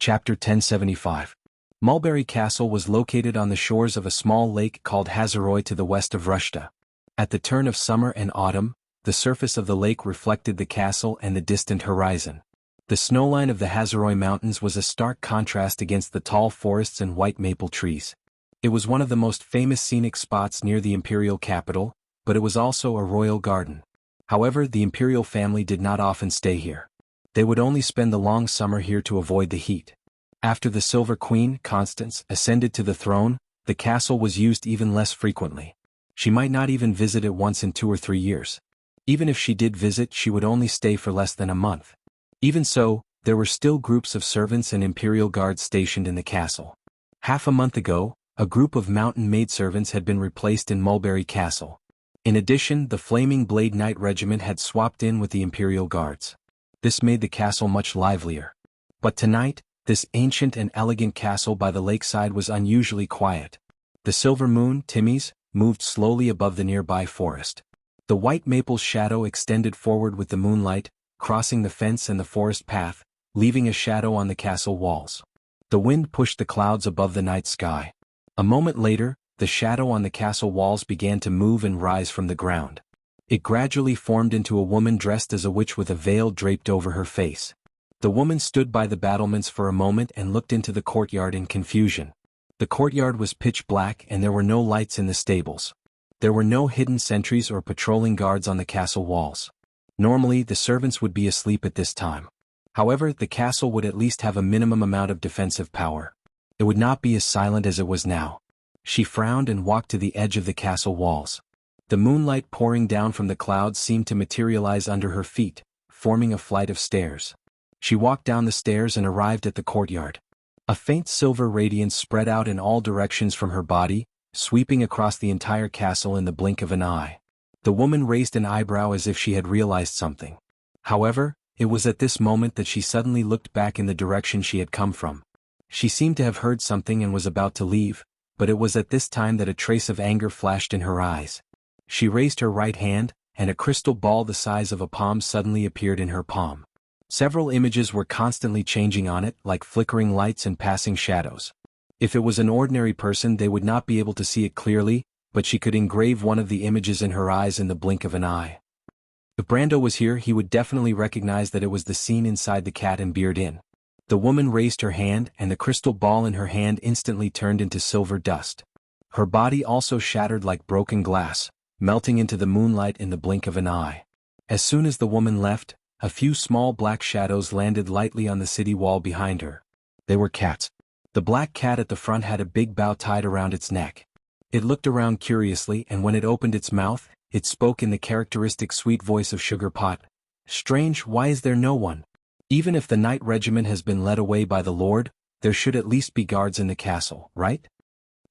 Chapter 1075. Mulberry Castle was located on the shores of a small lake called Hazeroy to the west of Rushta. At the turn of summer and autumn, the surface of the lake reflected the castle and the distant horizon. The snowline of the Hazeroy Mountains was a stark contrast against the tall forests and white maple trees. It was one of the most famous scenic spots near the imperial capital, but it was also a royal garden. However, the imperial family did not often stay here. They would only spend the long summer here to avoid the heat. After the Silver Queen, Constance, ascended to the throne, the castle was used even less frequently. She might not even visit it once in 2 or 3 years. Even if she did visit, she would only stay for less than a month. Even so, there were still groups of servants and imperial guards stationed in the castle. Half a month ago, a group of mountain maidservants had been replaced in Mulberry Castle. In addition, the Flaming Blade Knight Regiment had swapped in with the imperial guards. This made the castle much livelier. But tonight, this ancient and elegant castle by the lakeside was unusually quiet. The silver moon, Timmy's, moved slowly above the nearby forest. The white maple's shadow extended forward with the moonlight, crossing the fence and the forest path, leaving a shadow on the castle walls. The wind pushed the clouds above the night sky. A moment later, the shadow on the castle walls began to move and rise from the ground. It gradually formed into a woman dressed as a witch with a veil draped over her face. The woman stood by the battlements for a moment and looked into the courtyard in confusion. The courtyard was pitch black and there were no lights in the stables. There were no hidden sentries or patrolling guards on the castle walls. Normally, the servants would be asleep at this time. However, the castle would at least have a minimum amount of defensive power. It would not be as silent as it was now. She frowned and walked to the edge of the castle walls. The moonlight pouring down from the clouds seemed to materialize under her feet, forming a flight of stairs. She walked down the stairs and arrived at the courtyard. A faint silver radiance spread out in all directions from her body, sweeping across the entire castle in the blink of an eye. The woman raised an eyebrow as if she had realized something. However, it was at this moment that she suddenly looked back in the direction she had come from. She seemed to have heard something and was about to leave, but it was at this time that a trace of anger flashed in her eyes. She raised her right hand, and a crystal ball the size of a palm suddenly appeared in her palm. Several images were constantly changing on it, like flickering lights and passing shadows. If it was an ordinary person, they would not be able to see it clearly, but she could engrave one of the images in her eyes in the blink of an eye. If Brando was here, he would definitely recognize that it was the scene inside the Cat and Beard Inn. The woman raised her hand, and the crystal ball in her hand instantly turned into silver dust. Her body also shattered like broken glass, melting into the moonlight in the blink of an eye. As soon as the woman left, a few small black shadows landed lightly on the city wall behind her. They were cats. The black cat at the front had a big bow tied around its neck. It looked around curiously, and when it opened its mouth, it spoke in the characteristic sweet voice of Sugar Pot. "Strange, why is there no one? Even if the Knight Regiment has been led away by the Lord, there should at least be guards in the castle, right?"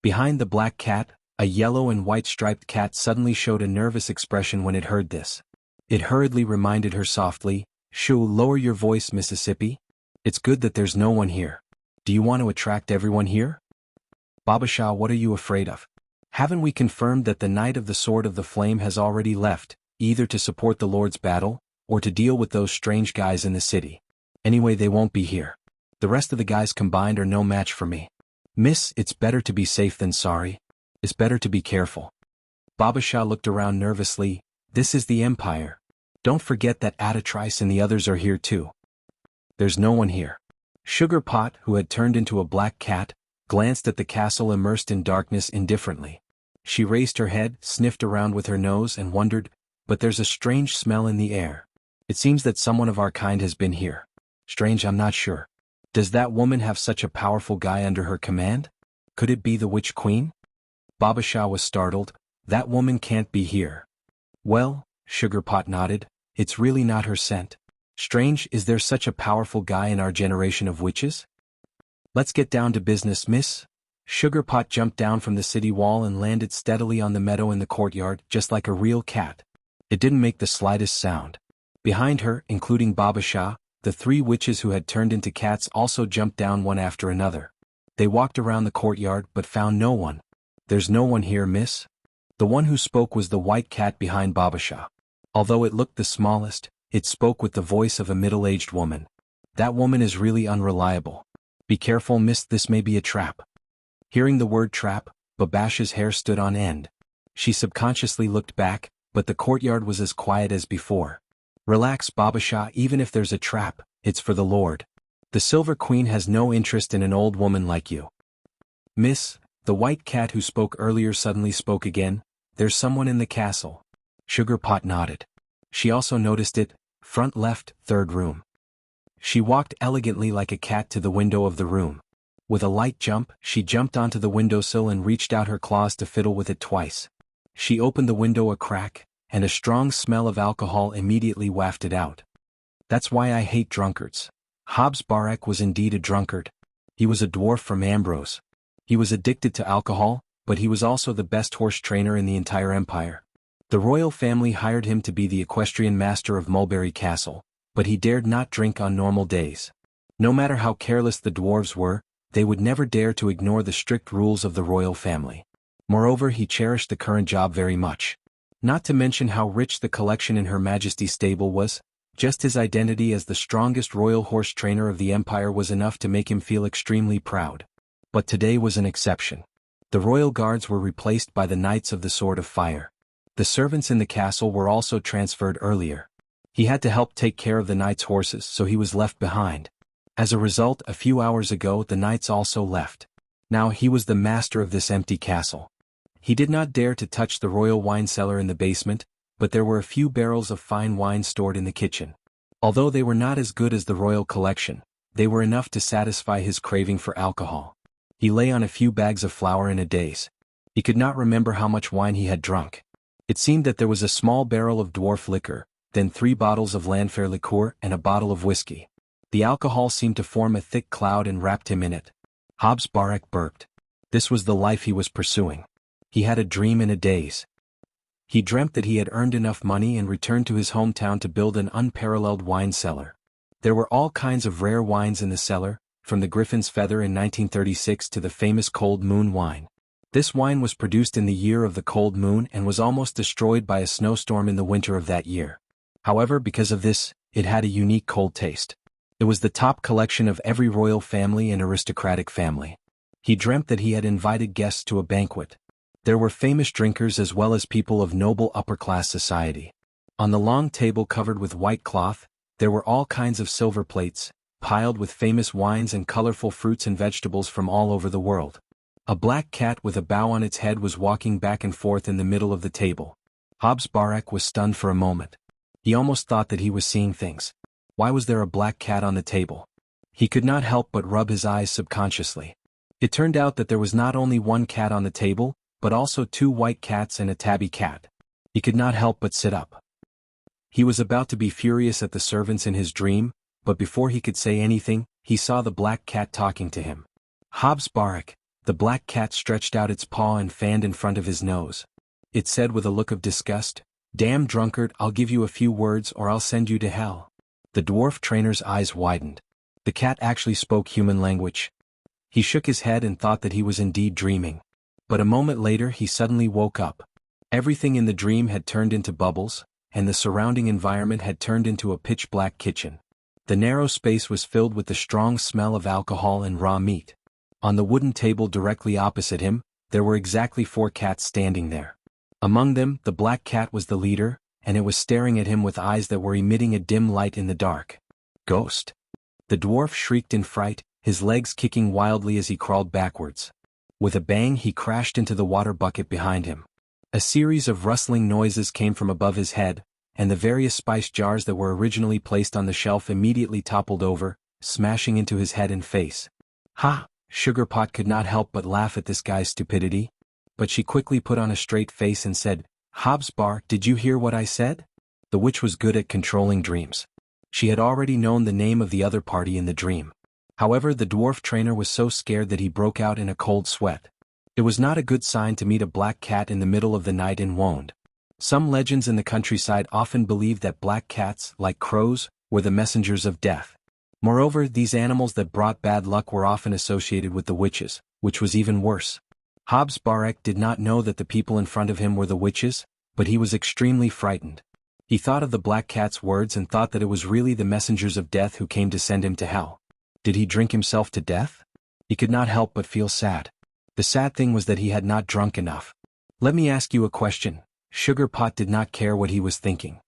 Behind the black cat, a yellow and white striped cat suddenly showed a nervous expression when it heard this. It hurriedly reminded her softly, "Shoo, lower your voice, Mississippi. It's good that there's no one here. Do you want to attract everyone here?" "Babasha, what are you afraid of? Haven't we confirmed that the Knight of the Sword of the Flame has already left, either to support the Lord's battle, or to deal with those strange guys in the city? Anyway, they won't be here. The rest of the guys combined are no match for me. Miss, it's better to be safe than sorry. It's better to be careful." Babasha looked around nervously. "This is the Empire. Don't forget that Atatrice and the others are here too." "There's no one here." Sugar Pot, who had turned into a black cat, glanced at the castle immersed in darkness indifferently. She raised her head, sniffed around with her nose and wondered, "But there's a strange smell in the air. It seems that someone of our kind has been here. Strange, I'm not sure. Does that woman have such a powerful guy under her command? Could it be the Witch Queen?" Babasha was startled. "That woman can't be here." "Well," Sugar Pot nodded, "it's really not her scent. Strange, is there such a powerful guy in our generation of witches? Let's get down to business, miss." Sugar Pot jumped down from the city wall and landed steadily on the meadow in the courtyard, just like a real cat. It didn't make the slightest sound. Behind her, including Babasha, the 3 witches who had turned into cats also jumped down one after another. They walked around the courtyard but found no one. "There's no one here, miss." The one who spoke was the white cat behind Babasha. Although it looked the smallest, it spoke with the voice of a middle-aged woman. "That woman is really unreliable. "Be careful, miss, this may be a trap." Hearing the word trap, Babasha's hair stood on end. She subconsciously looked back, but the courtyard was as quiet as before. "Relax, Babasha, even if there's a trap, it's for the Lord. The Silver Queen has no interest in an old woman like you." "Miss," the white cat who spoke earlier suddenly spoke again, "there's someone in the castle." Sugarpot nodded. She also noticed it, front left, third room. She walked elegantly like a cat to the window of the room. With a light jump, she jumped onto the windowsill and reached out her claws to fiddle with it twice. She opened the window a crack, and a strong smell of alcohol immediately wafted out. "That's why I hate drunkards." Hobbs Barak was indeed a drunkard. He was a dwarf from Ambrose. He was addicted to alcohol, but he was also the best horse trainer in the entire empire. The royal family hired him to be the equestrian master of Mulberry Castle, but he dared not drink on normal days. No matter how careless the dwarves were, they would never dare to ignore the strict rules of the royal family. Moreover, he cherished the current job very much. Not to mention how rich the collection in Her Majesty's stable was, just his identity as the strongest royal horse trainer of the empire was enough to make him feel extremely proud. But today was an exception. The royal guards were replaced by the Knights of the Sword of Fire. The servants in the castle were also transferred earlier. He had to help take care of the knights' horses, so he was left behind. As a result, a few hours ago the knights also left. Now he was the master of this empty castle. He did not dare to touch the royal wine cellar in the basement, but there were a few barrels of fine wine stored in the kitchen. Although they were not as good as the royal collection, they were enough to satisfy his craving for alcohol. He lay on a few bags of flour in a daze. He could not remember how much wine he had drunk. It seemed that there was a small barrel of dwarf liquor, then 3 bottles of Landfair liqueur and a bottle of whiskey. The alcohol seemed to form a thick cloud and wrapped him in it. Hobbs Barak burped. This was the life he was pursuing. He had a dream in a daze. He dreamt that he had earned enough money and returned to his hometown to build an unparalleled wine cellar. There were all kinds of rare wines in the cellar, from the Griffin's Feather in 1936 to the famous Cold Moon wine. This wine was produced in the year of the Cold Moon and was almost destroyed by a snowstorm in the winter of that year. However, because of this, it had a unique cold taste. It was the top collection of every royal family and aristocratic family. He dreamt that he had invited guests to a banquet. There were famous drinkers as well as people of noble upper-class society. On the long table covered with white cloth, there were all kinds of silver plates, piled with famous wines and colorful fruits and vegetables from all over the world. A black cat with a bow on its head was walking back and forth in the middle of the table. Hobbs Barak was stunned for a moment. He almost thought that he was seeing things. Why was there a black cat on the table? He could not help but rub his eyes subconsciously. It turned out that there was not only one cat on the table, but also 2 white cats and a tabby cat. He could not help but sit up. He was about to be furious at the servants in his dream, but before he could say anything, he saw the black cat talking to him. Hobbs Barak, the black cat stretched out its paw and fanned in front of his nose. It said with a look of disgust, "Damn drunkard, I'll give you a few words or I'll send you to hell." The dwarf trainer's eyes widened. The cat actually spoke human language. He shook his head and thought that he was indeed dreaming. But a moment later he suddenly woke up. Everything in the dream had turned into bubbles, and the surrounding environment had turned into a pitch-black kitchen. The narrow space was filled with the strong smell of alcohol and raw meat. On the wooden table directly opposite him, there were exactly 4 cats standing there. Among them, the black cat was the leader, and it was staring at him with eyes that were emitting a dim light in the dark. "Ghost!" The dwarf shrieked in fright, his legs kicking wildly as he crawled backwards. With a bang he crashed into the water bucket behind him. A series of rustling noises came from above his head, and the various spice jars that were originally placed on the shelf immediately toppled over, smashing into his head and face. "Ha!" Sugarpot could not help but laugh at this guy's stupidity. But she quickly put on a straight face and said, "Hobbs Bar, did you hear what I said?" The witch was good at controlling dreams. She had already known the name of the other party in the dream. However, the dwarf trainer was so scared that he broke out in a cold sweat. It was not a good sign to meet a black cat in the middle of the night in Wound. Some legends in the countryside often believed that black cats, like crows, were the messengers of death. Moreover, these animals that brought bad luck were often associated with the witches, which was even worse. Hobbs Barak did not know that the people in front of him were the witches, but he was extremely frightened. He thought of the black cat's words and thought that it was really the messengers of death who came to send him to hell. Did he drink himself to death? He could not help but feel sad. The sad thing was that he had not drunk enough. Let me ask you a question. Sugar Pot did not care what he was thinking.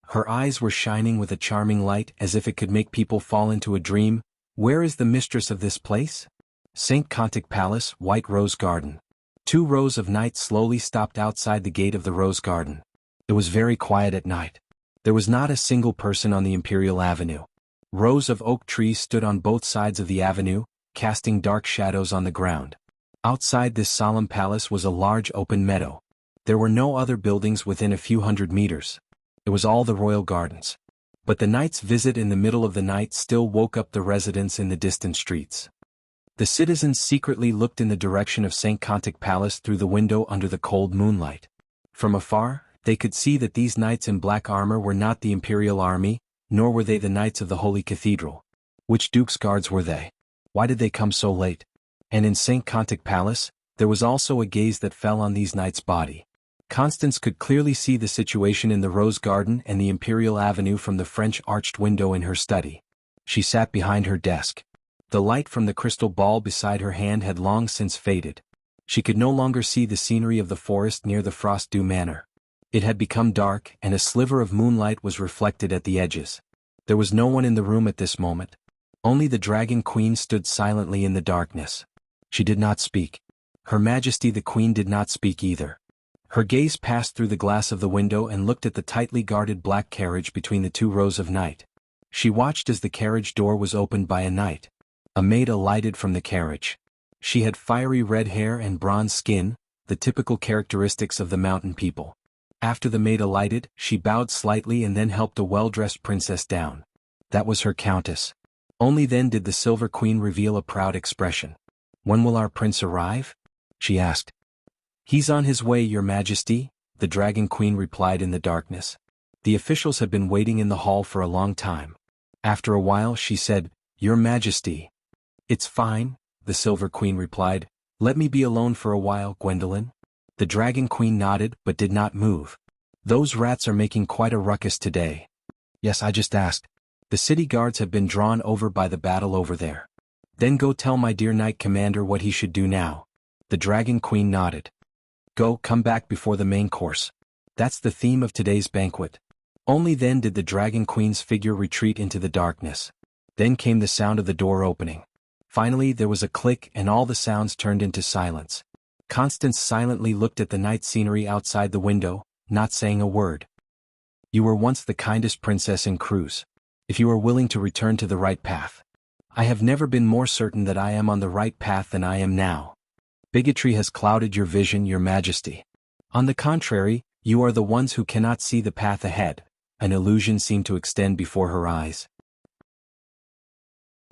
Her eyes were shining with a charming light as if it could make people fall into a dream. Where is the mistress of this place? St. Contic Palace, White Rose Garden. 2 rows of knights slowly stopped outside the gate of the Rose Garden. It was very quiet at night. There was not a single person on the Imperial Avenue. Rows of oak trees stood on both sides of the avenue, casting dark shadows on the ground. Outside this solemn palace was a large open meadow. There were no other buildings within a few hundred meters. It was all the royal gardens. But the knight's visit in the middle of the night still woke up the residents in the distant streets. The citizens secretly looked in the direction of St. Contic Palace through the window under the cold moonlight. From afar, they could see that these knights in black armor were not the imperial army, nor were they the knights of the Holy Cathedral. Which duke's guards were they? Why did they come so late? And in St. Contic Palace, there was also a gaze that fell on these knights' body. Constance could clearly see the situation in the Rose Garden and the Imperial Avenue from the French arched window in her study. She sat behind her desk. The light from the crystal ball beside her hand had long since faded. She could no longer see the scenery of the forest near the Frostdew Manor. It had become dark, and a sliver of moonlight was reflected at the edges. There was no one in the room at this moment. Only the Dragon Queen stood silently in the darkness. She did not speak. Her Majesty the Queen did not speak either. Her gaze passed through the glass of the window and looked at the tightly guarded black carriage between the 2 rows of knight. She watched as the carriage door was opened by a knight. A maid alighted from the carriage. She had fiery red hair and bronze skin, the typical characteristics of the mountain people. After the maid alighted, she bowed slightly and then helped a well-dressed princess down. That was her countess. Only then did the Silver Queen reveal a proud expression. "When will our prince arrive?" she asked. "He's on his way, Your Majesty," the Dragon Queen replied in the darkness. The officials had been waiting in the hall for a long time. After a while she said, "Your Majesty." "It's fine," the Silver Queen replied. "Let me be alone for a while, Gwendolyn." The Dragon Queen nodded but did not move. "Those rats are making quite a ruckus today." "Yes, I just asked. The city guards have been drawn over by the battle over there." "Then go tell my dear Knight Commander what he should do now." The Dragon Queen nodded. Come back before the main course. That's the theme of today's banquet." Only then did the Dragon Queen's figure retreat into the darkness. Then came the sound of the door opening. Finally there was a click and all the sounds turned into silence. Constance silently looked at the night scenery outside the window, not saying a word. "You were once the kindest princess in Cruz. If you are willing to return to the right path." "I have never been more certain that I am on the right path than I am now." "Bigotry has clouded your vision, Your Majesty." "On the contrary, you are the ones who cannot see the path ahead." An illusion seemed to extend before her eyes.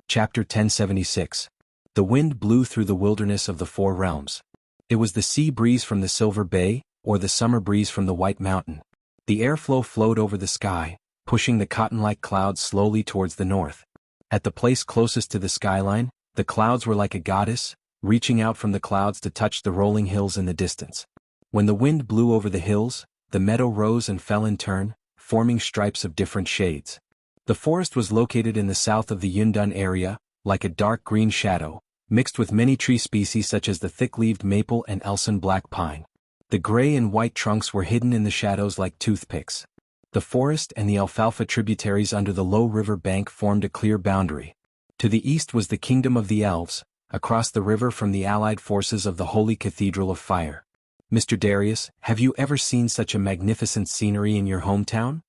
Chapter 1076. The wind blew through the wilderness of the 4 realms. It was the sea breeze from the Silver Bay, or the summer breeze from the White Mountain. The airflow flowed over the sky, pushing the cotton-like clouds slowly towards the north. At the place closest to the skyline, the clouds were like a goddess, reaching out from the clouds to touch the rolling hills in the distance. When the wind blew over the hills, the meadow rose and fell in turn, forming stripes of different shades. The forest was located in the south of the Yundun area, like a dark green shadow, mixed with many tree species such as the thick-leaved maple and Elson black pine. The gray and white trunks were hidden in the shadows like toothpicks. The forest and the alfalfa tributaries under the low river bank formed a clear boundary. To the east was the kingdom of the elves, across the river from the allied forces of the Holy Cathedral of Fire. "Mr. Darius, have you ever seen such a magnificent scenery in your hometown?"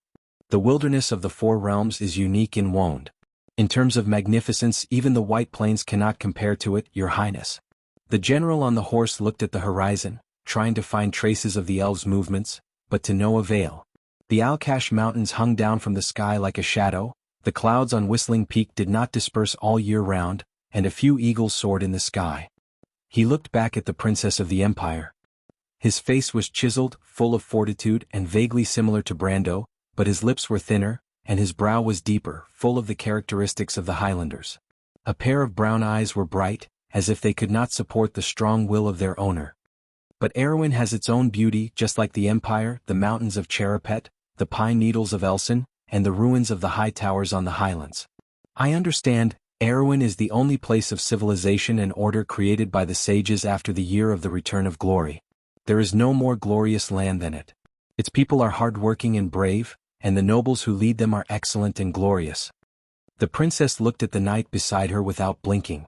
The wilderness of the 4 realms is unique in Wonde. In terms of magnificence, even the White Plains cannot compare to it, Your Highness. The general on the horse looked at the horizon, trying to find traces of the elves' movements, but to no avail. The Alkash Mountains hung down from the sky like a shadow, the clouds on Whistling Peak did not disperse all year round, and a few eagles soared in the sky. He looked back at the Princess of the Empire. His face was chiseled, full of fortitude and vaguely similar to Brando, but his lips were thinner, and his brow was deeper, full of the characteristics of the Highlanders. A pair of brown eyes were bright, as if they could not support the strong will of their owner. But Erewhon has its own beauty, just like the Empire, the mountains of Cherepet, the pine needles of Elson, and the ruins of the high towers on the highlands. "I understand," Erewhon is the only place of civilization and order created by the sages after the year of the return of glory. There is no more glorious land than it. Its people are hard-working and brave, and the nobles who lead them are excellent and glorious. The princess looked at the knight beside her without blinking.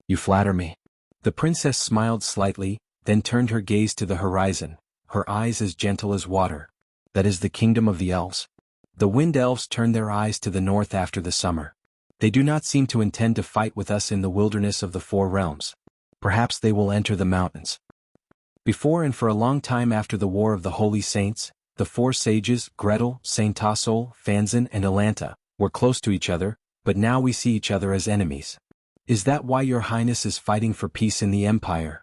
You flatter me. The princess smiled slightly, then turned her gaze to the horizon, her eyes as gentle as water. That is the kingdom of the elves. The wind elves turn their eyes to the north after the summer. They do not seem to intend to fight with us in the wilderness of the four realms. Perhaps they will enter the mountains. Before and for a long time after the War of the Holy Saints, the four sages, Gretel, Saint Tassol, Fanzan and Alanta, were close to each other, but now we see each other as enemies. Is that why your highness is fighting for peace in the empire?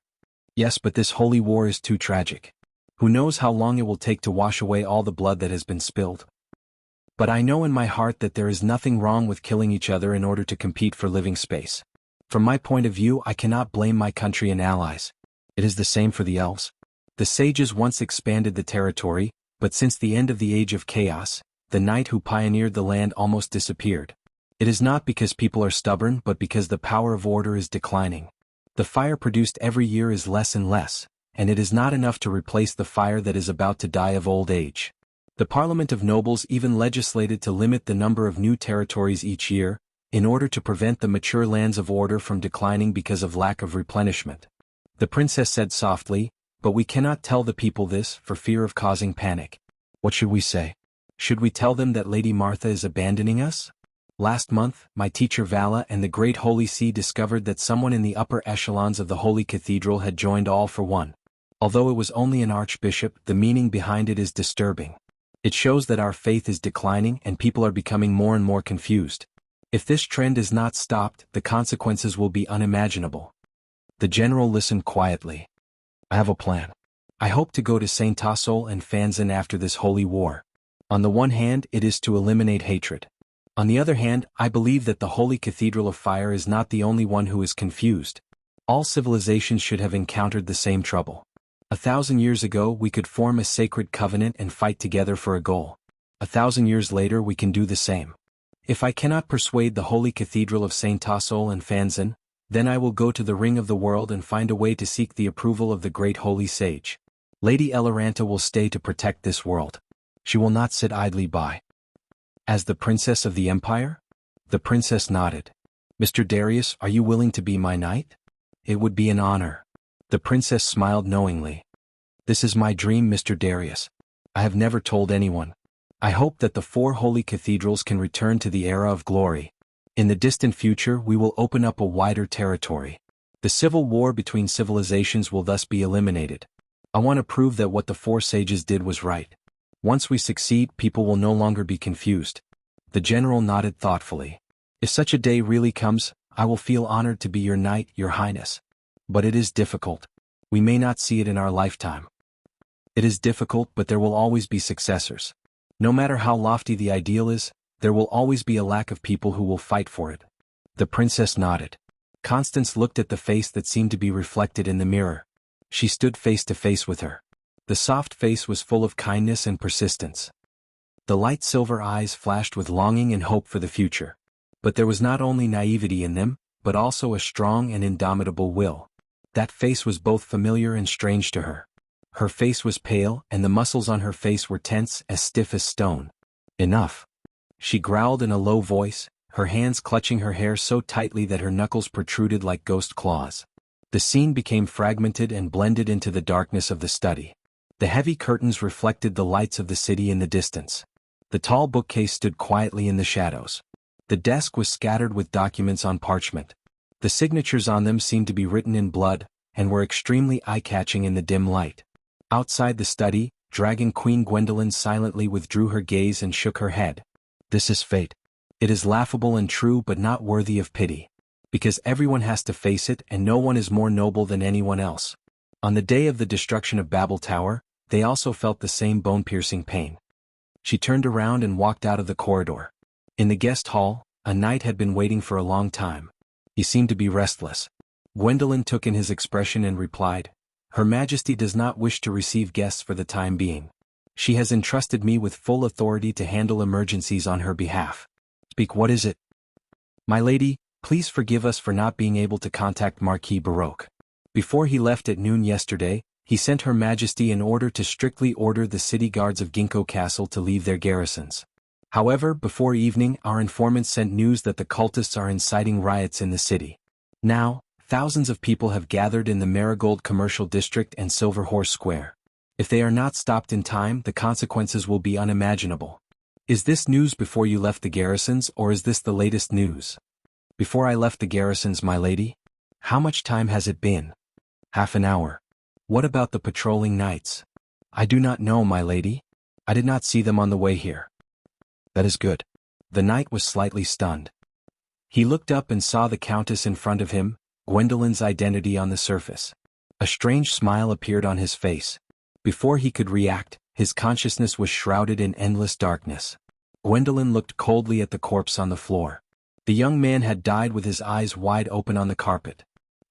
Yes, but this holy war is too tragic. Who knows how long it will take to wash away all the blood that has been spilled? But I know in my heart that there is nothing wrong with killing each other in order to compete for living space. From my point of view, I cannot blame my country and allies. It is the same for the elves. The sages once expanded the territory, but since the end of the Age of Chaos, the knight who pioneered the land almost disappeared. It is not because people are stubborn but because the power of order is declining. The fire produced every year is less and less, and it is not enough to replace the fire that is about to die of old age. The Parliament of Nobles even legislated to limit the number of new territories each year, in order to prevent the mature lands of order from declining because of lack of replenishment. The princess said softly, but we cannot tell the people this for fear of causing panic. What should we say? Should we tell them that Lady Martha is abandoning us? Last month, my teacher Vala and the Great Holy See discovered that someone in the upper echelons of the Holy Cathedral had joined All for One. Although it was only an archbishop, the meaning behind it is disturbing. It shows that our faith is declining and people are becoming more and more confused. If this trend is not stopped, the consequences will be unimaginable. The general listened quietly. I have a plan. I hope to go to Saint Tassol and Fanzan after this holy war. On the one hand, it is to eliminate hatred. On the other hand, I believe that the Holy Cathedral of Fire is not the only one who is confused. All civilizations should have encountered the same trouble. 1,000 years ago we could form a sacred covenant and fight together for a goal. 1,000 years later we can do the same. If I cannot persuade the Holy Cathedral of Saint Tassol and Fanzan, then I will go to the Ring of the World and find a way to seek the approval of the Great Holy Sage. Lady Eloranta will stay to protect this world. She will not sit idly by. As the Princess of the Empire? The Princess nodded. Mr. Darius, are you willing to be my knight? It would be an honor. The Princess smiled knowingly. This is my dream, Mr. Darius. I have never told anyone. I hope that the four holy cathedrals can return to the era of glory. In the distant future we will open up a wider territory. The civil war between civilizations will thus be eliminated. I want to prove that what the four sages did was right. Once we succeed, people will no longer be confused. The general nodded thoughtfully. If such a day really comes, I will feel honored to be your knight, your highness. But it is difficult. We may not see it in our lifetime. It is difficult, but there will always be successors. No matter how lofty the ideal is, there will always be a lack of people who will fight for it. The princess nodded. Constance looked at the face that seemed to be reflected in the mirror. She stood face to face with her. The soft face was full of kindness and persistence. The light silver eyes flashed with longing and hope for the future. But there was not only naivety in them, but also a strong and indomitable will. That face was both familiar and strange to her. Her face was pale, and the muscles on her face were tense, as stiff as stone. Enough. She growled in a low voice, her hands clutching her hair so tightly that her knuckles protruded like ghost claws. The scene became fragmented and blended into the darkness of the study. The heavy curtains reflected the lights of the city in the distance. The tall bookcase stood quietly in the shadows. The desk was scattered with documents on parchment. The signatures on them seemed to be written in blood, and were extremely eye-catching in the dim light. Outside the study, Dragon Queen Gwendolyn silently withdrew her gaze and shook her head. This is fate. It is laughable and true but not worthy of pity. Because everyone has to face it and no one is more noble than anyone else. On the day of the destruction of Babel Tower, they also felt the same bone-piercing pain. She turned around and walked out of the corridor. In the guest hall, a knight had been waiting for a long time. He seemed to be restless. Gwendolyn took in his expression and replied, Her Majesty does not wish to receive guests for the time being. She has entrusted me with full authority to handle emergencies on her behalf. Speak, what is it? My lady, Please forgive us for not being able to contact Marquis Baroque. Before he left at noon yesterday, he sent Her Majesty an order to strictly order the city guards of Ginkgo Castle to leave their garrisons. However, before evening, our informants sent news that the cultists are inciting riots in the city. Now, thousands of people have gathered in the Marigold Commercial District and Silver Horse Square. If they are not stopped in time, the consequences will be unimaginable. Is this news before you left the garrisons, or is this the latest news? Before I left the garrisons, my lady? How much time has it been? Half an hour. What about the patrolling knights? I do not know, my lady. I did not see them on the way here. That is good. The knight was slightly stunned. He looked up and saw the countess in front of him, Gwendolyn's identity on the surface. A strange smile appeared on his face. Before he could react, his consciousness was shrouded in endless darkness. Gwendolyn looked coldly at the corpse on the floor. The young man had died with his eyes wide open on the carpet.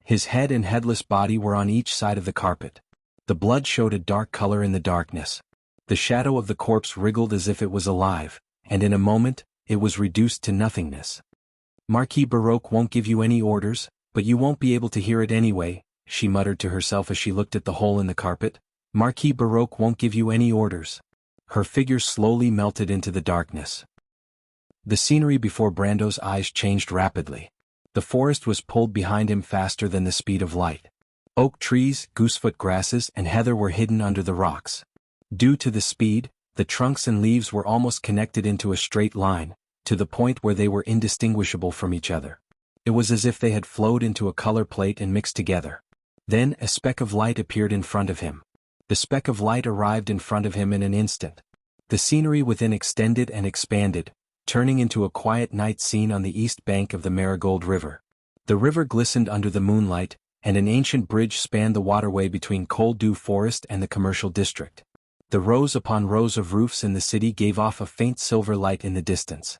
His head and headless body were on each side of the carpet. The blood showed a dark color in the darkness. The shadow of the corpse wriggled as if it was alive, and in a moment, it was reduced to nothingness. Marquis Baroque won't give you any orders, but you won't be able to hear it anyway, she muttered to herself as she looked at the hole in the carpet. Marquis Baroque won't give you any orders. Her figure slowly melted into the darkness. The scenery before Brando's eyes changed rapidly. The forest was pulled behind him faster than the speed of light. Oak trees, goosefoot grasses, and heather were hidden under the rocks. Due to the speed, the trunks and leaves were almost connected into a straight line, to the point where they were indistinguishable from each other. It was as if they had flowed into a color plate and mixed together. Then a speck of light appeared in front of him. The speck of light arrived in front of him in an instant. The scenery within extended and expanded, turning into a quiet night scene on the east bank of the Marigold River. The river glistened under the moonlight, and an ancient bridge spanned the waterway between Cold Dew Forest and the commercial district. The rows upon rows of roofs in the city gave off a faint silver light in the distance.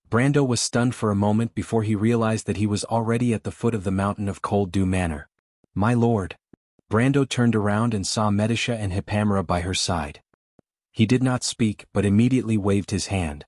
Brando was stunned for a moment before he realized that he was already at the foot of the mountain of Cold Dew Manor. My lord. Brando turned around and saw Medisha and Hippamera by her side. He did not speak but immediately waved his hand.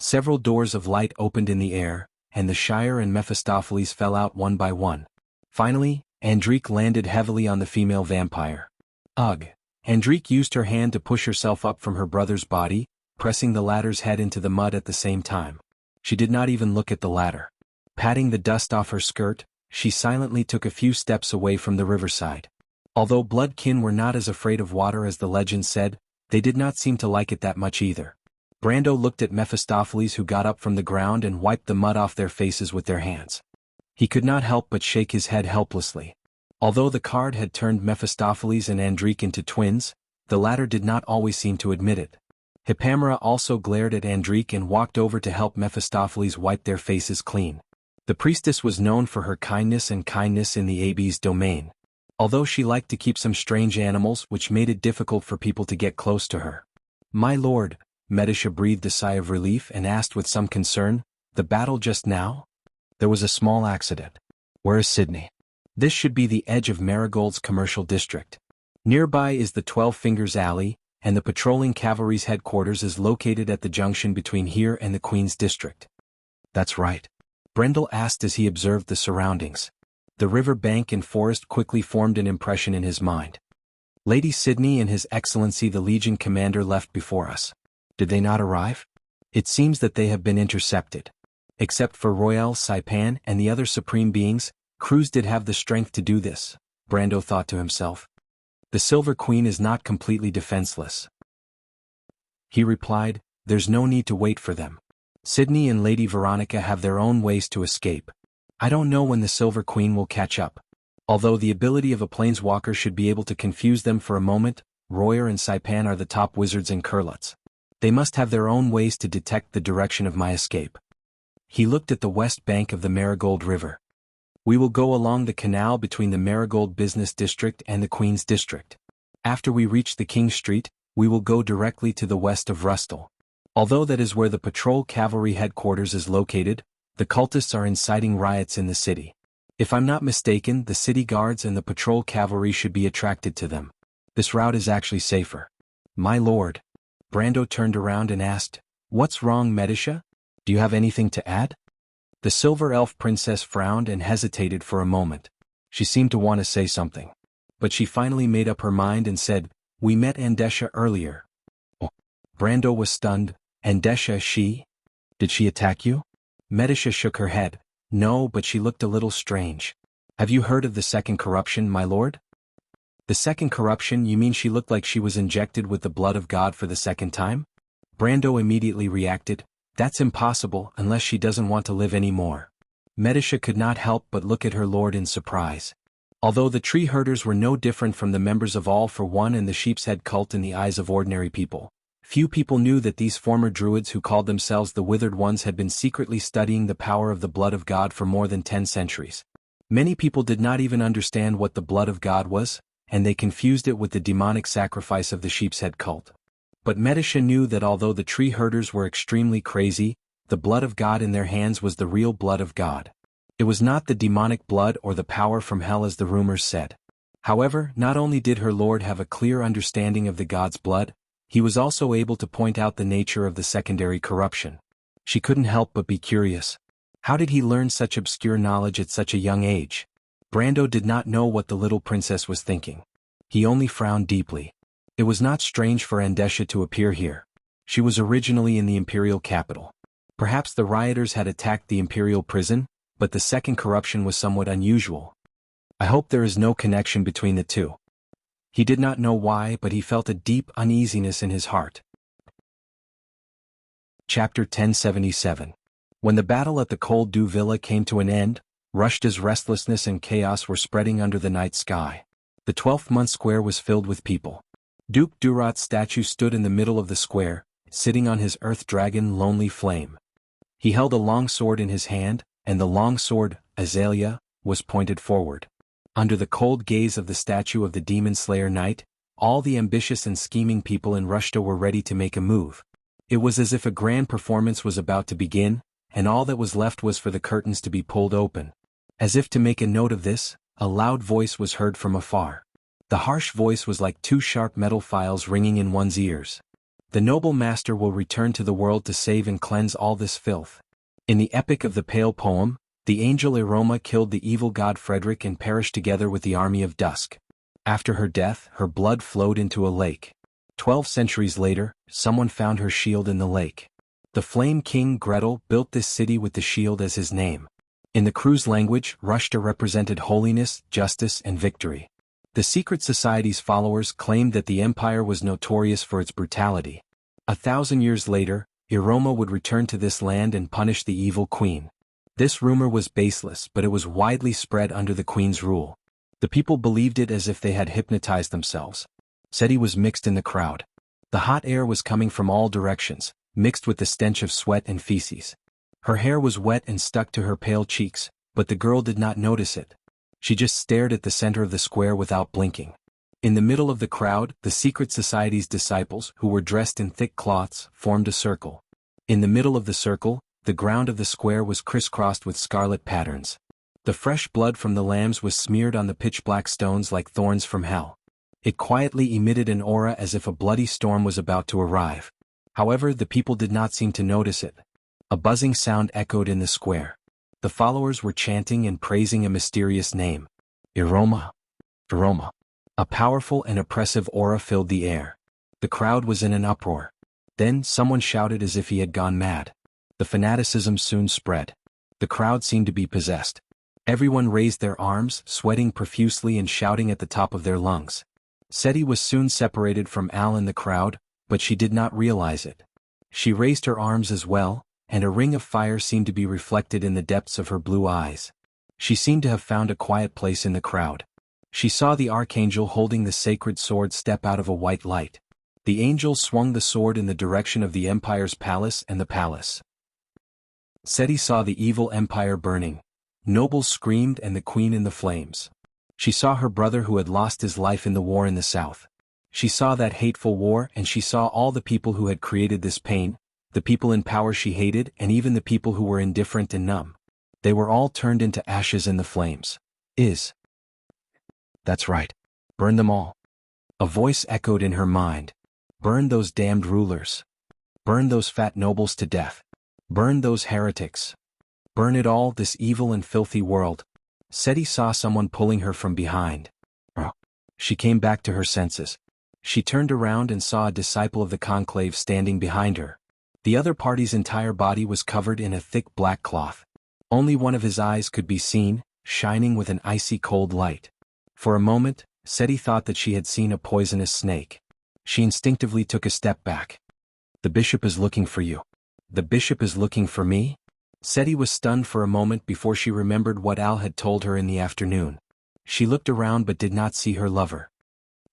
Several doors of light opened in the air, and the Shire and Mephistopheles fell out one by one. Finally, Andrique landed heavily on the female vampire. Ugh! Andrique used her hand to push herself up from her brother's body, pressing the latter's head into the mud at the same time. She did not even look at the latter. Patting the dust off her skirt, she silently took a few steps away from the riverside. Although bloodkin were not as afraid of water as the legend said, they did not seem to like it that much either. Brando looked at Mephistopheles, who got up from the ground and wiped the mud off their faces with their hands. He could not help but shake his head helplessly. Although the card had turned Mephistopheles and Andrique into twins, the latter did not always seem to admit it. Hippamera also glared at Andrique and walked over to help Mephistopheles wipe their faces clean. The priestess was known for her kindness in the Abbey's domain, although she liked to keep some strange animals which made it difficult for people to get close to her. My lord, Medisha breathed a sigh of relief and asked with some concern, the battle just now? There was a small accident. Where is Sydney? This should be the edge of Marigold's commercial district. Nearby is the 12 Fingers Alley, and the patrolling cavalry's headquarters is located at the junction between here and the Queen's district. That's right. Brendel asked as he observed the surroundings. The river bank and forest quickly formed an impression in his mind. Lady Sydney and His Excellency the Legion Commander left before us. Did they not arrive? It seems that they have been intercepted. Except for Royale Saipan and the other supreme beings, Cruz did have the strength to do this, Brando thought to himself. The Silver Queen is not completely defenseless. He replied, there's no need to wait for them. Sydney and Lady Veronica have their own ways to escape. I don't know when the Silver Queen will catch up. Although the ability of a planeswalker should be able to confuse them for a moment, Royer and Saipan are the top wizards in Kurlutz. They must have their own ways to detect the direction of my escape. He looked at the west bank of the Marigold River. We will go along the canal between the Marigold Business District and the Queen's District. After we reach the King Street, we will go directly to the west of Rustle. Although that is where the patrol cavalry headquarters is located, the cultists are inciting riots in the city. If I'm not mistaken, the city guards and the patrol cavalry should be attracted to them. This route is actually safer. My lord. Brando turned around and asked, what's wrong, Medisha? Do you have anything to add? The silver elf princess frowned and hesitated for a moment. She seemed to want to say something. But she finally made up her mind and said, "We met Andesha earlier." Oh. Brando was stunned. "Andesha, she? Did she attack you?" Medisha shook her head. "No, but she looked a little strange." "Have you heard of the second corruption, my lord?" "The second corruption, you mean she looked like she was injected with the blood of God for the second time?" Brando immediately reacted, "That's impossible unless she doesn't want to live anymore." Medisha could not help but look at her lord in surprise. Although the tree herders were no different from the members of All for One and the Sheep's Head cult in the eyes of ordinary people, few people knew that these former druids who called themselves the Withered Ones had been secretly studying the power of the blood of God for more than 10 centuries. Many people did not even understand what the blood of God was, and they confused it with the demonic sacrifice of the Sheep's Head cult. But Medisha knew that although the tree herders were extremely crazy, the blood of God in their hands was the real blood of God. It was not the demonic blood or the power from hell as the rumors said. However, not only did her lord have a clear understanding of the God's blood, he was also able to point out the nature of the secondary corruption. She couldn't help but be curious. How did he learn such obscure knowledge at such a young age? Brando did not know what the little princess was thinking. He only frowned deeply. It was not strange for Andesha to appear here. She was originally in the imperial capital. Perhaps the rioters had attacked the imperial prison, but the second corruption was somewhat unusual. I hope there is no connection between the two. He did not know why, but he felt a deep uneasiness in his heart. Chapter 1077. When the battle at the Cold Dew Villa came to an end, Rushta's restlessness and chaos were spreading under the night sky. The 12th month square was filled with people. Duke Durat's statue stood in the middle of the square, sitting on his earth dragon Lonely Flame. He held a long sword in his hand, and the long sword, Azalea, was pointed forward. Under the cold gaze of the statue of the Demon Slayer Knight, all the ambitious and scheming people in Rushta were ready to make a move. It was as if a grand performance was about to begin, and all that was left was for the curtains to be pulled open. As if to make a note of this, a loud voice was heard from afar. The harsh voice was like two sharp metal files ringing in one's ears. "The noble master will return to the world to save and cleanse all this filth." In the Epic of the Pale poem, the angel Eroma killed the evil god Frederick and perished together with the army of Dusk. After her death, her blood flowed into a lake. 12 centuries later, someone found her shield in the lake. The Flame King Gretel built this city with the shield as his name. In the crew's language, Rushta represented holiness, justice, and victory. The secret society's followers claimed that the empire was notorious for its brutality. 1,000 years later, Eroma would return to this land and punish the evil queen. This rumor was baseless, but it was widely spread under the queen's rule. The people believed it as if they had hypnotized themselves. Seti was mixed in the crowd. The hot air was coming from all directions, mixed with the stench of sweat and feces. Her hair was wet and stuck to her pale cheeks, but the girl did not notice it. She just stared at the center of the square without blinking. In the middle of the crowd, the secret society's disciples, who were dressed in thick cloths, formed a circle. In the middle of the circle, the ground of the square was crisscrossed with scarlet patterns. The fresh blood from the lambs was smeared on the pitch-black stones like thorns from hell. It quietly emitted an aura as if a bloody storm was about to arrive. However, the people did not seem to notice it. A buzzing sound echoed in the square. The followers were chanting and praising a mysterious name. Eroma. Eroma. A powerful and oppressive aura filled the air. The crowd was in an uproar. Then someone shouted as if he had gone mad. The fanaticism soon spread. The crowd seemed to be possessed. Everyone raised their arms, sweating profusely and shouting at the top of their lungs. Seti was soon separated from Al in the crowd, but she did not realize it. She raised her arms as well, and a ring of fire seemed to be reflected in the depths of her blue eyes. She seemed to have found a quiet place in the crowd. She saw the archangel holding the sacred sword step out of a white light. The angel swung the sword in the direction of the empire's palace and the palace. Seti saw the evil empire burning. Nobles screamed and the queen in the flames. She saw her brother who had lost his life in the war in the south. She saw that hateful war, and she saw all the people who had created this pain, the people in power she hated, and even the people who were indifferent and numb. They were all turned into ashes in the flames. That's right. Burn them all. A voice echoed in her mind. Burn those damned rulers. Burn those fat nobles to death. Burn those heretics. Burn it all, this evil and filthy world. Seti saw someone pulling her from behind. She came back to her senses. She turned around and saw a disciple of the conclave standing behind her. The other party's entire body was covered in a thick black cloth. Only one of his eyes could be seen, shining with an icy cold light. For a moment, Seti thought that she had seen a poisonous snake. She instinctively took a step back. The bishop is looking for you. The bishop is looking for me? Seti was stunned for a moment before she remembered what Al had told her in the afternoon. She looked around but did not see her lover.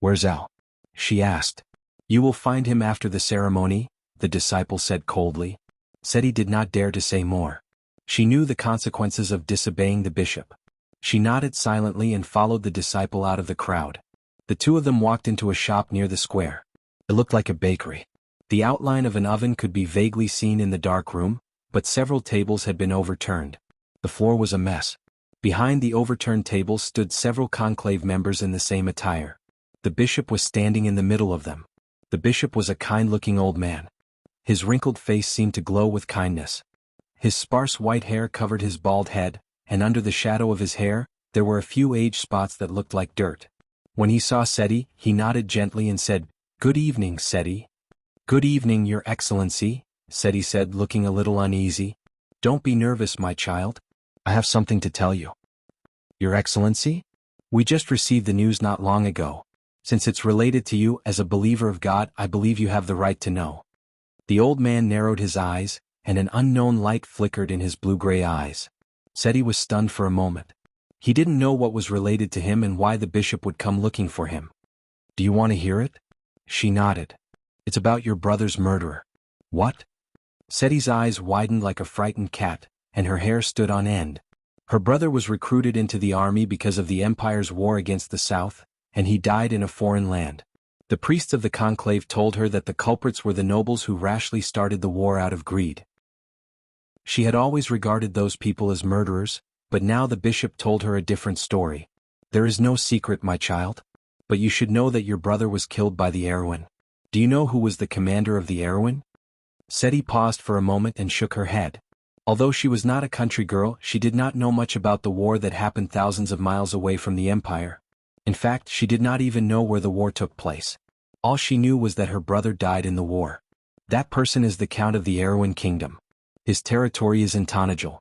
Where's Al? She asked. You will find him after the ceremony, the disciple said coldly. Seti did not dare to say more. She knew the consequences of disobeying the bishop. She nodded silently and followed the disciple out of the crowd. The two of them walked into a shop near the square. It looked like a bakery. The outline of an oven could be vaguely seen in the dark room, but several tables had been overturned. The floor was a mess. Behind the overturned tables stood several conclave members in the same attire. The bishop was standing in the middle of them. The bishop was a kind-looking old man. His wrinkled face seemed to glow with kindness. His sparse white hair covered his bald head, and under the shadow of his hair, there were a few age spots that looked like dirt. When he saw Seti, he nodded gently and said, "Good evening, Seti." "Good evening, Your Excellency," Seti said, looking a little uneasy. "Don't be nervous, my child. I have something to tell you." "Your Excellency? We just received the news not long ago. Since it's related to you as a believer of God, I believe you have the right to know." The old man narrowed his eyes, and an unknown light flickered in his blue-gray eyes. Seti was stunned for a moment. He didn't know what was related to him and why the bishop would come looking for him. "Do you want to hear it?" She nodded. "It's about your brother's murderer." "What?" Seti's eyes widened like a frightened cat, and her hair stood on end. Her brother was recruited into the army because of the Empire's war against the South, and he died in a foreign land. The priests of the conclave told her that the culprits were the nobles who rashly started the war out of greed. She had always regarded those people as murderers, but now the bishop told her a different story. "There is no secret, my child. But you should know that your brother was killed by the Erewhon. Do you know who was the commander of the Erewhon?" Seti paused for a moment and shook her head. Although she was not a country girl, she did not know much about the war that happened thousands of miles away from the Empire. In fact, she did not even know where the war took place. All she knew was that her brother died in the war. "That person is the Count of the Erewhon Kingdom. His territory is in Tanajul."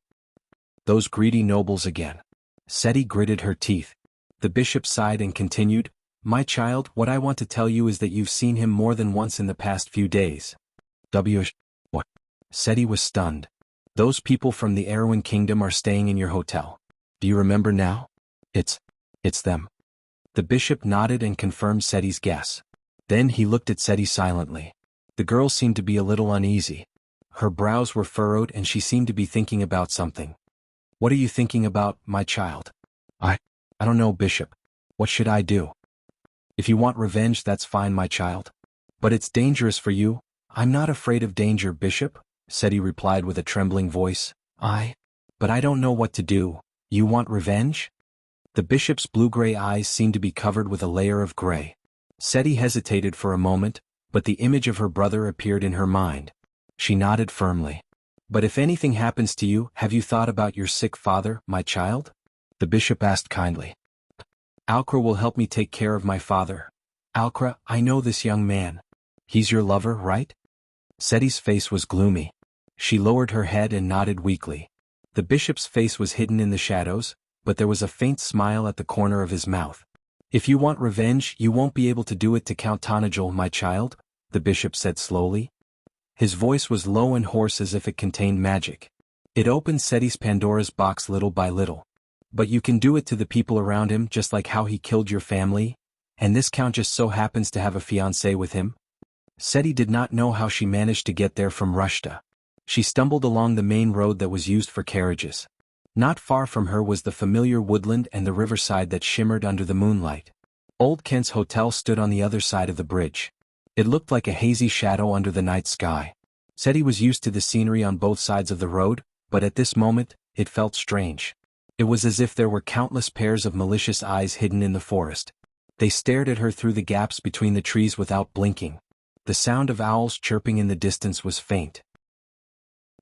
"Those greedy nobles again." Seti gritted her teeth. The bishop sighed and continued, "My child, what I want to tell you is that you've seen him more than once in the past few days." What? Seti was stunned. "Those people from the Erewhon Kingdom are staying in your hotel. Do you remember now? It's them." The bishop nodded and confirmed Seti's guess. Then he looked at Seti silently. The girl seemed to be a little uneasy. Her brows were furrowed and she seemed to be thinking about something. "What are you thinking about, my child?" I don't know, Bishop. What should I do?" "If you want revenge, that's fine, my child. But it's dangerous for you." "I'm not afraid of danger, Bishop," Seti replied with a trembling voice. But I don't know what to do." "You want revenge?" The bishop's blue-gray eyes seemed to be covered with a layer of gray. Seti hesitated for a moment, but the image of her brother appeared in her mind. She nodded firmly. "But if anything happens to you, have you thought about your sick father, my child?" The bishop asked kindly. "Alcra will help me take care of my father. Alcra, I know this young man. He's your lover, right?" Seti's face was gloomy. She lowered her head and nodded weakly. The bishop's face was hidden in the shadows, but there was a faint smile at the corner of his mouth. "If you want revenge, you won't be able to do it to Count Tanajul, my child," the bishop said slowly. His voice was low and hoarse as if it contained magic. It opened Seti's Pandora's box little by little. "But you can do it to the people around him just like how he killed your family, and this count just so happens to have a fiancé with him." Seti did not know how she managed to get there from Rushta. She stumbled along the main road that was used for carriages. Not far from her was the familiar woodland and the riverside that shimmered under the moonlight. Old Kent's hotel stood on the other side of the bridge. It looked like a hazy shadow under the night sky. Seti was used to the scenery on both sides of the road, but at this moment, it felt strange. It was as if there were countless pairs of malicious eyes hidden in the forest. They stared at her through the gaps between the trees without blinking. The sound of owls chirping in the distance was faint.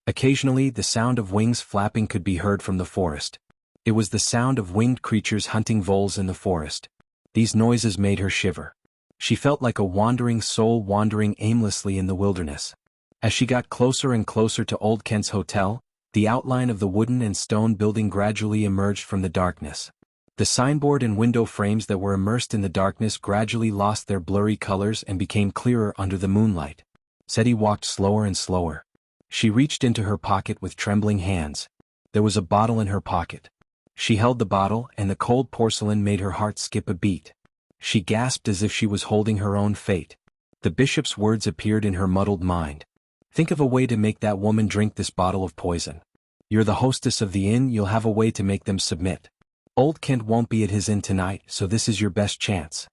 Occasionally, the sound of wings flapping could be heard from the forest. It was the sound of winged creatures hunting voles in the forest. These noises made her shiver. She felt like a wandering soul wandering aimlessly in the wilderness. As she got closer and closer to Old Kent's hotel, the outline of the wooden and stone building gradually emerged from the darkness. The signboard and window frames that were immersed in the darkness gradually lost their blurry colors and became clearer under the moonlight. Seti walked slower and slower. She reached into her pocket with trembling hands. There was a bottle in her pocket. She held the bottle, and the cold porcelain made her heart skip a beat. She gasped as if she was holding her own fate. The bishop's words appeared in her muddled mind. Think of a way to make that woman drink this bottle of poison. You're the hostess of the inn, you'll have a way to make them submit. Old Kent won't be at his inn tonight, so this is your best chance.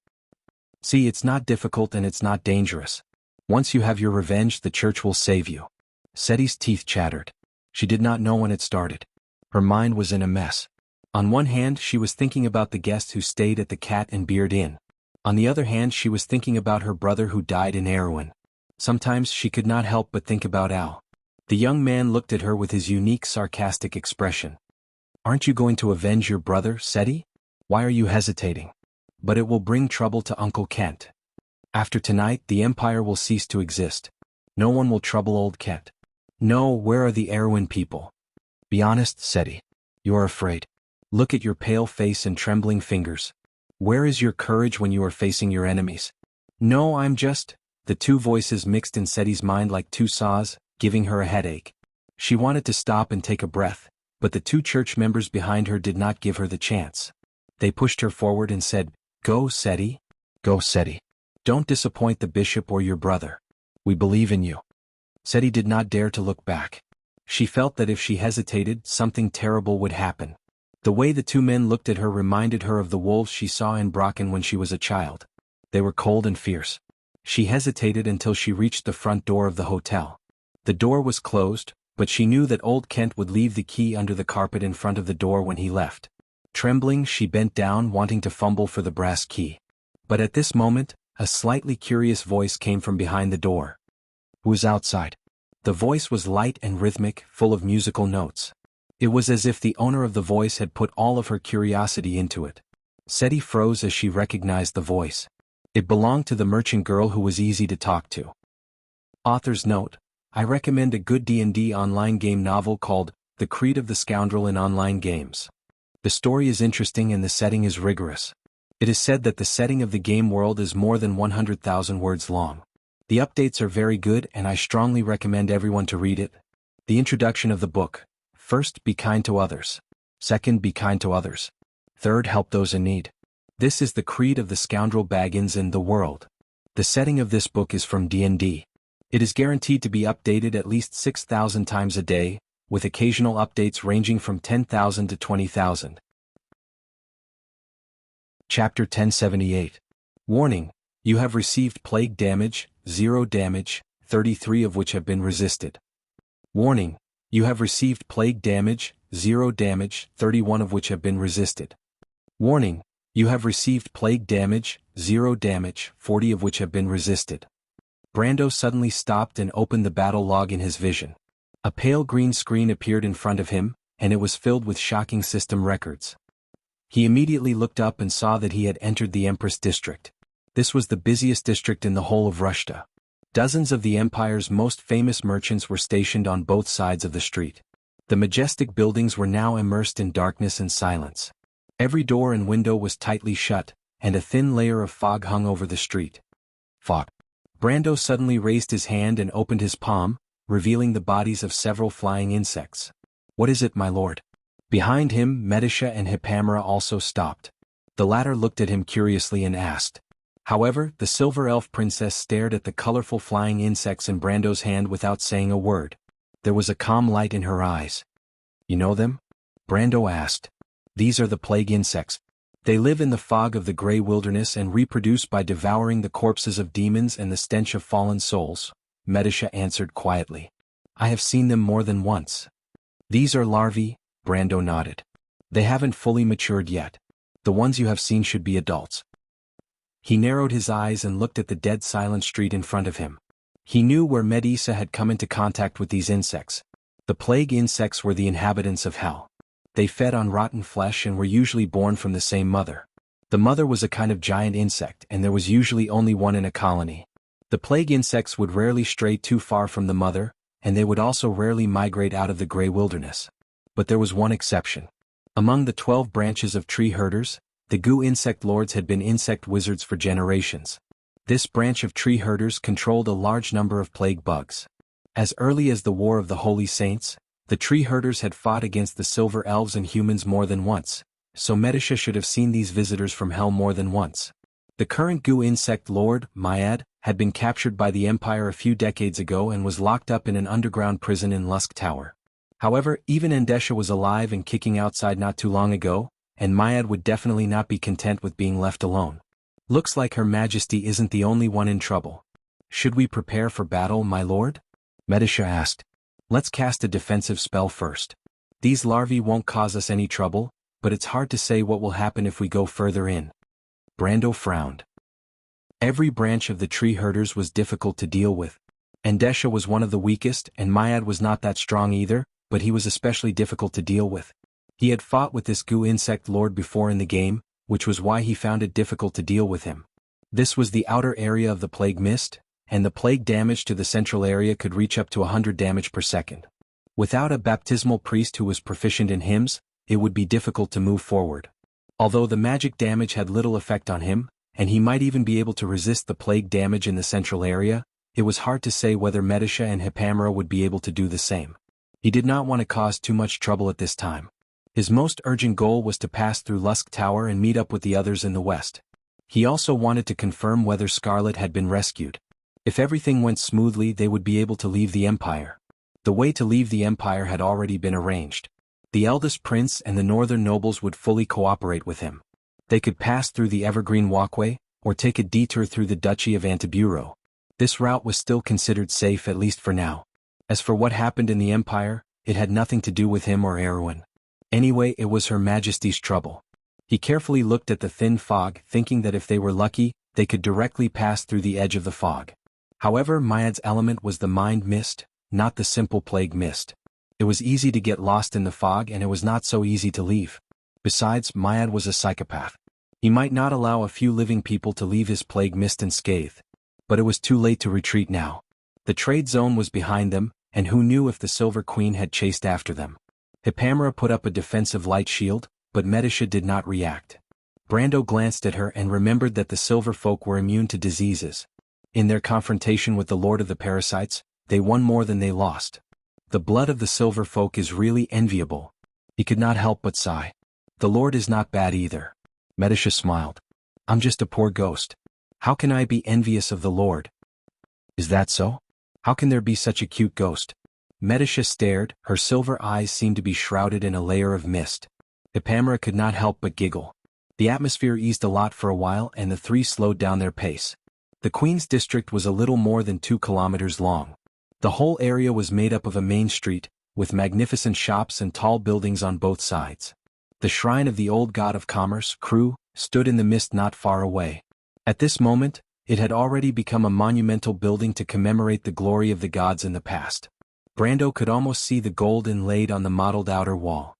See, it's not difficult and it's not dangerous. Once you have your revenge, the church will save you. Seti's teeth chattered. She did not know when it started. Her mind was in a mess. On one hand, she was thinking about the guest who stayed at the Cat and Beard Inn. On the other hand, she was thinking about her brother who died in Erewhon. Sometimes she could not help but think about Al. The young man looked at her with his unique sarcastic expression. Aren't you going to avenge your brother, Seti? Why are you hesitating? But it will bring trouble to Uncle Kent. After tonight, the Empire will cease to exist. No one will trouble Old Kent. No, where are the Erewhon people? Be honest, Seti. You're afraid. Look at your pale face and trembling fingers. Where is your courage when you are facing your enemies? No, I'm just... The two voices mixed in Seti's mind like two saws, giving her a headache. She wanted to stop and take a breath, but the two church members behind her did not give her the chance. They pushed her forward and said, Go, Seti. Go, Seti. Don't disappoint the bishop or your brother. We believe in you. Seti did not dare to look back. She felt that if she hesitated, something terrible would happen. The way the two men looked at her reminded her of the wolves she saw in Brocken when she was a child. They were cold and fierce. She hesitated until she reached the front door of the hotel. The door was closed, but she knew that Old Kent would leave the key under the carpet in front of the door when he left. Trembling, she bent down, wanting to fumble for the brass key. But at this moment, a slightly curious voice came from behind the door. Who's outside? The voice was light and rhythmic, full of musical notes. It was as if the owner of the voice had put all of her curiosity into it. Seti froze as she recognized the voice. It belonged to the merchant girl who was easy to talk to. Author's note: I recommend a good D&D online game novel called The Creed of the Scoundrel in Online Games. The story is interesting and the setting is rigorous. It is said that the setting of the game world is more than 100,000 words long. The updates are very good and I strongly recommend everyone to read it. The introduction of the book. First, be kind to others. Second, be kind to others. Third, help those in need. This is the creed of the scoundrel Baggins in the world. The setting of this book is from D&D. It is guaranteed to be updated at least 6,000 times a day, with occasional updates ranging from 10,000 to 20,000. Chapter 1078. Warning: you have received plague damage, 0 damage, 33 of which have been resisted. Warning: you have received plague damage, 0 damage, 31 of which have been resisted. Warning: you have received plague damage, 0 damage, 40 of which have been resisted. Brando suddenly stopped and opened the battle log in his vision. A pale green screen appeared in front of him, and it was filled with shocking system records. He immediately looked up and saw that he had entered the Empress District. This was the busiest district in the whole of Rushta. Dozens of the Empire's most famous merchants were stationed on both sides of the street. The majestic buildings were now immersed in darkness and silence. Every door and window was tightly shut, and a thin layer of fog hung over the street. Fog. Brando suddenly raised his hand and opened his palm, revealing the bodies of several flying insects. What is it, my lord? Behind him, Medisha and Hippamera also stopped. The latter looked at him curiously and asked. However, the silver elf princess stared at the colorful flying insects in Brando's hand without saying a word. There was a calm light in her eyes. You know them? Brando asked. These are the plague insects. They live in the fog of the gray wilderness and reproduce by devouring the corpses of demons and the stench of fallen souls, Medisha answered quietly. I have seen them more than once. These are larvae, Brando nodded. They haven't fully matured yet. The ones you have seen should be adults. He narrowed his eyes and looked at the dead silent street in front of him. He knew where Medisa had come into contact with these insects. The plague insects were the inhabitants of hell. They fed on rotten flesh and were usually born from the same mother. The mother was a kind of giant insect, and there was usually only one in a colony. The plague insects would rarely stray too far from the mother, and they would also rarely migrate out of the gray wilderness. But there was one exception. Among the 12 branches of tree herders, the goo insect lords had been insect wizards for generations. This branch of tree herders controlled a large number of plague bugs. As early as the War of the Holy Saints, the tree herders had fought against the silver elves and humans more than once, so Medisha should have seen these visitors from hell more than once. The current goo insect lord, Myad, had been captured by the Empire a few decades ago and was locked up in an underground prison in Lusk Tower. However, even Endesha was alive and kicking outside not too long ago, and Myad would definitely not be content with being left alone. Looks like Her Majesty isn't the only one in trouble. Should we prepare for battle, my lord? Medisha asked. Let's cast a defensive spell first. These larvae won't cause us any trouble, but it's hard to say what will happen if we go further in. Brando frowned. Every branch of the tree herders was difficult to deal with. Endesha was one of the weakest, and Myad was not that strong either, but he was especially difficult to deal with. He had fought with this goo insect lord before in the game, which was why he found it difficult to deal with him. This was the outer area of the plague mist, and the plague damage to the central area could reach up to 100 damage per second. Without a baptismal priest who was proficient in hymns, it would be difficult to move forward. Although the magic damage had little effect on him, and he might even be able to resist the plague damage in the central area, it was hard to say whether Medisha and Hipamera would be able to do the same. He did not want to cause too much trouble at this time. His most urgent goal was to pass through Lusk Tower and meet up with the others in the west. He also wanted to confirm whether Scarlet had been rescued. If everything went smoothly, they would be able to leave the Empire. The way to leave the Empire had already been arranged. The eldest prince and the northern nobles would fully cooperate with him. They could pass through the Evergreen Walkway, or take a detour through the Duchy of Antiburo. This route was still considered safe, at least for now. As for what happened in the Empire, it had nothing to do with him or Erwin. Anyway, it was Her Majesty's trouble. He carefully looked at the thin fog, thinking that if they were lucky, they could directly pass through the edge of the fog. However, Myad's element was the mind mist, not the simple plague mist. It was easy to get lost in the fog, and it was not so easy to leave. Besides, Myad was a psychopath. He might not allow a few living people to leave his plague mist unscathed. But it was too late to retreat now. The trade zone was behind them, and who knew if the Silver Queen had chased after them. Hipamera put up a defensive light shield, but Medisha did not react. Brando glanced at her and remembered that the Silver Folk were immune to diseases. In their confrontation with the Lord of the Parasites, they won more than they lost. The blood of the Silver Folk is really enviable. He could not help but sigh. The Lord is not bad either. Medisha smiled. I'm just a poor ghost. How can I be envious of the Lord? Is that so? How can there be such a cute ghost? Medisha stared, her silver eyes seemed to be shrouded in a layer of mist. Hipamera could not help but giggle. The atmosphere eased a lot for a while and the three slowed down their pace. The Queen's district was a little more than 2 kilometers long. The whole area was made up of a main street, with magnificent shops and tall buildings on both sides. The shrine of the old god of commerce, Kru, stood in the mist not far away. At this moment, it had already become a monumental building to commemorate the glory of the gods in the past. Brando could almost see the gold inlaid on the mottled outer wall.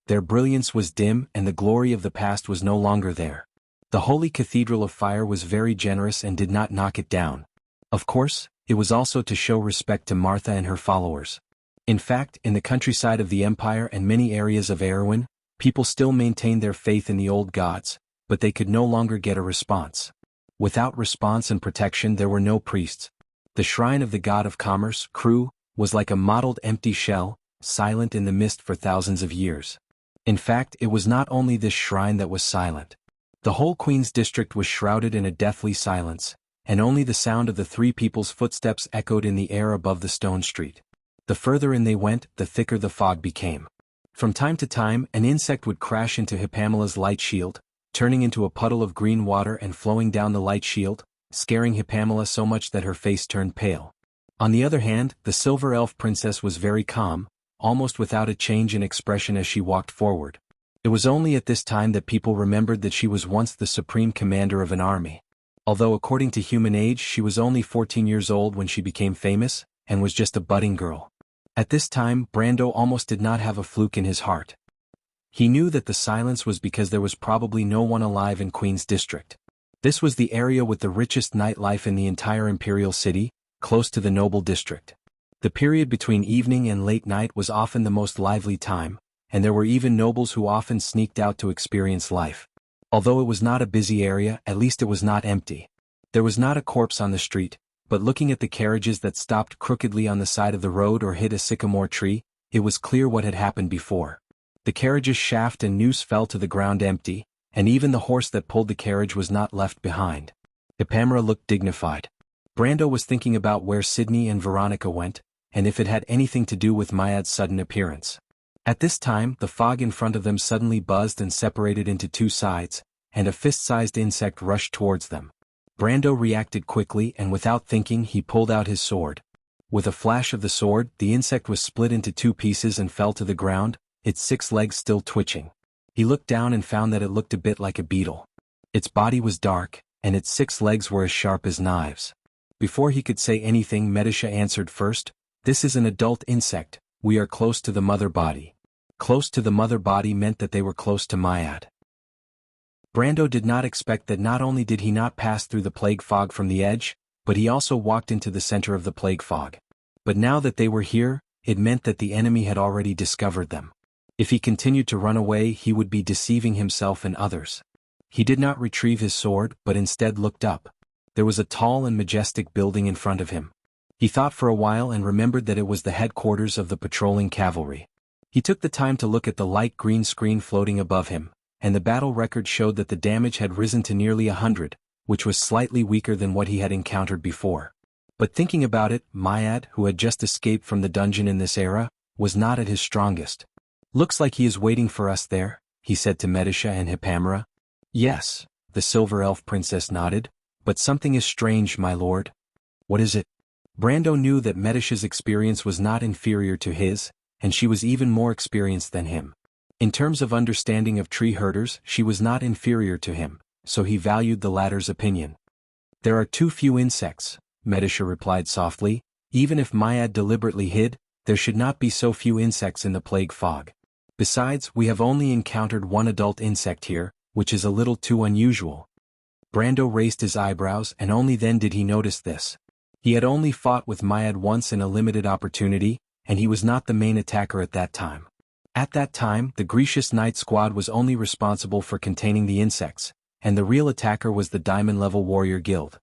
Their brilliance was dim and the glory of the past was no longer there. The Holy Cathedral of Fire was very generous and did not knock it down. Of course, it was also to show respect to Martha and her followers. In fact, in the countryside of the Empire and many areas of Erwin, people still maintained their faith in the old gods, but they could no longer get a response. Without response and protection there were no priests. The shrine of the god of commerce, Kru, was like a mottled empty shell, silent in the mist for thousands of years. In fact, it was not only this shrine that was silent. The whole Queen's district was shrouded in a deathly silence, and only the sound of the three people's footsteps echoed in the air above the stone street. The further in they went, the thicker the fog became. From time to time, an insect would crash into Hipamela's light shield, turning into a puddle of green water and flowing down the light shield, scaring Hipamela so much that her face turned pale. On the other hand, the Silver Elf Princess was very calm, almost without a change in expression as she walked forward. It was only at this time that people remembered that she was once the supreme commander of an army. Although according to human age she was only 14 years old when she became famous, and was just a budding girl. At this time, Brando almost did not have a fluke in his heart. He knew that the silence was because there was probably no one alive in Queen's District. This was the area with the richest nightlife in the entire imperial city, close to the noble district. The period between evening and late night was often the most lively time, and there were even nobles who often sneaked out to experience life. Although it was not a busy area, at least it was not empty. There was not a corpse on the street, but looking at the carriages that stopped crookedly on the side of the road or hit a sycamore tree, it was clear what had happened before. The carriage's shaft and noose fell to the ground empty, and even the horse that pulled the carriage was not left behind. Epamera looked dignified. Brando was thinking about where Sydney and Veronica went, and if it had anything to do with Mayad's sudden appearance. At this time, the fog in front of them suddenly buzzed and separated into two sides, and a fist-sized insect rushed towards them. Brando reacted quickly, and without thinking he pulled out his sword. With a flash of the sword, the insect was split into two pieces and fell to the ground, its 6 legs still twitching. He looked down and found that it looked a bit like a beetle. Its body was dark, and its 6 legs were as sharp as knives. Before he could say anything, Medisha answered first, "This is an adult insect, we are close to the mother body." Close to the mother body meant that they were close to Mayad. Brando did not expect that not only did he not pass through the plague fog from the edge, but he also walked into the center of the plague fog. But now that they were here, it meant that the enemy had already discovered them. If he continued to run away, he would be deceiving himself and others. He did not retrieve his sword, but instead looked up. There was a tall and majestic building in front of him. He thought for a while and remembered that it was the headquarters of the patrolling cavalry. He took the time to look at the light green screen floating above him, and the battle record showed that the damage had risen to nearly 100, which was slightly weaker than what he had encountered before. But thinking about it, Mayad, who had just escaped from the dungeon in this era, was not at his strongest. "Looks like he is waiting for us there," he said to Medisha and Epamera. "Yes," the silver elf princess nodded, "but something is strange, my lord." "What is it?" Brando knew that Medisha's experience was not inferior to his, and she was even more experienced than him. In terms of understanding of tree herders, she was not inferior to him, so he valued the latter's opinion. "There are too few insects," Medisha replied softly. "Even if Mayad deliberately hid, there should not be so few insects in the plague fog. Besides, we have only encountered one adult insect here, which is a little too unusual." Brando raised his eyebrows, and only then did he notice this. He had only fought with Mayad once in a limited opportunity, and he was not the main attacker at that time. At that time, the Grecius Knight Squad was only responsible for containing the insects, and the real attacker was the Diamond-level warrior guild.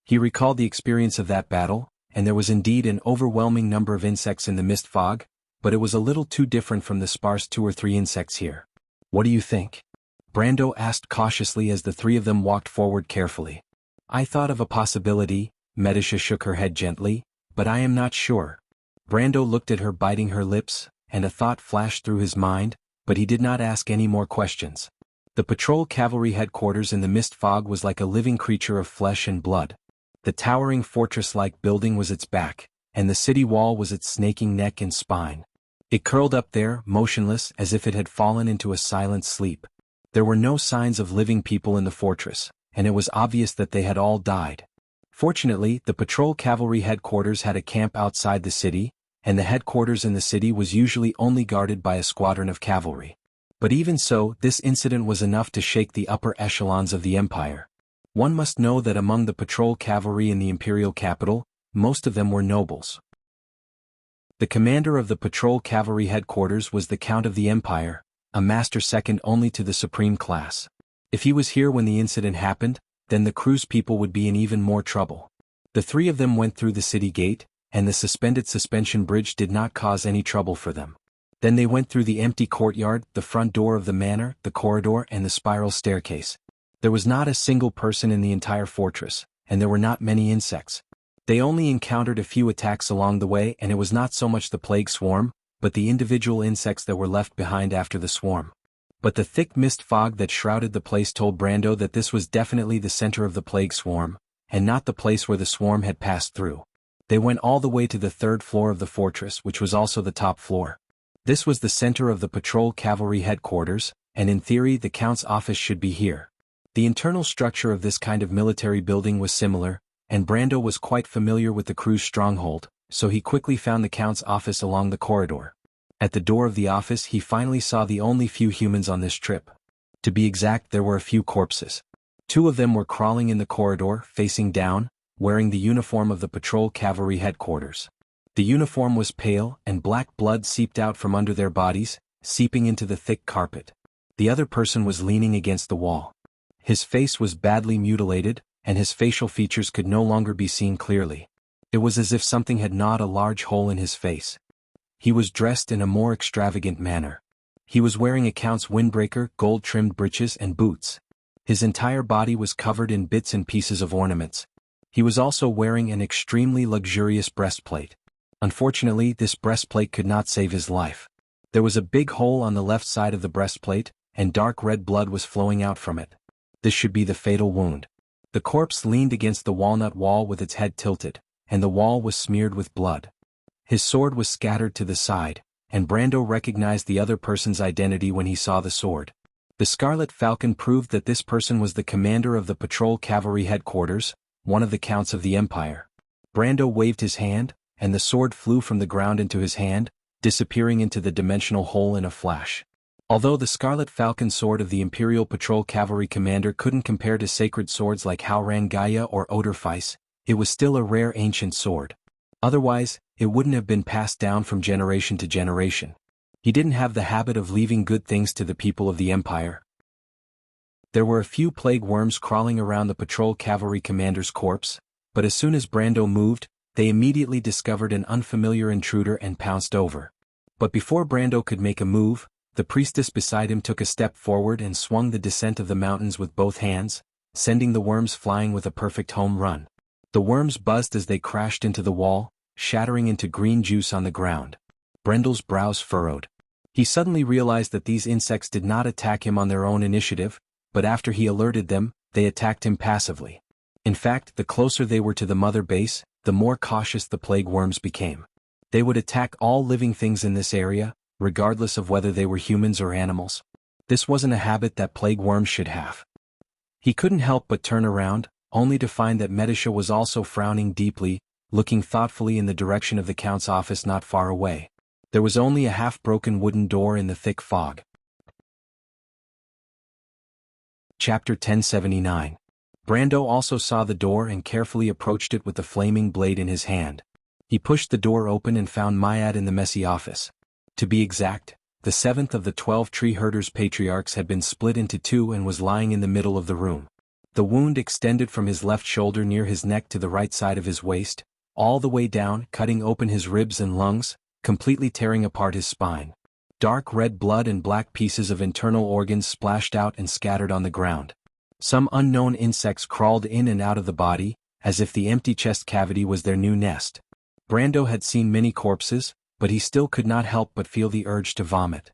He recalled the experience of that battle, and there was indeed an overwhelming number of insects in the mist fog, but it was a little too different from the sparse 2 or 3 insects here. "What do you think?" Brando asked cautiously as the 3 of them walked forward carefully. "I thought of a possibility," Medisha shook her head gently, "but I am not sure." Brando looked at her biting her lips, and a thought flashed through his mind, but he did not ask any more questions. The patrol cavalry headquarters in the mist fog was like a living creature of flesh and blood. The towering fortress-like building was its back, and the city wall was its snaking neck and spine. It curled up there, motionless, as if it had fallen into a silent sleep. There were no signs of living people in the fortress, and it was obvious that they had all died. Fortunately, the patrol cavalry headquarters had a camp outside the city, and the headquarters in the city was usually only guarded by a squadron of cavalry. But even so, this incident was enough to shake the upper echelons of the empire. One must know that among the patrol cavalry in the imperial capital, most of them were nobles. The commander of the patrol cavalry headquarters was the Count of the Empire, a master second only to the supreme class. If he was here when the incident happened, then the crew's people would be in even more trouble. The 3 of them went through the city gate, and the suspended suspension bridge did not cause any trouble for them. Then they went through the empty courtyard, the front door of the manor, the corridor, and the spiral staircase. There was not a single person in the entire fortress, and there were not many insects. They only encountered a few attacks along the way, and it was not so much the plague swarm, but the individual insects that were left behind after the swarm. But the thick mist fog that shrouded the place told Brando that this was definitely the center of the plague swarm, and not the place where the swarm had passed through. They went all the way to the 3rd floor of the fortress, which was also the top floor. This was the center of the patrol cavalry headquarters, and in theory the Count's office should be here. The internal structure of this kind of military building was similar, and Brando was quite familiar with the crew's stronghold, so he quickly found the Count's office along the corridor. At the door of the office he finally saw the only few humans on this trip. To be exact, there were a few corpses. 2 of them were crawling in the corridor, facing down, wearing the uniform of the patrol cavalry headquarters. The uniform was pale, and black blood seeped out from under their bodies, seeping into the thick carpet. The other person was leaning against the wall. His face was badly mutilated, and his facial features could no longer be seen clearly. It was as if something had gnawed a large hole in his face. He was dressed in a more extravagant manner. He was wearing a Count's windbreaker, gold-trimmed breeches and boots. His entire body was covered in bits and pieces of ornaments. He was also wearing an extremely luxurious breastplate. Unfortunately, this breastplate could not save his life. There was a big hole on the left side of the breastplate, and dark red blood was flowing out from it. This should be the fatal wound. The corpse leaned against the walnut wall with its head tilted, and the wall was smeared with blood. His sword was scattered to the side, and Brando recognized the other person's identity when he saw the sword. The Scarlet Falcon proved that this person was the commander of the patrol cavalry headquarters, one of the counts of the Empire. Brando waved his hand, and the sword flew from the ground into his hand, disappearing into the dimensional hole in a flash. Although the Scarlet Falcon sword of the Imperial Patrol Cavalry Commander couldn't compare to sacred swords like Haurangaya or Oderfeis, it was still a rare ancient sword. Otherwise, it wouldn't have been passed down from generation to generation. He didn't have the habit of leaving good things to the people of the Empire. There were a few plague worms crawling around the Patrol Cavalry Commander's corpse, but as soon as Brando moved, they immediately discovered an unfamiliar intruder and pounced over. But before Brando could make a move, the priestess beside him took a step forward and swung the descent of the mountains with both hands, sending the worms flying with a perfect home run. The worms buzzed as they crashed into the wall, shattering into green juice on the ground. Brendel's brows furrowed. He suddenly realized that these insects did not attack him on their own initiative, but after he alerted them, they attacked him passively. In fact, the closer they were to the mother base, the more cautious the plague worms became. They would attack all living things in this area, regardless of whether they were humans or animals. This wasn't a habit that plague worms should have. He couldn't help but turn around, only to find that Medisha was also frowning deeply, looking thoughtfully in the direction of the Count's office not far away. There was only a half-broken wooden door in the thick fog. Chapter 1079. Brando also saw the door and carefully approached it with the flaming blade in his hand. He pushed the door open and found Mayad in the messy office. To be exact, the 7th of the 12 tree herders patriarchs had been split into 2 and was lying in the middle of the room. The wound extended from his left shoulder near his neck to the right side of his waist, all the way down, cutting open his ribs and lungs, completely tearing apart his spine. Dark red blood and black pieces of internal organs splashed out and scattered on the ground. Some unknown insects crawled in and out of the body, as if the empty chest cavity was their new nest. Brando had seen many corpses, but he still could not help but feel the urge to vomit.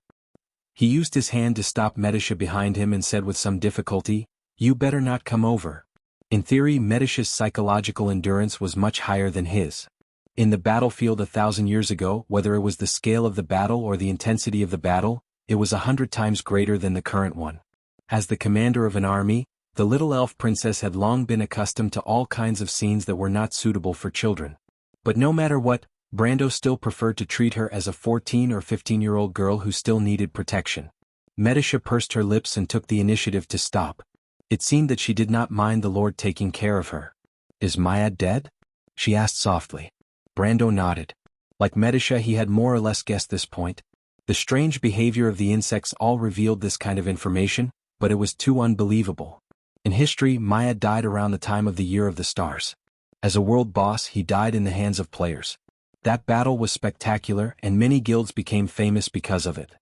He used his hand to stop Medisha behind him and said with some difficulty, "You better not come over." In theory, Medisha's psychological endurance was much higher than his. In the battlefield 1,000 years ago, whether it was the scale of the battle or the intensity of the battle, it was 100 times greater than the current one. As the commander of an army, the little elf princess had long been accustomed to all kinds of scenes that were not suitable for children. But no matter what, Brando still preferred to treat her as a 14 or 15-year-old girl who still needed protection. Medisha pursed her lips and took the initiative to stop. It seemed that she did not mind the Lord taking care of her. "Is Mayad dead?" she asked softly. Brando nodded. Like Medisha, he had more or less guessed this point. The strange behavior of the insects all revealed this kind of information, but it was too unbelievable. In history, Mayad died around the time of the Year of the Stars. As a world boss, he died in the hands of players. That battle was spectacular, and many guilds became famous because of it.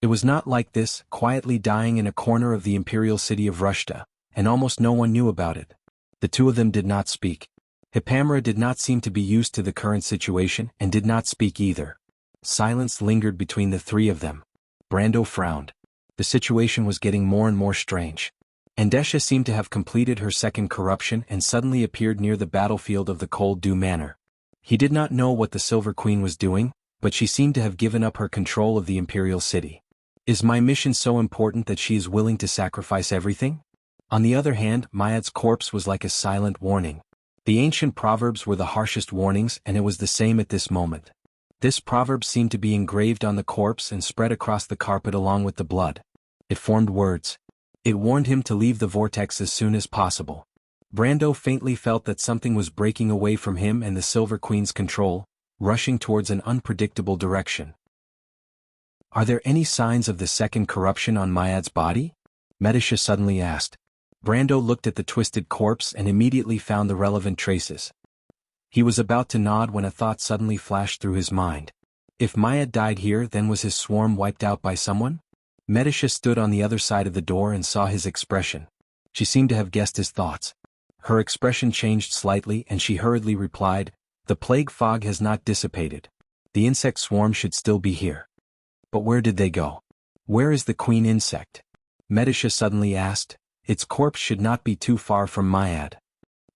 It was not like this, quietly dying in a corner of the imperial city of Rushta, and almost no one knew about it. The 2 of them did not speak. Hippamra did not seem to be used to the current situation and did not speak either. Silence lingered between the 3 of them. Brando frowned. The situation was getting more and more strange. Andesha seemed to have completed her second corruption and suddenly appeared near the battlefield of the Cold Dew Manor. He did not know what the Silver Queen was doing, but she seemed to have given up her control of the imperial city. Is my mission so important that she is willing to sacrifice everything? On the other hand, Mayad's corpse was like a silent warning. The ancient proverbs were the harshest warnings, and it was the same at this moment. This proverb seemed to be engraved on the corpse and spread across the carpet along with the blood. It formed words. It warned him to leave the vortex as soon as possible. Brando faintly felt that something was breaking away from him and the Silver Queen's control, rushing towards an unpredictable direction. "Are there any signs of the second corruption on Mayad's body?" Medisha suddenly asked. Brando looked at the twisted corpse and immediately found the relevant traces. He was about to nod when a thought suddenly flashed through his mind. If Mayad died here, then was his swarm wiped out by someone? Medisha stood on the other side of the door and saw his expression. She seemed to have guessed his thoughts. Her expression changed slightly and she hurriedly replied, "The plague fog has not dissipated. The insect swarm should still be here." "But where did they go? Where is the queen insect?" Medisha suddenly asked. "Its corpse should not be too far from Mayad."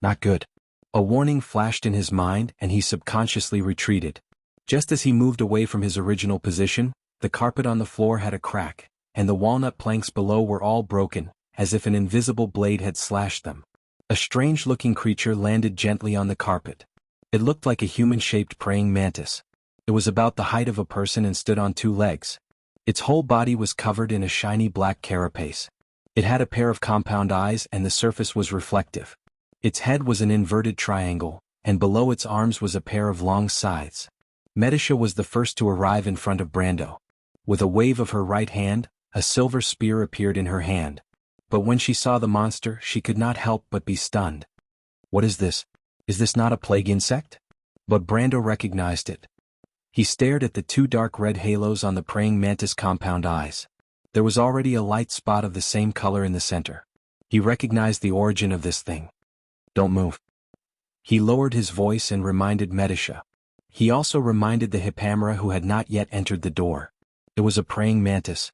Not good. A warning flashed in his mind and he subconsciously retreated. Just as he moved away from his original position, the carpet on the floor had a crack, and the walnut planks below were all broken, as if an invisible blade had slashed them. A strange-looking creature landed gently on the carpet. It looked like a human-shaped praying mantis. It was about the height of a person and stood on two legs. Its whole body was covered in a shiny black carapace. It had a pair of compound eyes and the surface was reflective. Its head was an inverted triangle, and below its arms was a pair of long scythes. Medisha was the first to arrive in front of Brando. With a wave of her right hand, a silver spear appeared in her hand. But when she saw the monster, she could not help but be stunned. "What is this? Is this not a plague insect?" But Brando recognized it. He stared at the two dark red halos on the praying mantis' compound eyes. There was already a light spot of the same color in the center. He recognized the origin of this thing. "Don't move." He lowered his voice and reminded Medisha. He also reminded the Hippamera who had not yet entered the door. It was a praying mantis.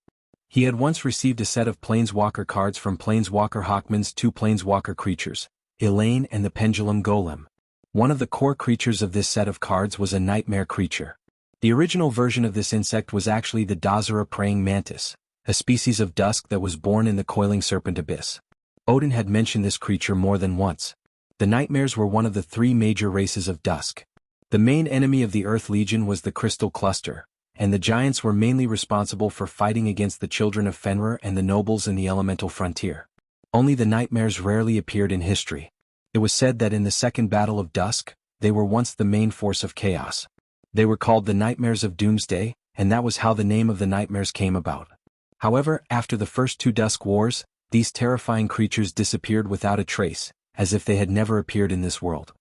He had once received a set of Planeswalker cards from Planeswalker Hawkman's two Planeswalker creatures, Elaine and the Pendulum Golem. One of the core creatures of this set of cards was a nightmare creature. The original version of this insect was actually the Dazara praying mantis, a species of dusk that was born in the coiling serpent abyss. Odin had mentioned this creature more than once. The nightmares were one of the three major races of dusk. The main enemy of the Earth Legion was the Crystal Cluster, and the giants were mainly responsible for fighting against the children of Fenrir and the nobles in the elemental frontier. Only the nightmares rarely appeared in history. It was said that in the Second Battle of Dusk, they were once the main force of chaos. They were called the Nightmares of Doomsday, and that was how the name of the nightmares came about. However, after the first two Dusk Wars, these terrifying creatures disappeared without a trace, as if they had never appeared in this world.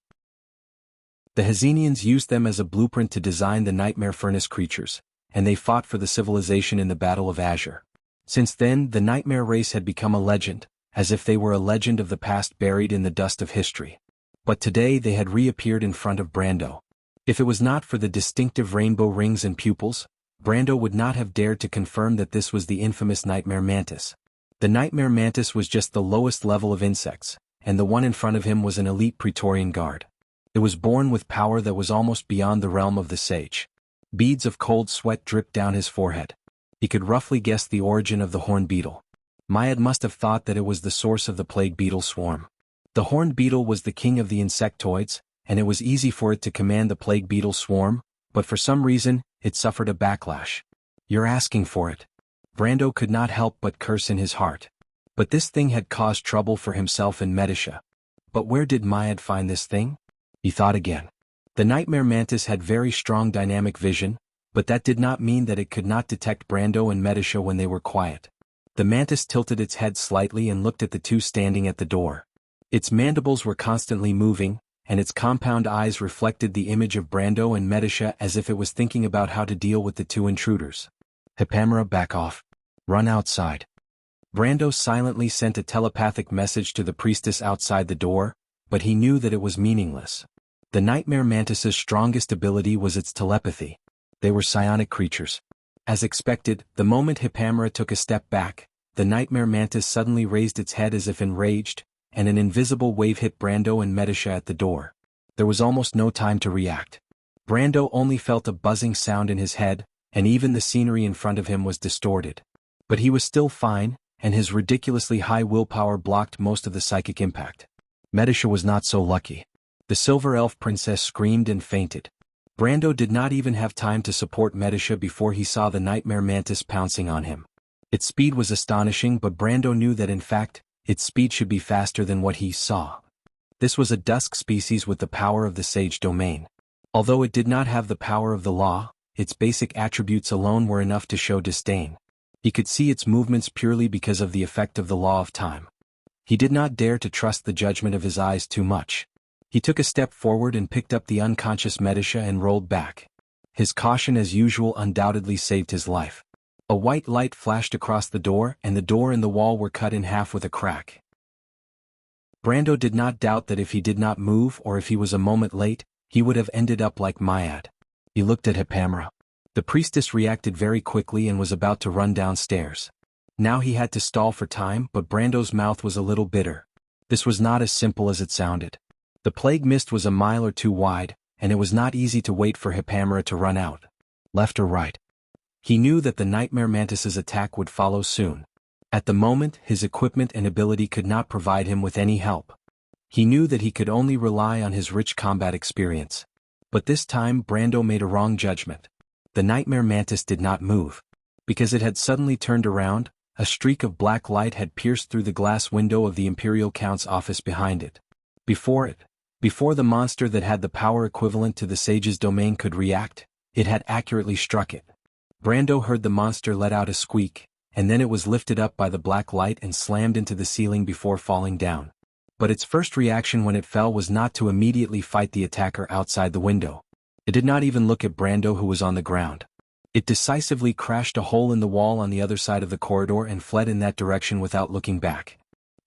The Hazenians used them as a blueprint to design the nightmare furnace creatures, and they fought for the civilization in the Battle of Azure. Since then, the nightmare race had become a legend, as if they were a legend of the past buried in the dust of history. But today they had reappeared in front of Brando. If it was not for the distinctive rainbow rings and pupils, Brando would not have dared to confirm that this was the infamous nightmare mantis. The nightmare mantis was just the lowest level of insects, and the one in front of him was an elite Praetorian guard. It was born with power that was almost beyond the realm of the sage. Beads of cold sweat dripped down his forehead. He could roughly guess the origin of the horned beetle. Mayad must have thought that it was the source of the plague beetle swarm. The horned beetle was the king of the insectoids, and it was easy for it to command the plague beetle swarm, but for some reason, it suffered a backlash. "You're asking for it." Brando could not help but curse in his heart. But this thing had caused trouble for himself and Medisha. But where did Mayad find this thing? He thought again. The nightmare mantis had very strong dynamic vision, but that did not mean that it could not detect Brando and Medisha when they were quiet. The mantis tilted its head slightly and looked at the two standing at the door. Its mandibles were constantly moving, and its compound eyes reflected the image of Brando and Medisha as if it was thinking about how to deal with the two intruders. "Hippamera, back off. Run outside." Brando silently sent a telepathic message to the priestess outside the door, but he knew that it was meaningless. The nightmare mantis's strongest ability was its telepathy. They were psionic creatures. As expected, the moment Hippamera took a step back, the nightmare mantis suddenly raised its head as if enraged, and an invisible wave hit Brando and Medisha at the door. There was almost no time to react. Brando only felt a buzzing sound in his head, and even the scenery in front of him was distorted. But he was still fine, and his ridiculously high willpower blocked most of the psychic impact. Medisha was not so lucky. The silver elf princess screamed and fainted. Brando did not even have time to support Medisha before he saw the nightmare mantis pouncing on him. Its speed was astonishing, but Brando knew that in fact, its speed should be faster than what he saw. This was a dusk species with the power of the sage domain. Although it did not have the power of the law, its basic attributes alone were enough to show disdain. He could see its movements purely because of the effect of the law of time. He did not dare to trust the judgment of his eyes too much. He took a step forward and picked up the unconscious Medisha and rolled back. His caution as usual undoubtedly saved his life. A white light flashed across the door, and the door and the wall were cut in half with a crack. Brando did not doubt that if he did not move or if he was a moment late, he would have ended up like Mayad. He looked at Hipamra. The priestess reacted very quickly and was about to run downstairs. Now he had to stall for time, but Brando's mouth was a little bitter. This was not as simple as it sounded. The plague mist was a mile or two wide, and it was not easy to wait for Hipamra to run out. Left or right. He knew that the nightmare mantis's attack would follow soon. At the moment, his equipment and ability could not provide him with any help. He knew that he could only rely on his rich combat experience. But this time Brando made a wrong judgment. The nightmare mantis did not move. Because it had suddenly turned around, a streak of black light had pierced through the glass window of the Imperial Count's office behind it. Before the monster that had the power equivalent to the sage's domain could react, it had accurately struck it. Brando heard the monster let out a squeak, and then it was lifted up by the black light and slammed into the ceiling before falling down. But its first reaction when it fell was not to immediately fight the attacker outside the window. It did not even look at Brando, who was on the ground. It decisively crashed a hole in the wall on the other side of the corridor and fled in that direction without looking back.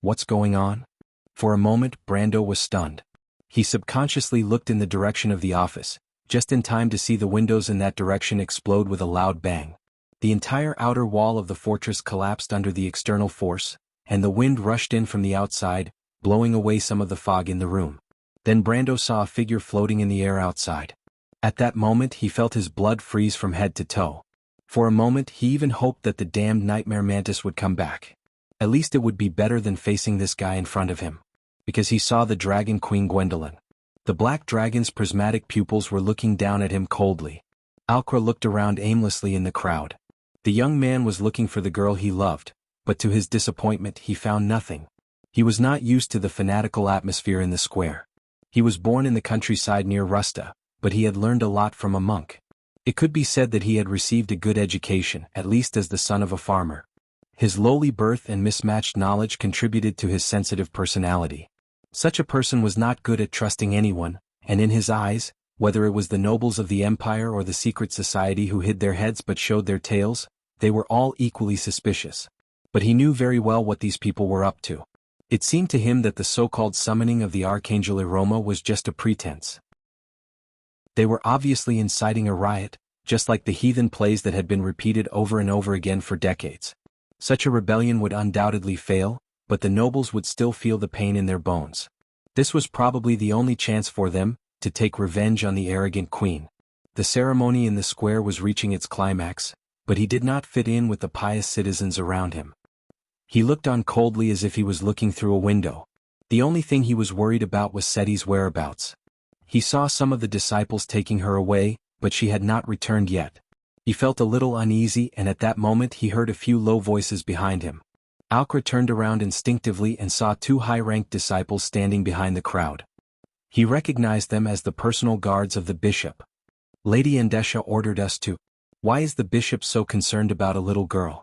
What's going on? For a moment, Brando was stunned. He subconsciously looked in the direction of the office, just in time to see the windows in that direction explode with a loud bang. The entire outer wall of the fortress collapsed under the external force, and the wind rushed in from the outside, blowing away some of the fog in the room. Then Brando saw a figure floating in the air outside. At that moment he felt his blood freeze from head to toe. For a moment he even hoped that the damned nightmare mantis would come back. At least it would be better than facing this guy in front of him. Because he saw the dragon queen Gwendolyn. The black dragon's prismatic pupils were looking down at him coldly. Alcra looked around aimlessly in the crowd. The young man was looking for the girl he loved, but to his disappointment he found nothing. He was not used to the fanatical atmosphere in the square. He was born in the countryside near Rusta, but he had learned a lot from a monk. It could be said that he had received a good education, at least as the son of a farmer. His lowly birth and mismatched knowledge contributed to his sensitive personality. Such a person was not good at trusting anyone, and in his eyes, whether it was the nobles of the empire or the secret society who hid their heads but showed their tails, they were all equally suspicious. But he knew very well what these people were up to. It seemed to him that the so-called summoning of the Archangel Iroma was just a pretense. They were obviously inciting a riot, just like the heathen plays that had been repeated over and over again for decades. Such a rebellion would undoubtedly fail, but the nobles would still feel the pain in their bones. This was probably the only chance for them, to take revenge on the arrogant queen. The ceremony in the square was reaching its climax, but he did not fit in with the pious citizens around him. He looked on coldly as if he was looking through a window. The only thing he was worried about was Seti's whereabouts. He saw some of the disciples taking her away, but she had not returned yet. He felt a little uneasy, and at that moment he heard a few low voices behind him. Alcra turned around instinctively and saw two high-ranked disciples standing behind the crowd. He recognized them as the personal guards of the bishop. Lady Endesha ordered us to. Why is the bishop so concerned about a little girl?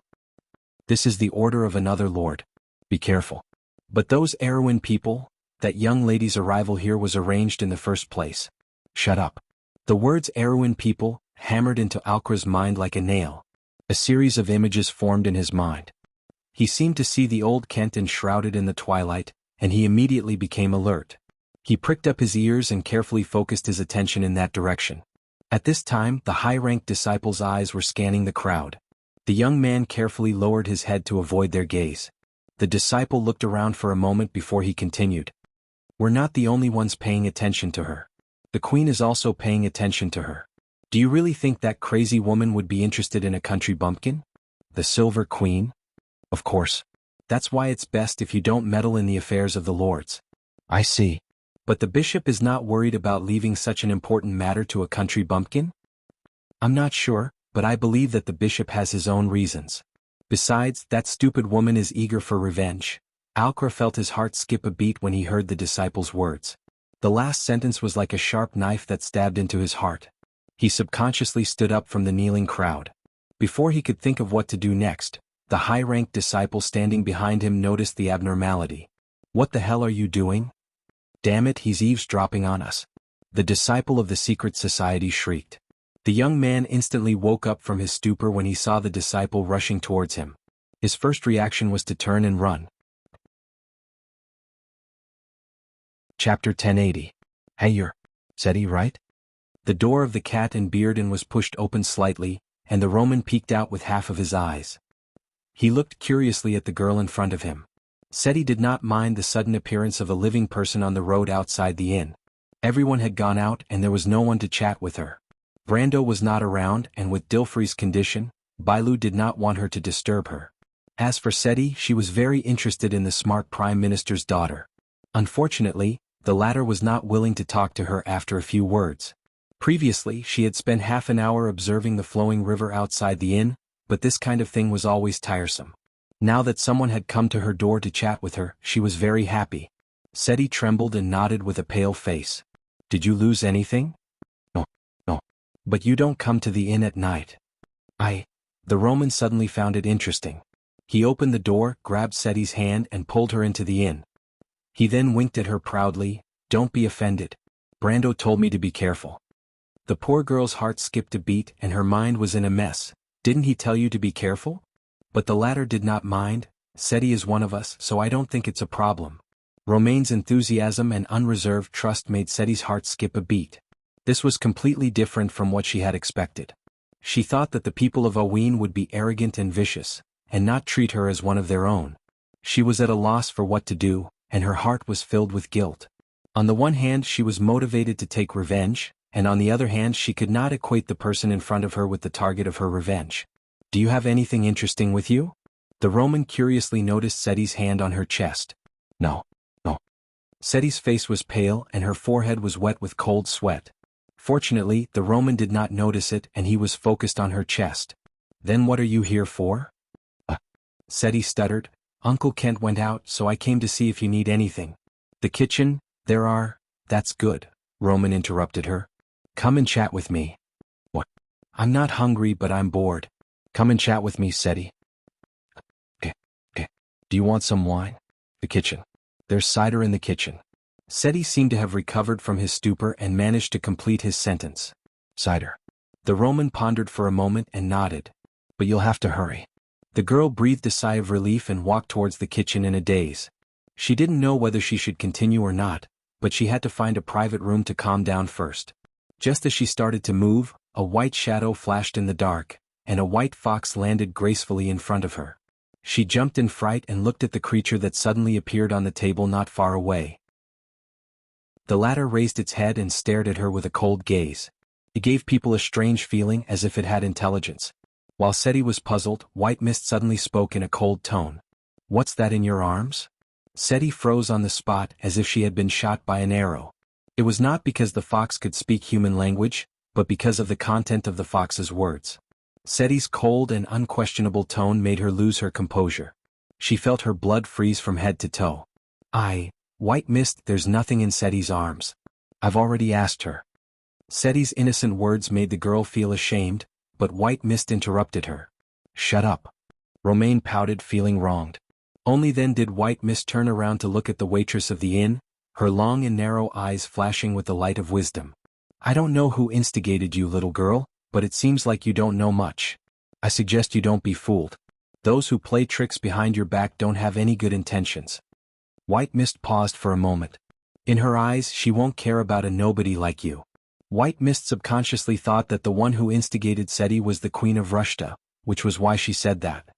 This is the order of another lord. Be careful. But those Erewhon people, that young lady's arrival here was arranged in the first place. Shut up. The words Erewhon people hammered into Alcra's mind like a nail. A series of images formed in his mind. He seemed to see the old Kent enshrouded in the twilight, and he immediately became alert. He pricked up his ears and carefully focused his attention in that direction. At this time, the high-ranked disciples' eyes were scanning the crowd. The young man carefully lowered his head to avoid their gaze. The disciple looked around for a moment before he continued. We're not the only ones paying attention to her. The queen is also paying attention to her. Do you really think that crazy woman would be interested in a country bumpkin? The Silver Queen? Of course. That's why it's best if you don't meddle in the affairs of the lords. I see. But the bishop is not worried about leaving such an important matter to a country bumpkin? I'm not sure, but I believe that the bishop has his own reasons. Besides, that stupid woman is eager for revenge. Alcra felt his heart skip a beat when he heard the disciple's words. The last sentence was like a sharp knife that stabbed into his heart. He subconsciously stood up from the kneeling crowd. Before he could think of what to do next, the high-ranked disciple standing behind him noticed the abnormality. "What the hell are you doing? Damn it, he's eavesdropping on us!" The disciple of the secret society shrieked. The young man instantly woke up from his stupor when he saw the disciple rushing towards him. His first reaction was to turn and run. Chapter 1080. "Hey, you're Seti, right?" The door of the Cat and Beard Inn was pushed open slightly, and the Roman peeked out with half of his eyes. He looked curiously at the girl in front of him. Seti did not mind the sudden appearance of a living person on the road outside the inn. Everyone had gone out and there was no one to chat with her. Brando was not around, and with Dilfrey's condition, Bailu did not want her to disturb her. As for Seti, she was very interested in the smart Prime Minister's daughter. Unfortunately, the latter was not willing to talk to her after a few words. Previously, she had spent half an hour observing the flowing river outside the inn, but this kind of thing was always tiresome. Now that someone had come to her door to chat with her, she was very happy. Seti trembled and nodded with a pale face. "Did you lose anything?" "No, no. But you don't come to the inn at night." The Roman suddenly found it interesting. He opened the door, grabbed Seti's hand and pulled her into the inn. He then winked at her proudly. "Don't be offended. Brando told me to be careful." The poor girl's heart skipped a beat and her mind was in a mess. "Didn't he tell you to be careful?" But the latter did not mind. "Seti is one of us, so I don't think it's a problem." Romaine's enthusiasm and unreserved trust made Seti's heart skip a beat. This was completely different from what she had expected. She thought that the people of Aween would be arrogant and vicious, and not treat her as one of their own. She was at a loss for what to do, and her heart was filled with guilt. On the one hand, she was motivated to take revenge, and on the other hand, she could not equate the person in front of her with the target of her revenge. "Do you have anything interesting with you?" The Roman curiously noticed Seti's hand on her chest. No. Seti's face was pale and her forehead was wet with cold sweat. Fortunately, the Roman did not notice it and he was focused on her chest. "Then what are you here for?" Seti stuttered. "Uncle Kent went out, so I came to see if you need anything." "The kitchen, there are." "That's good," Roman interrupted her. "Come and chat with me." "What?" "I'm not hungry but I'm bored." "Come and chat with me, Seti." Okay. "Do you want some wine?" "The kitchen. There's cider in the kitchen." Seti seemed to have recovered from his stupor and managed to complete his sentence. "Cider." The Roman pondered for a moment and nodded. "But you'll have to hurry." The girl breathed a sigh of relief and walked towards the kitchen in a daze. She didn't know whether she should continue or not, but she had to find a private room to calm down first. Just as she started to move, a white shadow flashed in the dark, and a white fox landed gracefully in front of her. She jumped in fright and looked at the creature that suddenly appeared on the table not far away. The latter raised its head and stared at her with a cold gaze. It gave people a strange feeling as if it had intelligence. While Seti was puzzled, White Mist suddenly spoke in a cold tone. "What's that in your arms?" Seti froze on the spot as if she had been shot by an arrow. It was not because the fox could speak human language, but because of the content of the fox's words. Seti's cold and unquestionable tone made her lose her composure. She felt her blood freeze from head to toe. White Mist, there's nothing in Seti's arms. I've already asked her." Seti's innocent words made the girl feel ashamed, but White Mist interrupted her. "Shut up." Romaine pouted, feeling wronged. Only then did White Mist turn around to look at the waitress of the inn, her long and narrow eyes flashing with the light of wisdom. "I don't know who instigated you, little girl, but it seems like you don't know much. I suggest you don't be fooled. Those who play tricks behind your back don't have any good intentions." White Mist paused for a moment. In her eyes, she won't care about a nobody like you. White Mist subconsciously thought that the one who instigated Seti was the Queen of Rushta, which was why she said that.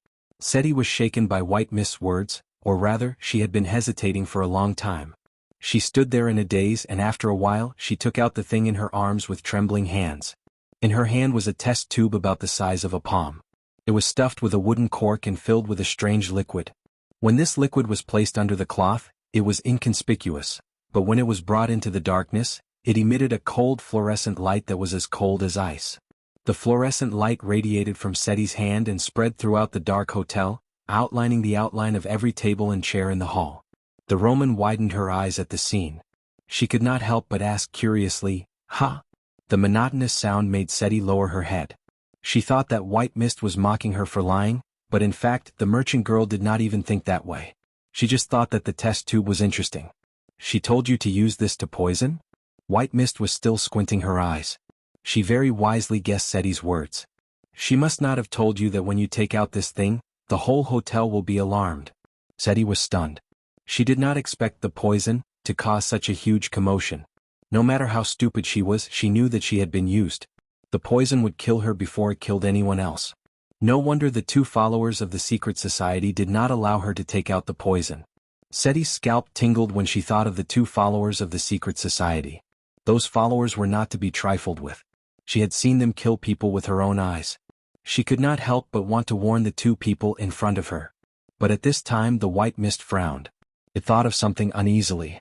Seti was shaken by White Mist's words, or rather, she had been hesitating for a long time. She stood there in a daze and after a while she took out the thing in her arms with trembling hands. In her hand was a test tube about the size of a palm. It was stuffed with a wooden cork and filled with a strange liquid. When this liquid was placed under the cloth, it was inconspicuous, but when it was brought into the darkness, it emitted a cold fluorescent light that was as cold as ice. The fluorescent light radiated from Seti's hand and spread throughout the dark hotel, outlining the outline of every table and chair in the hall. The Roman widened her eyes at the scene. She could not help but ask curiously, "Ha?" The monotonous sound made Seti lower her head. She thought that white mist was mocking her for lying, but in fact the merchant girl did not even think that way. She just thought that the test tube was interesting. "She told you to use this to poison?" White mist was still squinting her eyes. She very wisely guessed Seti's words. "She must not have told you that when you take out this thing, the whole hotel will be alarmed." Seti was stunned. She did not expect the poison to cause such a huge commotion. No matter how stupid she was, she knew that she had been used. The poison would kill her before it killed anyone else. No wonder the two followers of the secret society did not allow her to take out the poison. Seti's scalp tingled when she thought of the two followers of the secret society. Those followers were not to be trifled with. She had seen them kill people with her own eyes. She could not help but want to warn the two people in front of her. But at this time the white mist frowned. It thought of something uneasily.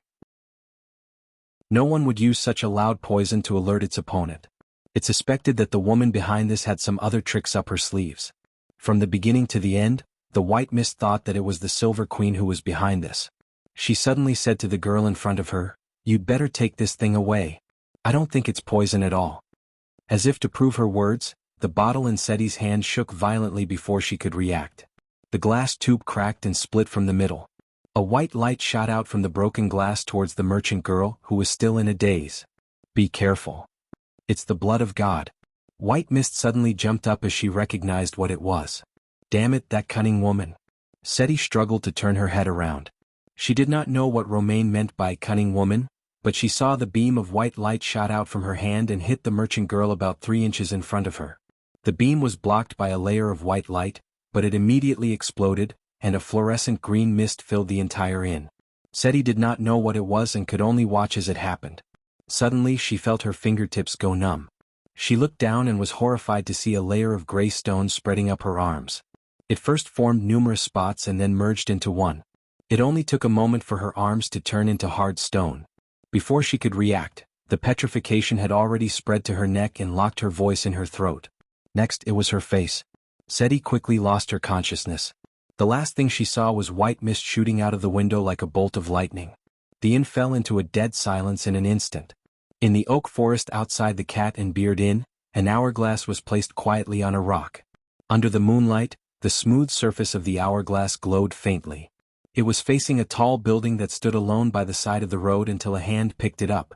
No one would use such a loud poison to alert its opponent. It suspected that the woman behind this had some other tricks up her sleeves. From the beginning to the end, the white mist thought that it was the Silver Queen who was behind this. She suddenly said to the girl in front of her, "You'd better take this thing away. I don't think it's poison at all." As if to prove her words, the bottle in Seti's hand shook violently before she could react. The glass tube cracked and split from the middle. A white light shot out from the broken glass towards the merchant girl, who was still in a daze. "Be careful. It's the blood of God." White mist suddenly jumped up as she recognized what it was. Damn it, that cunning woman. Seti struggled to turn her head around. She did not know what Romain meant by cunning woman, but she saw the beam of white light shot out from her hand and hit the merchant girl about 3 inches in front of her. The beam was blocked by a layer of white light, but it immediately exploded, and a fluorescent green mist filled the entire inn. Seti did not know what it was and could only watch as it happened. Suddenly she felt her fingertips go numb. She looked down and was horrified to see a layer of gray stones spreading up her arms. It first formed numerous spots and then merged into one. It only took a moment for her arms to turn into hard stone. Before she could react, the petrification had already spread to her neck and locked her voice in her throat. Next it was her face. Seti quickly lost her consciousness. The last thing she saw was white mist shooting out of the window like a bolt of lightning. The inn fell into a dead silence in an instant. In the oak forest outside the Cat and Beard Inn, an hourglass was placed quietly on a rock. Under the moonlight, the smooth surface of the hourglass glowed faintly. It was facing a tall building that stood alone by the side of the road until a hand picked it up.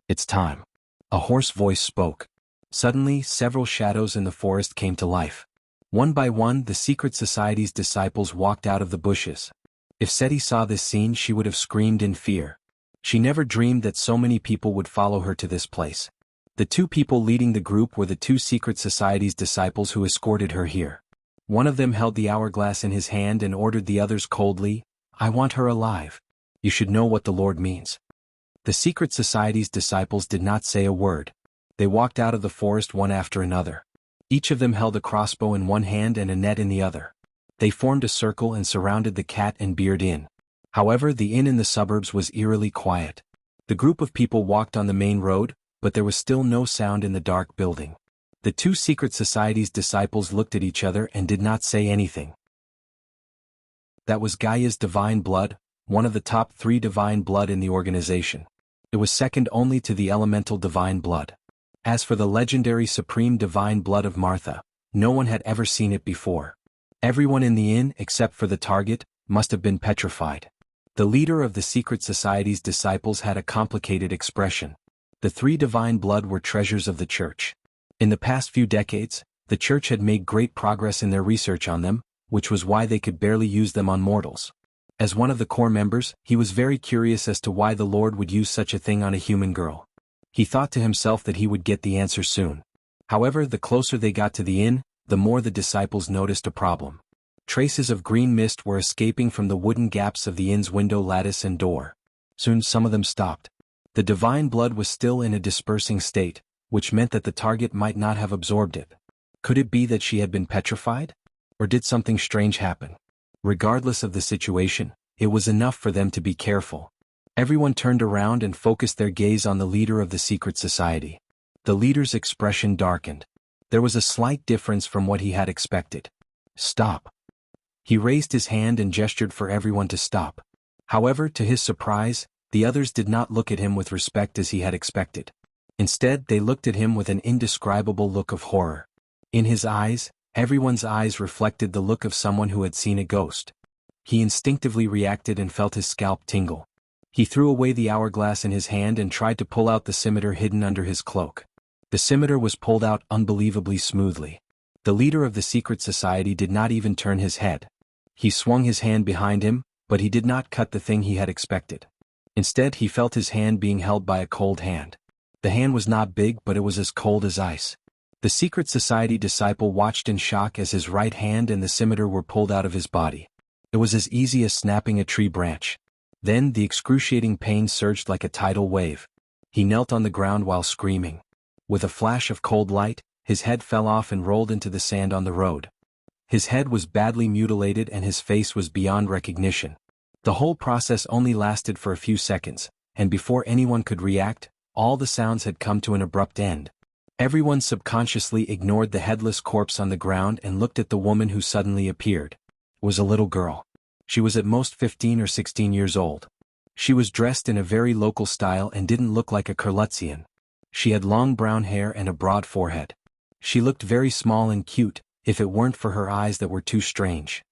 "It's time." A hoarse voice spoke. Suddenly, several shadows in the forest came to life. One by one, the secret society's disciples walked out of the bushes. If Seti saw this scene, she would have screamed in fear. She never dreamed that so many people would follow her to this place. The two people leading the group were the two secret society's disciples who escorted her here. One of them held the hourglass in his hand and ordered the others coldly, "I want her alive. You should know what the Lord means." The secret society's disciples did not say a word. They walked out of the forest one after another. Each of them held a crossbow in one hand and a net in the other. They formed a circle and surrounded the Cat and Beard Inn. However, the inn in the suburbs was eerily quiet. The group of people walked on the main road, but there was still no sound in the dark building. The two secret society's disciples looked at each other and did not say anything. That was Gaia's divine blood, one of the top 3 divine blood in the organization. It was second only to the elemental divine blood. As for the legendary supreme divine blood of Martha, no one had ever seen it before. Everyone in the inn, except for the target, must have been petrified. The leader of the secret society's disciples had a complicated expression. The 3 divine blood were treasures of the church. In the past few decades, the church had made great progress in their research on them, which was why they could barely use them on mortals. As one of the core members, he was very curious as to why the Lord would use such a thing on a human girl. He thought to himself that he would get the answer soon. However, the closer they got to the inn, the more the disciples noticed a problem. Traces of green mist were escaping from the wooden gaps of the inn's window lattice and door. Soon some of them stopped. The divine blood was still in a dispersing state, which meant that the target might not have absorbed it. Could it be that she had been petrified? Or did something strange happen? Regardless of the situation, it was enough for them to be careful. Everyone turned around and focused their gaze on the leader of the secret society. The leader's expression darkened. There was a slight difference from what he had expected. "Stop." He raised his hand and gestured for everyone to stop. However, to his surprise, the others did not look at him with respect as he had expected. Instead, they looked at him with an indescribable look of horror. In his eyes, everyone's eyes reflected the look of someone who had seen a ghost. He instinctively reacted and felt his scalp tingle. He threw away the hourglass in his hand and tried to pull out the scimitar hidden under his cloak. The scimitar was pulled out unbelievably smoothly. The leader of the secret society did not even turn his head. He swung his hand behind him, but he did not cut the thing he had expected. Instead, he felt his hand being held by a cold hand. The hand was not big, but it was as cold as ice. The secret society disciple watched in shock as his right hand and the scimitar were pulled out of his body. It was as easy as snapping a tree branch. Then the excruciating pain surged like a tidal wave. He knelt on the ground while screaming. With a flash of cold light, his head fell off and rolled into the sand on the road. His head was badly mutilated and his face was beyond recognition. The whole process only lasted for a few seconds, and before anyone could react, all the sounds had come to an abrupt end. Everyone subconsciously ignored the headless corpse on the ground and looked at the woman who suddenly appeared. It was a little girl. She was at most 15 or 16 years old. She was dressed in a very local style and didn't look like a Kurlutzian. She had long brown hair and a broad forehead. She looked very small and cute, if it weren't for her eyes that were too strange.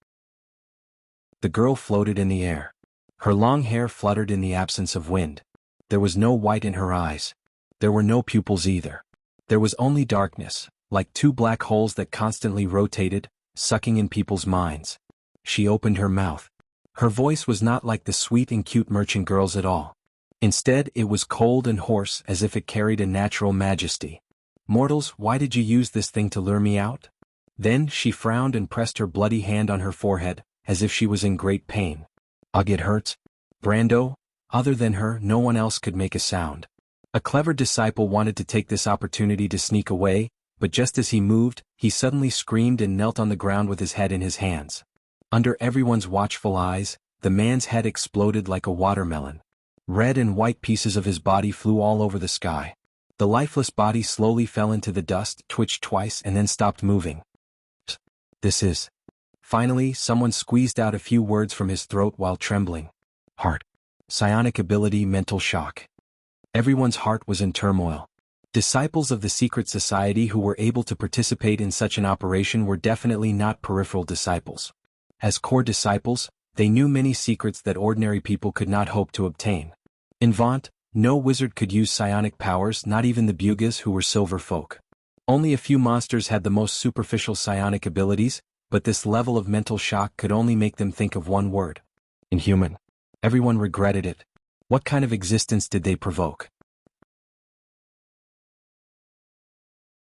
The girl floated in the air. Her long hair fluttered in the absence of wind. There was no white in her eyes. There were no pupils either. There was only darkness, like two black holes that constantly rotated, sucking in people's minds. She opened her mouth. Her voice was not like the sweet and cute merchant girl's at all. Instead, it was cold and hoarse as if it carried a natural majesty. "Mortals, why did you use this thing to lure me out?" Then she frowned and pressed her bloody hand on her forehead, as if she was in great pain. "Ugh, it hurts." Brando, other than her, no one else could make a sound. A clever disciple wanted to take this opportunity to sneak away, but just as he moved, he suddenly screamed and knelt on the ground with his head in his hands. Under everyone's watchful eyes, the man's head exploded like a watermelon. Red and white pieces of his body flew all over the sky. The lifeless body slowly fell into the dust, twitched twice and then stopped moving. "This is..." Finally, someone squeezed out a few words from his throat while trembling. "Heart. Psionic ability, mental shock." Everyone's heart was in turmoil. Disciples of the secret society who were able to participate in such an operation were definitely not peripheral disciples. As core disciples, they knew many secrets that ordinary people could not hope to obtain. In Vaunt, no wizard could use psionic powers, not even the Bugas who were silver folk. Only a few monsters had the most superficial psionic abilities, but this level of mental shock could only make them think of one word: inhuman. Everyone regretted it. What kind of existence did they provoke?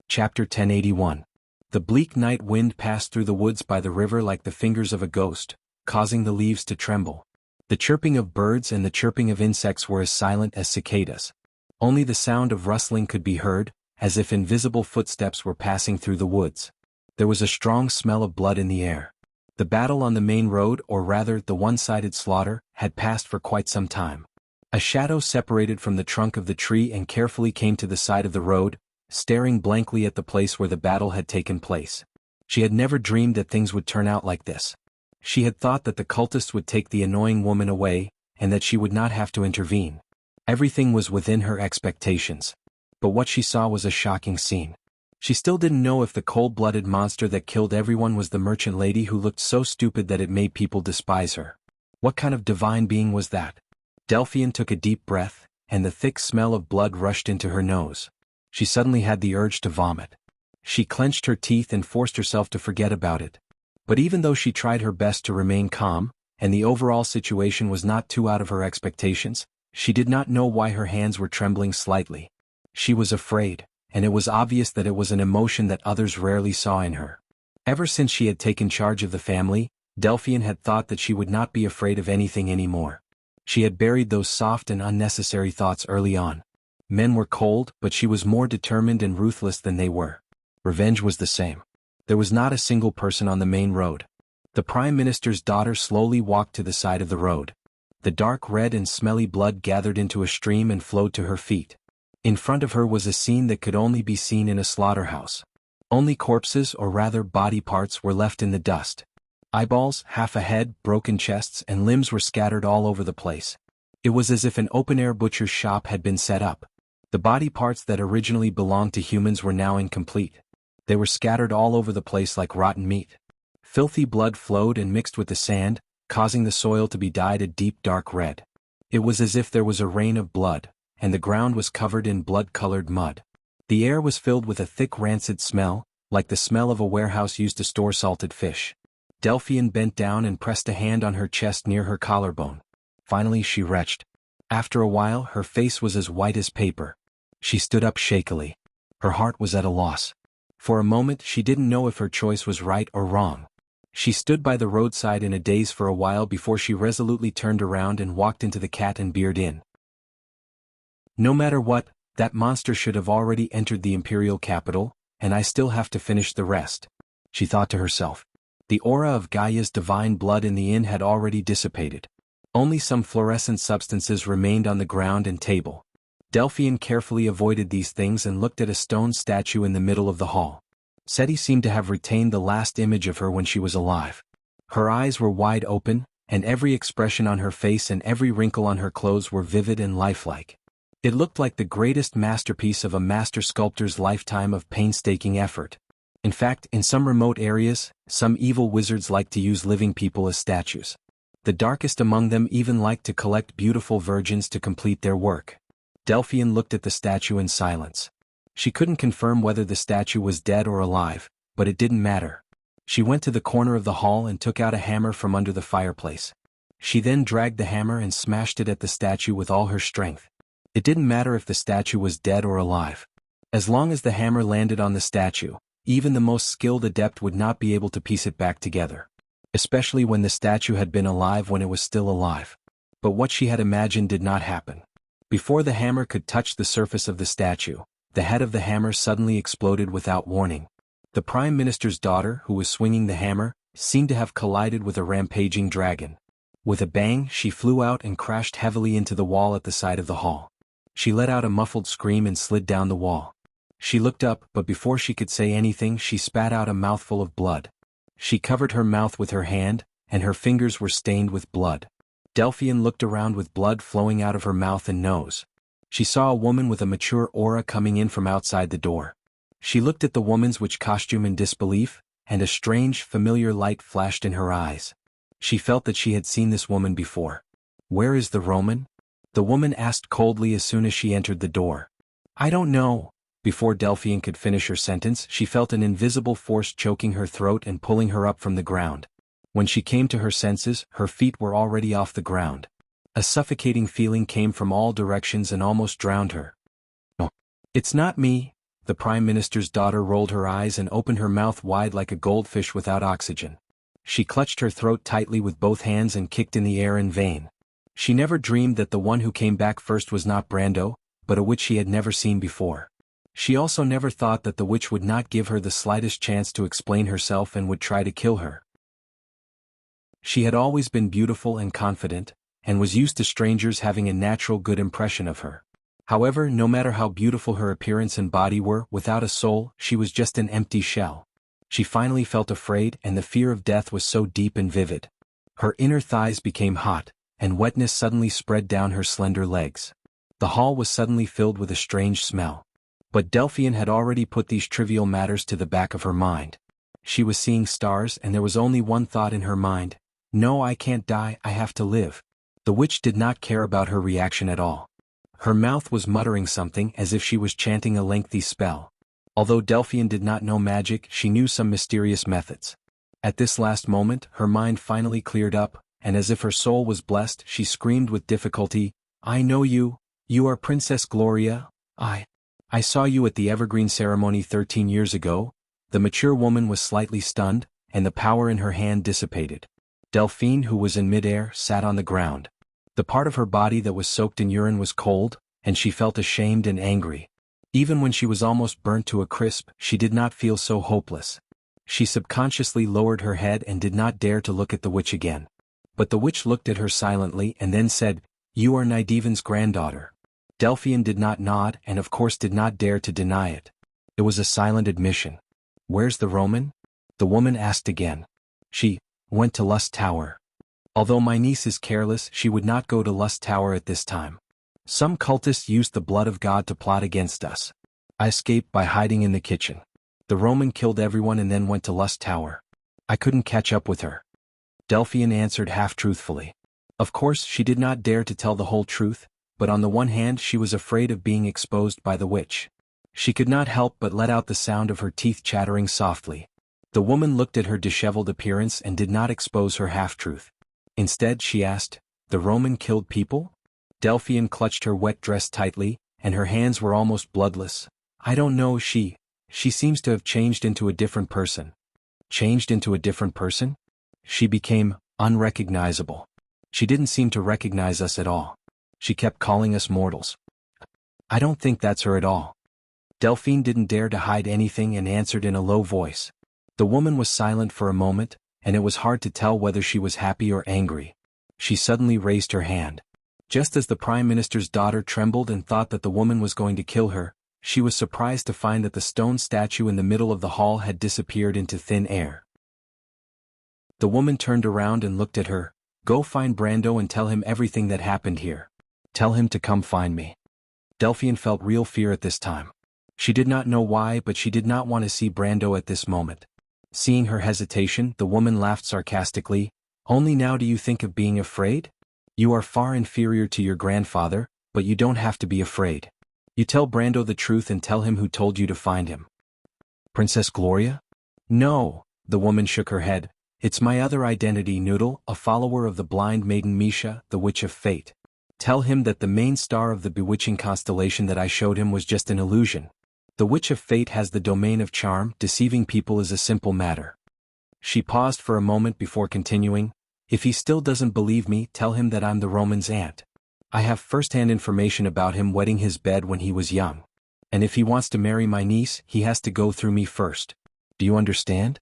Chapter 1081. The bleak night wind passed through the woods by the river like the fingers of a ghost, causing the leaves to tremble. The chirping of birds and the chirping of insects were as silent as cicadas. Only the sound of rustling could be heard, as if invisible footsteps were passing through the woods. There was a strong smell of blood in the air. The battle on the main road, or rather the one-sided slaughter, had passed for quite some time. A shadow separated from the trunk of the tree and carefully came to the side of the road, staring blankly at the place where the battle had taken place. She had never dreamed that things would turn out like this. She had thought that the cultists would take the annoying woman away, and that she would not have to intervene. Everything was within her expectations. But what she saw was a shocking scene. She still didn't know if the cold-blooded monster that killed everyone was the merchant lady who looked so stupid that it made people despise her. What kind of divine being was that? Delphian took a deep breath, and the thick smell of blood rushed into her nose. She suddenly had the urge to vomit. She clenched her teeth and forced herself to forget about it. But even though she tried her best to remain calm, and the overall situation was not too out of her expectations, she did not know why her hands were trembling slightly. She was afraid, and it was obvious that it was an emotion that others rarely saw in her. Ever since she had taken charge of the family, Delphian had thought that she would not be afraid of anything anymore. She had buried those soft and unnecessary thoughts early on. Men were cold, but she was more determined and ruthless than they were. Revenge was the same. There was not a single person on the main road. The Prime Minister's daughter slowly walked to the side of the road. The dark red and smelly blood gathered into a stream and flowed to her feet. In front of her was a scene that could only be seen in a slaughterhouse. Only corpses, or rather body parts, were left in the dust. Eyeballs, half a head, broken chests, and limbs were scattered all over the place. It was as if an open-air butcher's shop had been set up. The body parts that originally belonged to humans were now incomplete. They were scattered all over the place like rotten meat. Filthy blood flowed and mixed with the sand, causing the soil to be dyed a deep dark red. It was as if there was a rain of blood, and the ground was covered in blood-colored mud. The air was filled with a thick rancid smell, like the smell of a warehouse used to store salted fish. Delphian bent down and pressed a hand on her chest near her collarbone. Finally she retched. After a while her face was as white as paper. She stood up shakily. Her heart was at a loss. For a moment she didn't know if her choice was right or wrong. She stood by the roadside in a daze for a while before she resolutely turned around and walked into the Cat and Beard Inn. No matter what, that monster should have already entered the imperial capital, and I still have to finish the rest, she thought to herself. The aura of Gaia's divine blood in the inn had already dissipated. Only some fluorescent substances remained on the ground and table. Delphian carefully avoided these things and looked at a stone statue in the middle of the hall. Seti seemed to have retained the last image of her when she was alive. Her eyes were wide open, and every expression on her face and every wrinkle on her clothes were vivid and lifelike. It looked like the greatest masterpiece of a master sculptor's lifetime of painstaking effort. In fact, in some remote areas, some evil wizards like to use living people as statues. The darkest among them even liked to collect beautiful virgins to complete their work. Delphian looked at the statue in silence. She couldn't confirm whether the statue was dead or alive, but it didn't matter. She went to the corner of the hall and took out a hammer from under the fireplace. She then dragged the hammer and smashed it at the statue with all her strength. It didn't matter if the statue was dead or alive. As long as the hammer landed on the statue, even the most skilled adept would not be able to piece it back together. Especially when the statue had been alive when it was still alive. But what she had imagined did not happen. Before the hammer could touch the surface of the statue, the head of the hammer suddenly exploded without warning. The Prime Minister's daughter, who was swinging the hammer, seemed to have collided with a rampaging dragon. With a bang, she flew out and crashed heavily into the wall at the side of the hall. She let out a muffled scream and slid down the wall. She looked up, but before she could say anything she spat out a mouthful of blood. She covered her mouth with her hand, and her fingers were stained with blood. Delphian looked around with blood flowing out of her mouth and nose. She saw a woman with a mature aura coming in from outside the door. She looked at the woman's witch costume in disbelief, and a strange, familiar light flashed in her eyes. She felt that she had seen this woman before. "Where is the Roman?" the woman asked coldly as soon as she entered the door. "I don't know." Before Delphian could finish her sentence, she felt an invisible force choking her throat and pulling her up from the ground. When she came to her senses, her feet were already off the ground. A suffocating feeling came from all directions and almost drowned her. "No, it's not me." The Prime Minister's daughter rolled her eyes and opened her mouth wide like a goldfish without oxygen. She clutched her throat tightly with both hands and kicked in the air in vain. She never dreamed that the one who came back first was not Brando, but a witch she had never seen before. She also never thought that the witch would not give her the slightest chance to explain herself and would try to kill her. She had always been beautiful and confident, and was used to strangers having a natural good impression of her. However, no matter how beautiful her appearance and body were, without a soul, she was just an empty shell. She finally felt afraid, and the fear of death was so deep and vivid. Her inner thighs became hot, and wetness suddenly spread down her slender legs. The hall was suddenly filled with a strange smell. But Delphian had already put these trivial matters to the back of her mind. She was seeing stars, and there was only one thought in her mind: "No, I can't die, I have to live." The witch did not care about her reaction at all. Her mouth was muttering something as if she was chanting a lengthy spell. Although Delphian did not know magic, she knew some mysterious methods. At this last moment, her mind finally cleared up, and as if her soul was blessed, she screamed with difficulty, "I know you. You are Princess Gloria. I saw you at the Evergreen ceremony 13 years ago." The mature woman was slightly stunned, and the power in her hand dissipated. Delphine, who was in midair, sat on the ground. The part of her body that was soaked in urine was cold, and she felt ashamed and angry. Even when she was almost burnt to a crisp, she did not feel so hopeless. She subconsciously lowered her head and did not dare to look at the witch again. But the witch looked at her silently and then said, "You are Nydiven's granddaughter." Delphian did not nod and of course did not dare to deny it. It was a silent admission. "Where's the Roman?" the woman asked again. "She went to Lust Tower. Although my niece is careless, she would not go to Lust Tower at this time. Some cultists used the blood of God to plot against us. I escaped by hiding in the kitchen. The Roman killed everyone and then went to Lust Tower. I couldn't catch up with her." Delphian answered half-truthfully. Of course she did not dare to tell the whole truth, but on the one hand she was afraid of being exposed by the witch. She could not help but let out the sound of her teeth chattering softly. The woman looked at her disheveled appearance and did not expose her half-truth. Instead she asked, "The Roman killed people?" Delphian clutched her wet dress tightly, and her hands were almost bloodless. "I don't know, she seems to have changed into a different person." "Changed into a different person?" "She became unrecognizable. She didn't seem to recognize us at all. She kept calling us mortals." "I don't think that's her at all." Delphine didn't dare to hide anything and answered in a low voice. The woman was silent for a moment, and it was hard to tell whether she was happy or angry. She suddenly raised her hand. Just as the Prime Minister's daughter trembled and thought that the woman was going to kill her, she was surprised to find that the stone statue in the middle of the hall had disappeared into thin air. The woman turned around and looked at her. "Go find Brando and tell him everything that happened here. Tell him to come find me." Delphian felt real fear at this time. She did not know why, but she did not want to see Brando at this moment. Seeing her hesitation, the woman laughed sarcastically. "Only now do you think of being afraid? You are far inferior to your grandfather, but you don't have to be afraid. You tell Brando the truth and tell him who told you to find him." "Princess Gloria?" "No," the woman shook her head. "It's my other identity, Noodle, a follower of the blind maiden Misha, the Witch of Fate. Tell him that the main star of the bewitching constellation that I showed him was just an illusion. The Witch of Fate has the domain of charm. Deceiving people is a simple matter." She paused for a moment before continuing. "If he still doesn't believe me, tell him that I'm the Roman's aunt. I have first-hand information about him wetting his bed when he was young. And if he wants to marry my niece, he has to go through me first. Do you understand?"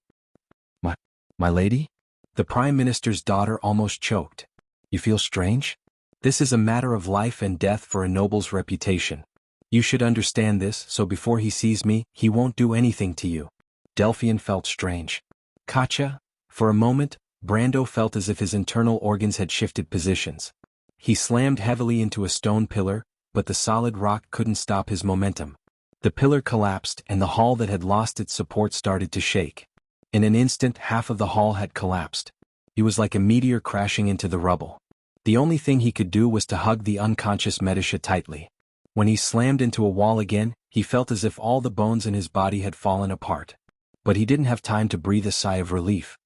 My lady?" The Prime Minister's daughter almost choked. "You feel strange? This is a matter of life and death for a noble's reputation. You should understand this, so before he sees me, he won't do anything to you." Delphian felt strange. "Katja?" For a moment, Brando felt as if his internal organs had shifted positions. He slammed heavily into a stone pillar, but the solid rock couldn't stop his momentum. The pillar collapsed and the hall that had lost its support started to shake. In an instant, half of the hall had collapsed. He was like a meteor crashing into the rubble. The only thing he could do was to hug the unconscious Medisha tightly. When he slammed into a wall again, he felt as if all the bones in his body had fallen apart. But he didn't have time to breathe a sigh of relief.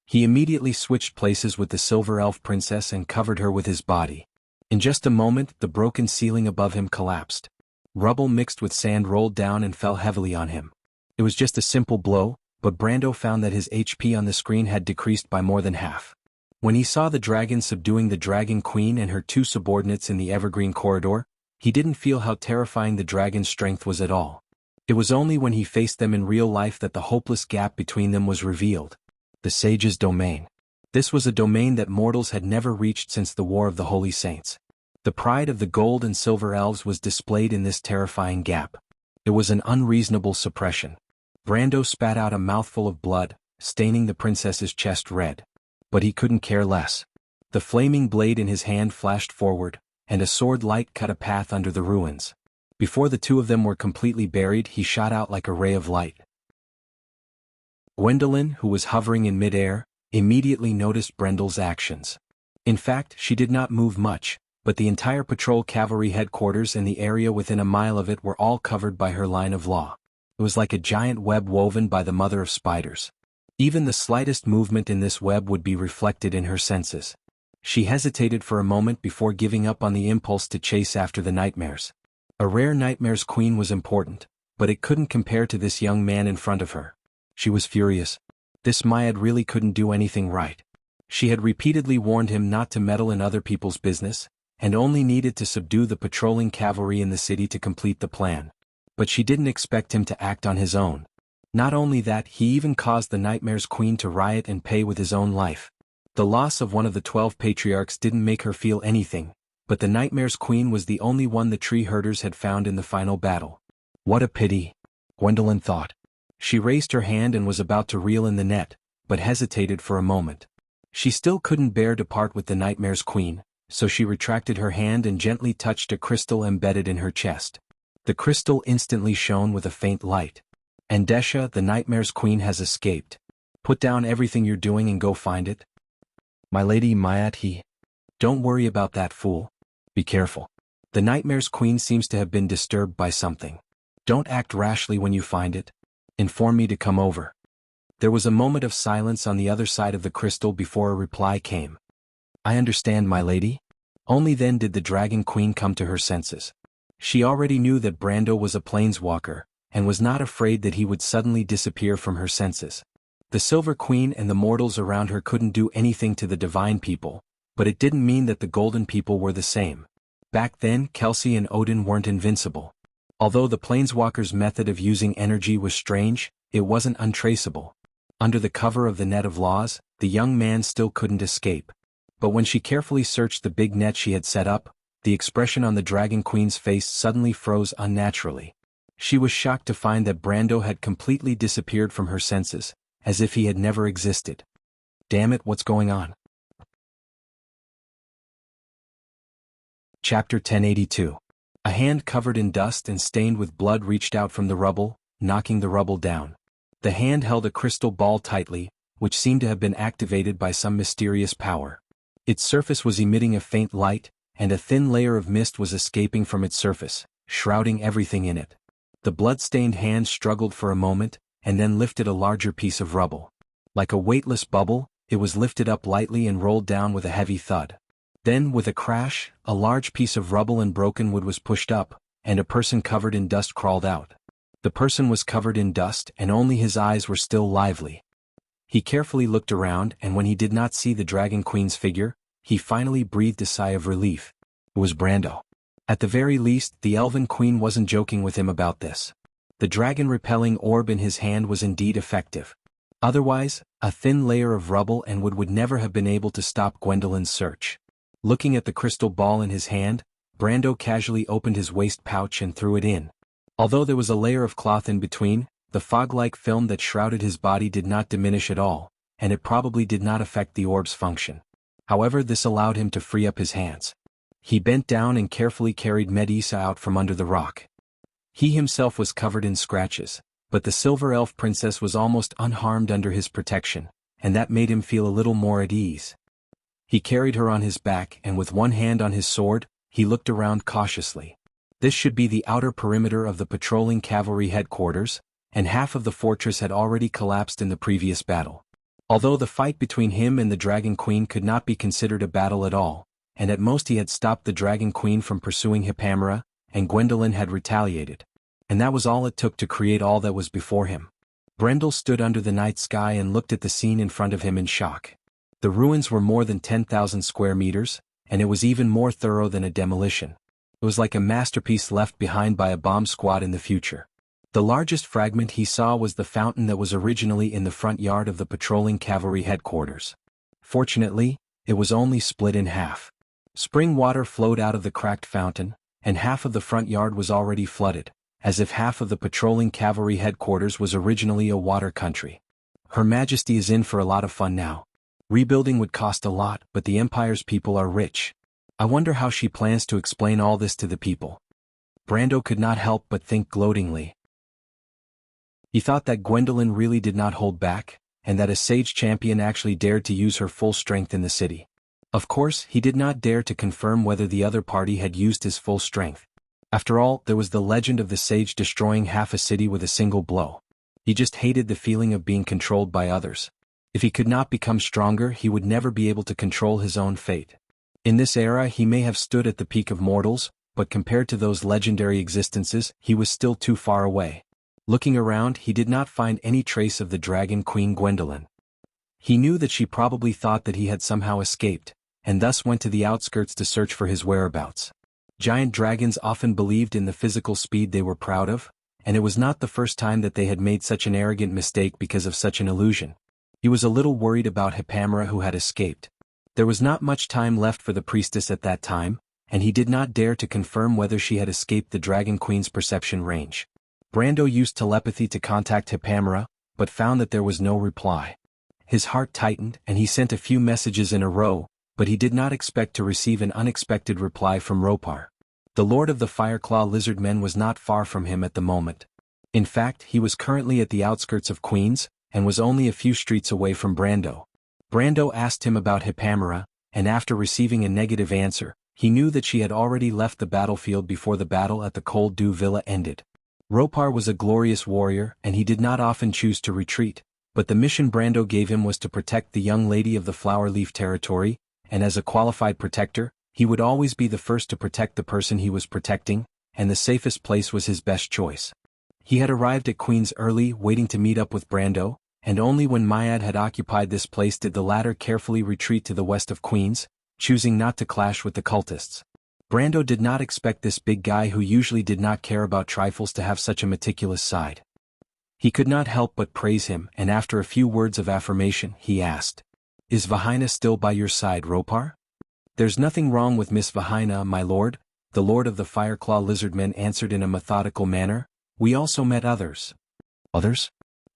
He immediately switched places with the Silver Elf Princess and covered her with his body. In just a moment, the broken ceiling above him collapsed. Rubble mixed with sand rolled down and fell heavily on him. It was just a simple blow, but Brando found that his HP on the screen had decreased by more than half. When he saw the dragon subduing the Dragon Queen and her two subordinates in the Evergreen Corridor, he didn't feel how terrifying the dragon's strength was at all. It was only when he faced them in real life that the hopeless gap between them was revealed. The Sage's Domain. This was a domain that mortals had never reached since the War of the Holy Saints. The pride of the Gold and Silver Elves was displayed in this terrifying gap. It was an unreasonable suppression. Brando spat out a mouthful of blood, staining the princess's chest red. But he couldn't care less. The flaming blade in his hand flashed forward, and a sword light cut a path under the ruins. Before the two of them were completely buried, he shot out like a ray of light. Gwendolyn, who was hovering in midair, immediately noticed Brendel's actions. In fact, she did not move much, but the entire patrol cavalry headquarters and the area within a mile of it were all covered by her line of law. It was like a giant web woven by the mother of spiders. Even the slightest movement in this web would be reflected in her senses. She hesitated for a moment before giving up on the impulse to chase after the nightmares. A rare nightmare's queen was important, but it couldn't compare to this young man in front of her. She was furious. This Myad really couldn't do anything right. She had repeatedly warned him not to meddle in other people's business, and only needed to subdue the patrolling cavalry in the city to complete the plan. But she didn't expect him to act on his own. Not only that, he even caused the Nightmare's queen to riot and pay with his own life. The loss of one of the 12 patriarchs didn't make her feel anything, but the Nightmare's queen was the only one the tree herders had found in the final battle. What a pity, Gwendolyn thought. She raised her hand and was about to reel in the net, but hesitated for a moment. She still couldn't bear to part with the Nightmare's queen, so she retracted her hand and gently touched a crystal embedded in her chest. The crystal instantly shone with a faint light. Andesha, the Nightmare's queen, has escaped. Put down everything you're doing and go find it. My lady Mayat, don't worry about that fool. Be careful. The Nightmare's queen seems to have been disturbed by something. Don't act rashly when you find it. Inform me to come over. There was a moment of silence on the other side of the crystal before a reply came. I understand, my lady. Only then did the Dragon Queen come to her senses. She already knew that Brando was a planeswalker, and was not afraid that he would suddenly disappear from her senses. The Silver Queen and the mortals around her couldn't do anything to the Divine People, but it didn't mean that the Golden People were the same. Back then, Kelsey and Odin weren't invincible. Although the planeswalker's method of using energy was strange, it wasn't untraceable. Under the cover of the net of laws, the young man still couldn't escape. But when she carefully searched the big net she had set up, the expression on the Dragon Queen's face suddenly froze unnaturally. She was shocked to find that Brando had completely disappeared from her senses, as if he had never existed. Damn it, what's going on? Chapter 1082. A hand covered in dust and stained with blood reached out from the rubble, knocking the rubble down. The hand held a crystal ball tightly, which seemed to have been activated by some mysterious power. Its surface was emitting a faint light, and a thin layer of mist was escaping from its surface, shrouding everything in it. The blood-stained hand struggled for a moment, and then lifted a larger piece of rubble. Like a weightless bubble, it was lifted up lightly and rolled down with a heavy thud. Then, with a crash, a large piece of rubble and broken wood was pushed up, and a person covered in dust crawled out. The person was covered in dust and only his eyes were still lively. He carefully looked around, and when he did not see the Dragon Queen's figure, he finally breathed a sigh of relief. It was Brando. At the very least, the Elven Queen wasn't joking with him about this. The dragon-repelling orb in his hand was indeed effective. Otherwise, a thin layer of rubble and wood would never have been able to stop Gwendolyn's search. Looking at the crystal ball in his hand, Brando casually opened his waist pouch and threw it in. Although there was a layer of cloth in between, the fog-like film that shrouded his body did not diminish at all, and it probably did not affect the orb's function. However, this allowed him to free up his hands. He bent down and carefully carried Medusa out from under the rock. He himself was covered in scratches, but the Silver Elf Princess was almost unharmed under his protection, and that made him feel a little more at ease. He carried her on his back, and with one hand on his sword, he looked around cautiously. This should be the outer perimeter of the patrolling cavalry headquarters, and half of the fortress had already collapsed in the previous battle. Although the fight between him and the Dragon Queen could not be considered a battle at all, and at most he had stopped the Dragon Queen from pursuing Hippamera, and Gwendolyn had retaliated. And that was all it took to create all that was before him. Brendel stood under the night sky and looked at the scene in front of him in shock. The ruins were more than 10,000 square meters, and it was even more thorough than a demolition. It was like a masterpiece left behind by a bomb squad in the future. The largest fragment he saw was the fountain that was originally in the front yard of the patrolling cavalry headquarters. Fortunately, it was only split in half. Spring water flowed out of the cracked fountain, and half of the front yard was already flooded, as if half of the patrolling cavalry headquarters was originally a water country. Her Majesty is in for a lot of fun now. Rebuilding would cost a lot, but the Empire's people are rich. I wonder how she plans to explain all this to the people. Brando could not help but think gloatingly. He thought that Gwendolyn really did not hold back, and that a sage champion actually dared to use her full strength in the city. Of course, he did not dare to confirm whether the other party had used his full strength. After all, there was the legend of the sage destroying half a city with a single blow. He just hated the feeling of being controlled by others. If he could not become stronger, he would never be able to control his own fate. In this era, he may have stood at the peak of mortals, but compared to those legendary existences, he was still too far away. Looking around, he did not find any trace of the Dragon Queen Gwendolyn. He knew that she probably thought that he had somehow escaped, and thus went to the outskirts to search for his whereabouts. Giant dragons often believed in the physical speed they were proud of, and it was not the first time that they had made such an arrogant mistake because of such an illusion. He was a little worried about Hipamera, who had escaped. There was not much time left for the priestess at that time, and he did not dare to confirm whether she had escaped the Dragon Queen's perception range. Brando used telepathy to contact Hipamera, but found that there was no reply. His heart tightened and he sent a few messages in a row, but he did not expect to receive an unexpected reply from Ropar. The Lord of the Fireclaw Lizardmen was not far from him at the moment. In fact, he was currently at the outskirts of Queens, and was only a few streets away from Brando. Brando asked him about Hipamera, and after receiving a negative answer, he knew that she had already left the battlefield before the battle at the Cold Dew Villa ended. Ropar was a glorious warrior and he did not often choose to retreat, but the mission Brando gave him was to protect the young lady of the Flower Leaf territory, and as a qualified protector, he would always be the first to protect the person he was protecting, and the safest place was his best choice. He had arrived at Queens early, waiting to meet up with Brando, and only when Myad had occupied this place did the latter carefully retreat to the west of Queens, choosing not to clash with the cultists. Brando did not expect this big guy who usually did not care about trifles to have such a meticulous side. He could not help but praise him, and after a few words of affirmation, he asked, "Is Vahina still by your side, Ropar?" "There's nothing wrong with Miss Vahina, my lord," the Lord of the Fireclaw Lizardmen answered in a methodical manner. "We also met others." "Others?"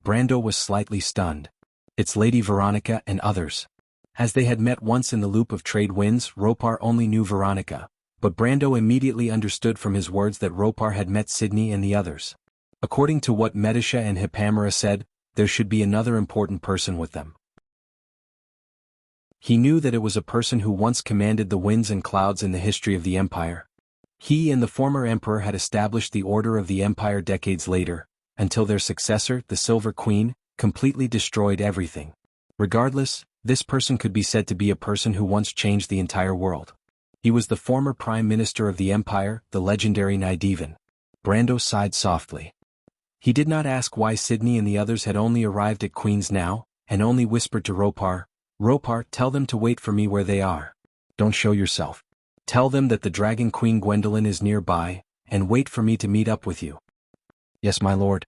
Brando was slightly stunned. "It's Lady Veronica and others." As they had met once in the Loop of Trade Winds, Ropar only knew Veronica, but Brando immediately understood from his words that Ropar had met Sydney and the others. According to what Medisha and Hipamera said, there should be another important person with them. He knew that it was a person who once commanded the winds and clouds in the history of the Empire. He and the former emperor had established the order of the Empire decades later, until their successor, the Silver Queen, completely destroyed everything. Regardless, this person could be said to be a person who once changed the entire world. He was the former Prime Minister of the Empire, the legendary Nydevan. Brando sighed softly. He did not ask why Sydney and the others had only arrived at Queens now, and only whispered to Ropar, "Ropar, tell them to wait for me where they are. Don't show yourself. Tell them that the Dragon Queen Gwendolyn is nearby, and wait for me to meet up with you." "Yes, my lord."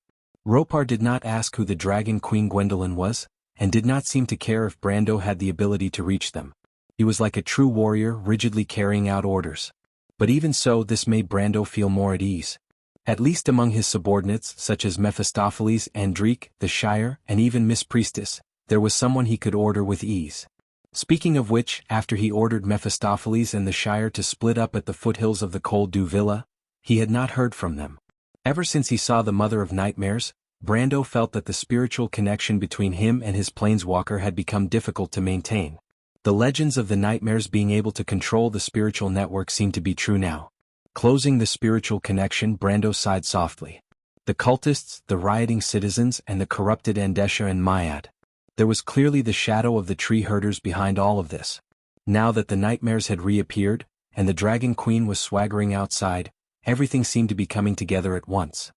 Ropar did not ask who the Dragon Queen Gwendolyn was, and did not seem to care if Brando had the ability to reach them. He was like a true warrior, rigidly carrying out orders. But even so, this made Brando feel more at ease. At least among his subordinates, such as Mephistopheles, Andrique, the Shire, and even Miss Priestess, there was someone he could order with ease. Speaking of which, after he ordered Mephistopheles and the Shire to split up at the foothills of the Cold Dew Villa, he had not heard from them. Ever since he saw the Mother of Nightmares, Brando felt that the spiritual connection between him and his planeswalker had become difficult to maintain. The legends of the nightmares being able to control the spiritual network seemed to be true now. Closing the spiritual connection, Brando sighed softly. The cultists, the rioting citizens, and the corrupted Andesha and Myad. There was clearly the shadow of the tree herders behind all of this. Now that the nightmares had reappeared, and the Dragon Queen was swaggering outside, everything seemed to be coming together at once.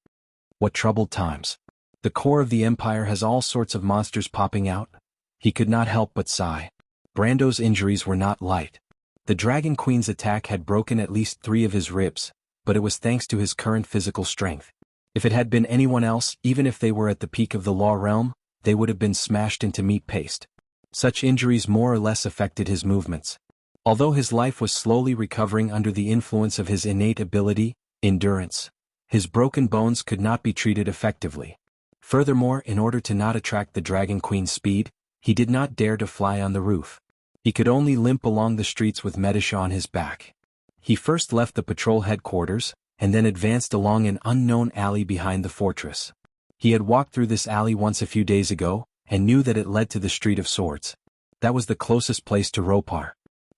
What troubled times. The core of the Empire has all sorts of monsters popping out. He could not help but sigh. Brando's injuries were not light. The Dragon Queen's attack had broken at least 3 of his ribs, but it was thanks to his current physical strength. If it had been anyone else, even if they were at the peak of the law realm, they would have been smashed into meat paste. Such injuries more or less affected his movements. Although his life was slowly recovering under the influence of his innate ability, endurance, his broken bones could not be treated effectively. Furthermore, in order to not attract the Dragon Queen's speed, he did not dare to fly on the roof. He could only limp along the streets with Medisha on his back. He first left the patrol headquarters, and then advanced along an unknown alley behind the fortress. He had walked through this alley once a few days ago, and knew that it led to the Street of Swords. That was the closest place to Ropar.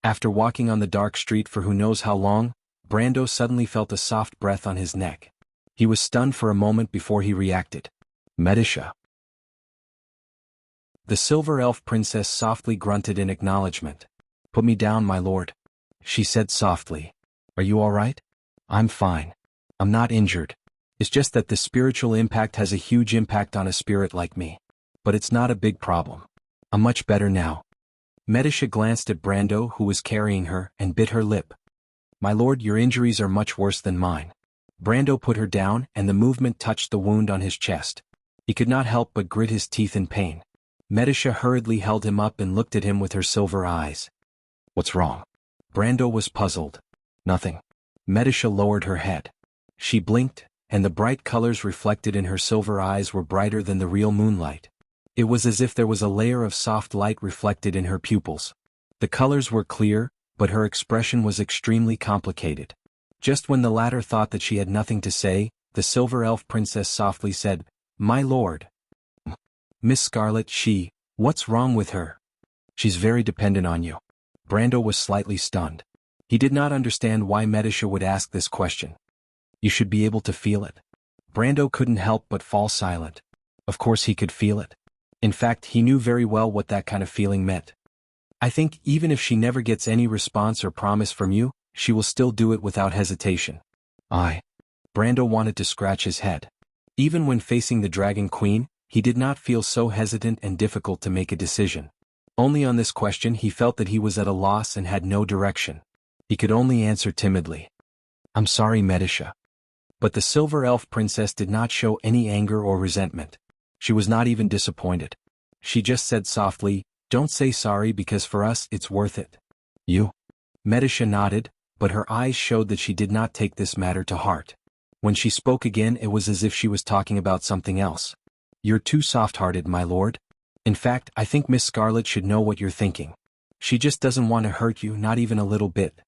After walking on the dark street for who knows how long, Brando suddenly felt a soft breath on his neck. He was stunned for a moment before he reacted. Medisha. The Silver Elf Princess softly grunted in acknowledgement. "Put me down, my lord," she said softly. "Are you all right?" "I'm fine. I'm not injured. It's just that the spiritual impact has a huge impact on a spirit like me. But it's not a big problem. I'm much better now." Medisha glanced at Brando, who was carrying her, and bit her lip. "My lord, your injuries are much worse than mine." Brando put her down, and the movement touched the wound on his chest. He could not help but grit his teeth in pain. Medisha hurriedly held him up and looked at him with her silver eyes. What's wrong? Brando was puzzled. Nothing. Medisha lowered her head. She blinked, and the bright colors reflected in her silver eyes were brighter than the real moonlight. It was as if there was a layer of soft light reflected in her pupils. The colors were clear, but her expression was extremely complicated. Just when the latter thought that she had nothing to say, the silver elf princess softly said, "My lord." Miss Scarlet, what's wrong with her? She's very dependent on you. Brando was slightly stunned. He did not understand why Medisha would ask this question. You should be able to feel it. Brando couldn't help but fall silent. Of course he could feel it. In fact, he knew very well what that kind of feeling meant. I think even if she never gets any response or promise from you, she will still do it without hesitation. Brando wanted to scratch his head. Even when facing the Dragon Queen, he did not feel so hesitant and difficult to make a decision. Only on this question he felt that he was at a loss and had no direction. He could only answer timidly. I'm sorry, Medisha. But the Silver Elf Princess did not show any anger or resentment. She was not even disappointed. She just said softly, "Don't say sorry because for us it's worth it." You? Medisha nodded, but her eyes showed that she did not take this matter to heart. When she spoke again it was as if she was talking about something else. You're too soft-hearted, my lord. In fact, I think Miss Scarlet should know what you're thinking. She just doesn't want to hurt you, not even a little bit.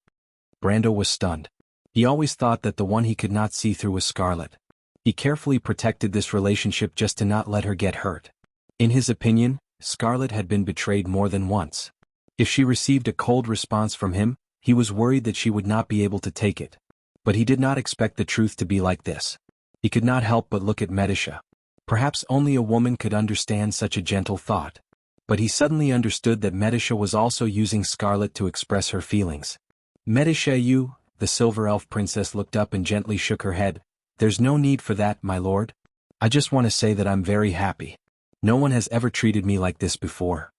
Brando was stunned. He always thought that the one he could not see through was Scarlet. He carefully protected this relationship just to not let her get hurt. In his opinion, Scarlet had been betrayed more than once. If she received a cold response from him, he was worried that she would not be able to take it. But he did not expect the truth to be like this. He could not help but look at Medisha. Perhaps only a woman could understand such a gentle thought. But he suddenly understood that Medisha was also using Scarlet to express her feelings. Medisha, the Silver Elf Princess looked up and gently shook her head. There's no need for that, my lord. I just want to say that I'm very happy. No one has ever treated me like this before.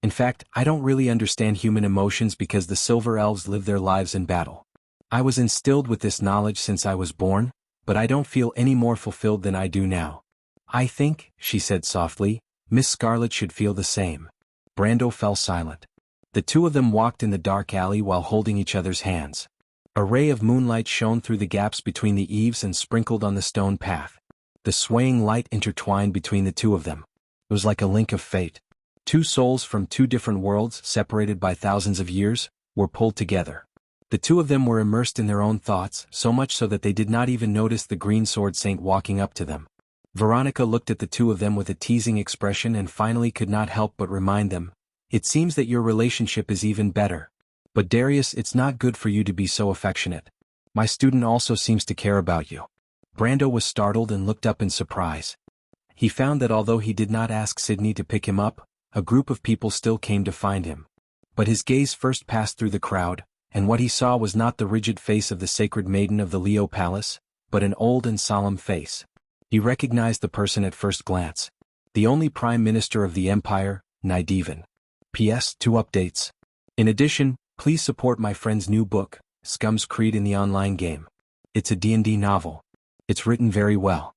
In fact, I don't really understand human emotions because the Silver Elves live their lives in battle. I was instilled with this knowledge since I was born, but I don't feel any more fulfilled than I do now. I think, she said softly, Miss Scarlet should feel the same. Brando fell silent. The two of them walked in the dark alley while holding each other's hands. A ray of moonlight shone through the gaps between the eaves and sprinkled on the stone path. The swaying light intertwined between the two of them. It was like a link of fate. Two souls from two different worlds, separated by thousands of years, were pulled together. The two of them were immersed in their own thoughts, so much so that they did not even notice the green sword saint walking up to them. Veronica looked at the two of them with a teasing expression and finally could not help but remind them, "It seems that your relationship is even better. But Darius, it's not good for you to be so affectionate. My student also seems to care about you." Brando was startled and looked up in surprise. He found that although he did not ask Sydney to pick him up, a group of people still came to find him. But his gaze first passed through the crowd, and what he saw was not the rigid face of the sacred maiden of the Leo Palace, but an old and solemn face. He recognized the person at first glance. The only Prime Minister of the Empire, Nydevan. P.S. 2 updates. In addition, please support my friend's new book, Scum's Creed in the online game. It's a D&D novel. It's written very well.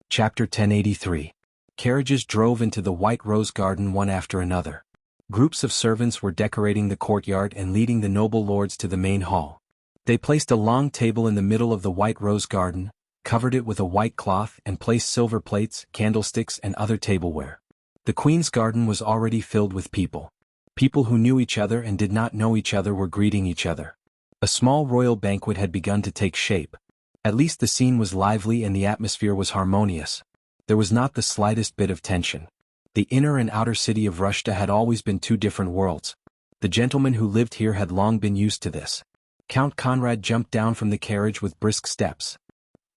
Chapter 1083. Carriages drove into the White Rose Garden one after another. Groups of servants were decorating the courtyard and leading the noble lords to the main hall. They placed a long table in the middle of the White Rose Garden, covered it with a white cloth and placed silver plates, candlesticks and other tableware. The Queen's garden was already filled with people. People who knew each other and did not know each other were greeting each other. A small royal banquet had begun to take shape. At least the scene was lively and the atmosphere was harmonious. There was not the slightest bit of tension. The inner and outer city of Rushta had always been two different worlds. The gentlemen who lived here had long been used to this. Count Conrad jumped down from the carriage with brisk steps.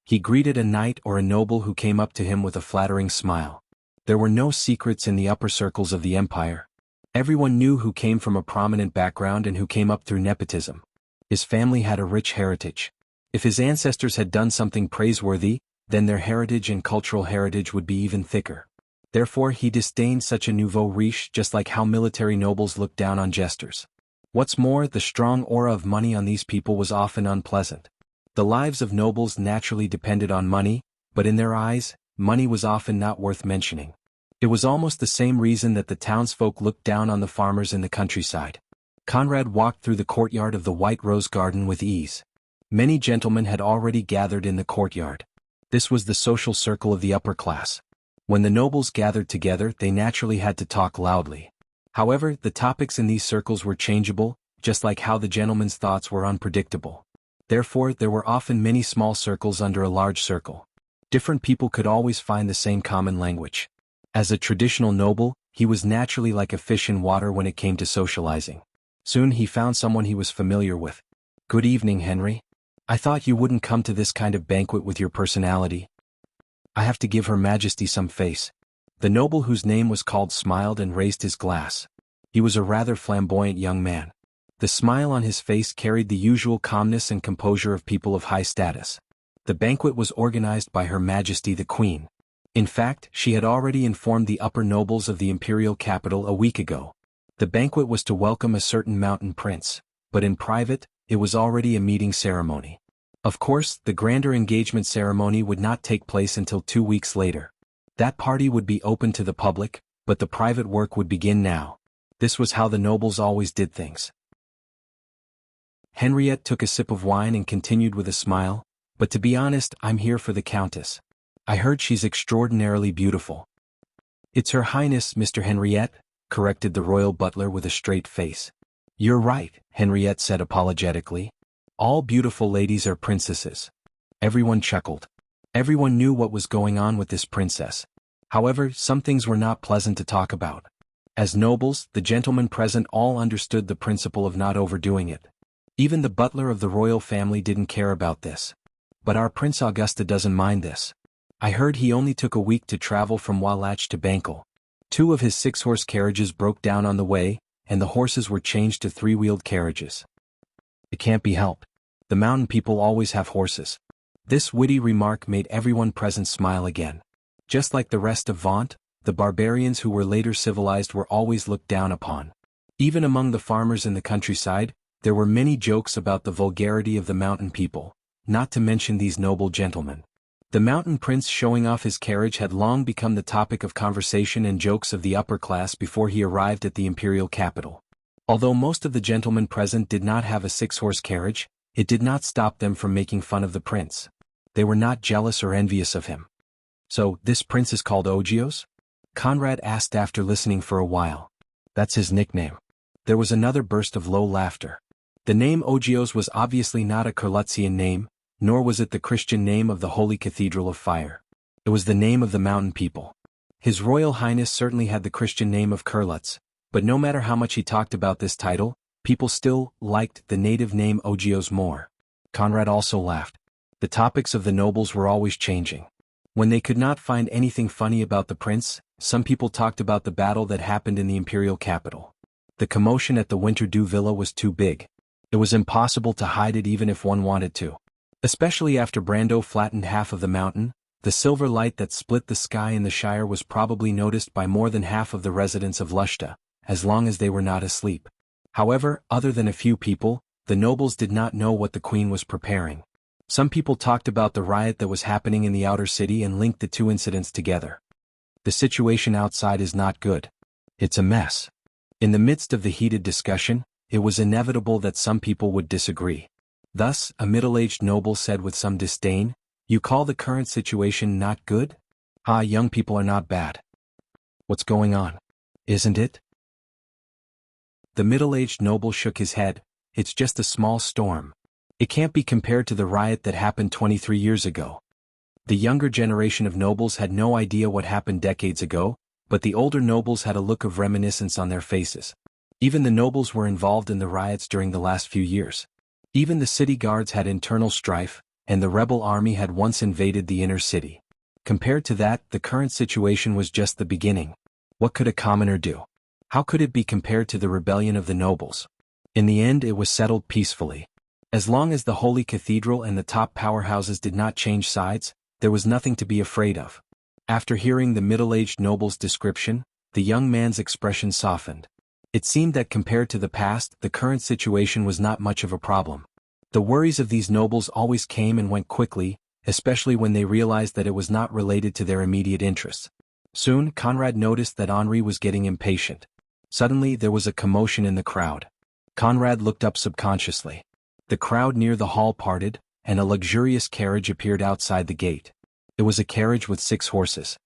He greeted a knight or a noble who came up to him with a flattering smile. There were no secrets in the upper circles of the empire. Everyone knew who came from a prominent background and who came up through nepotism. His family had a rich heritage. If his ancestors had done something praiseworthy, then their heritage and cultural heritage would be even thicker. Therefore he disdained such a nouveau riche, just like how military nobles looked down on jesters. What's more, the strong aura of money on these people was often unpleasant. The lives of nobles naturally depended on money, but in their eyes, money was often not worth mentioning. It was almost the same reason that the townsfolk looked down on the farmers in the countryside. Conrad walked through the courtyard of the White Rose Garden with ease. Many gentlemen had already gathered in the courtyard. This was the social circle of the upper class. When the nobles gathered together, they naturally had to talk loudly. However, the topics in these circles were changeable, just like how the gentlemen's thoughts were unpredictable. Therefore, there were often many small circles under a large circle. Different people could always find the same common language. As a traditional noble, he was naturally like a fish in water when it came to socializing. Soon he found someone he was familiar with. "Good evening, Henry. I thought you wouldn't come to this kind of banquet with your personality. I have to give Her Majesty some face." The noble whose name was called smiled and raised his glass. He was a rather flamboyant young man. The smile on his face carried the usual calmness and composure of people of high status. The banquet was organized by Her Majesty the Queen. In fact, she had already informed the upper nobles of the imperial capital a week ago. The banquet was to welcome a certain mountain prince, but in private, it was already a meeting ceremony. Of course, the grander engagement ceremony would not take place until 2 weeks later. That party would be open to the public, but the private work would begin now. This was how the nobles always did things. Henriette took a sip of wine and continued with a smile, "But to be honest, I'm here for the Countess. I heard she's extraordinarily beautiful." "It's Her Highness, Mr. Henriette," corrected the royal butler with a straight face. "You're right," Henriette said apologetically. "All beautiful ladies are princesses." Everyone chuckled. Everyone knew what was going on with this princess. However, some things were not pleasant to talk about. As nobles, the gentlemen present all understood the principle of not overdoing it. Even the butler of the royal family didn't care about this. "But our Prince Augusta doesn't mind this. I heard he only took a week to travel from Wallach to Bankel. 2 of his 6-horse carriages broke down on the way, and the horses were changed to 3-wheeled carriages. It can't be helped. The mountain people always have horses." This witty remark made everyone present smile again. Just like the rest of Vaunt, the barbarians who were later civilized were always looked down upon. Even among the farmers in the countryside, there were many jokes about the vulgarity of the mountain people, not to mention these noble gentlemen. The mountain prince showing off his carriage had long become the topic of conversation and jokes of the upper class before he arrived at the imperial capital. Although most of the gentlemen present did not have a 6-horse carriage, it did not stop them from making fun of the prince. They were not jealous or envious of him. "So, this prince is called Ogios?" Conrad asked after listening for a while. "That's his nickname." There was another burst of low laughter. The name Ogios was obviously not a Kurlutzian name, nor was it the Christian name of the Holy Cathedral of Fire. It was the name of the mountain people. His Royal Highness certainly had the Christian name of Kurlutz, but no matter how much he talked about this title, people still liked the native name Ogios more. Conrad also laughed. The topics of the nobles were always changing. When they could not find anything funny about the prince, some people talked about the battle that happened in the imperial capital. The commotion at the Winterdew Villa was too big. It was impossible to hide it even if one wanted to. Especially after Brando flattened half of the mountain, the silver light that split the sky in the Shire was probably noticed by more than half of the residents of Lushta, as long as they were not asleep. However, other than a few people, the nobles did not know what the queen was preparing. Some people talked about the riot that was happening in the outer city and linked the 2 incidents together. "The situation outside is not good. It's a mess." In the midst of the heated discussion, it was inevitable that some people would disagree. Thus, a middle-aged noble said with some disdain, "You call the current situation not good? Ah, young people are not bad. What's going on? Isn't it?" The middle-aged noble shook his head. "It's just a small storm. It can't be compared to the riot that happened 23 years ago." The younger generation of nobles had no idea what happened decades ago, but the older nobles had a look of reminiscence on their faces. Even the nobles were involved in the riots during the last few years. Even the city guards had internal strife, and the rebel army had once invaded the inner city. Compared to that, the current situation was just the beginning. What could a commoner do? How could it be compared to the rebellion of the nobles? In the end, it was settled peacefully. As long as the Holy Cathedral and the top powerhouses did not change sides, there was nothing to be afraid of. After hearing the middle-aged noble's description, the young man's expression softened. It seemed that compared to the past, the current situation was not much of a problem. The worries of these nobles always came and went quickly, especially when they realized that it was not related to their immediate interests. Soon, Conrad noticed that Henri was getting impatient. Suddenly, there was a commotion in the crowd. Conrad looked up subconsciously. The crowd near the hall parted, and a luxurious carriage appeared outside the gate. It was a carriage with 6 horses.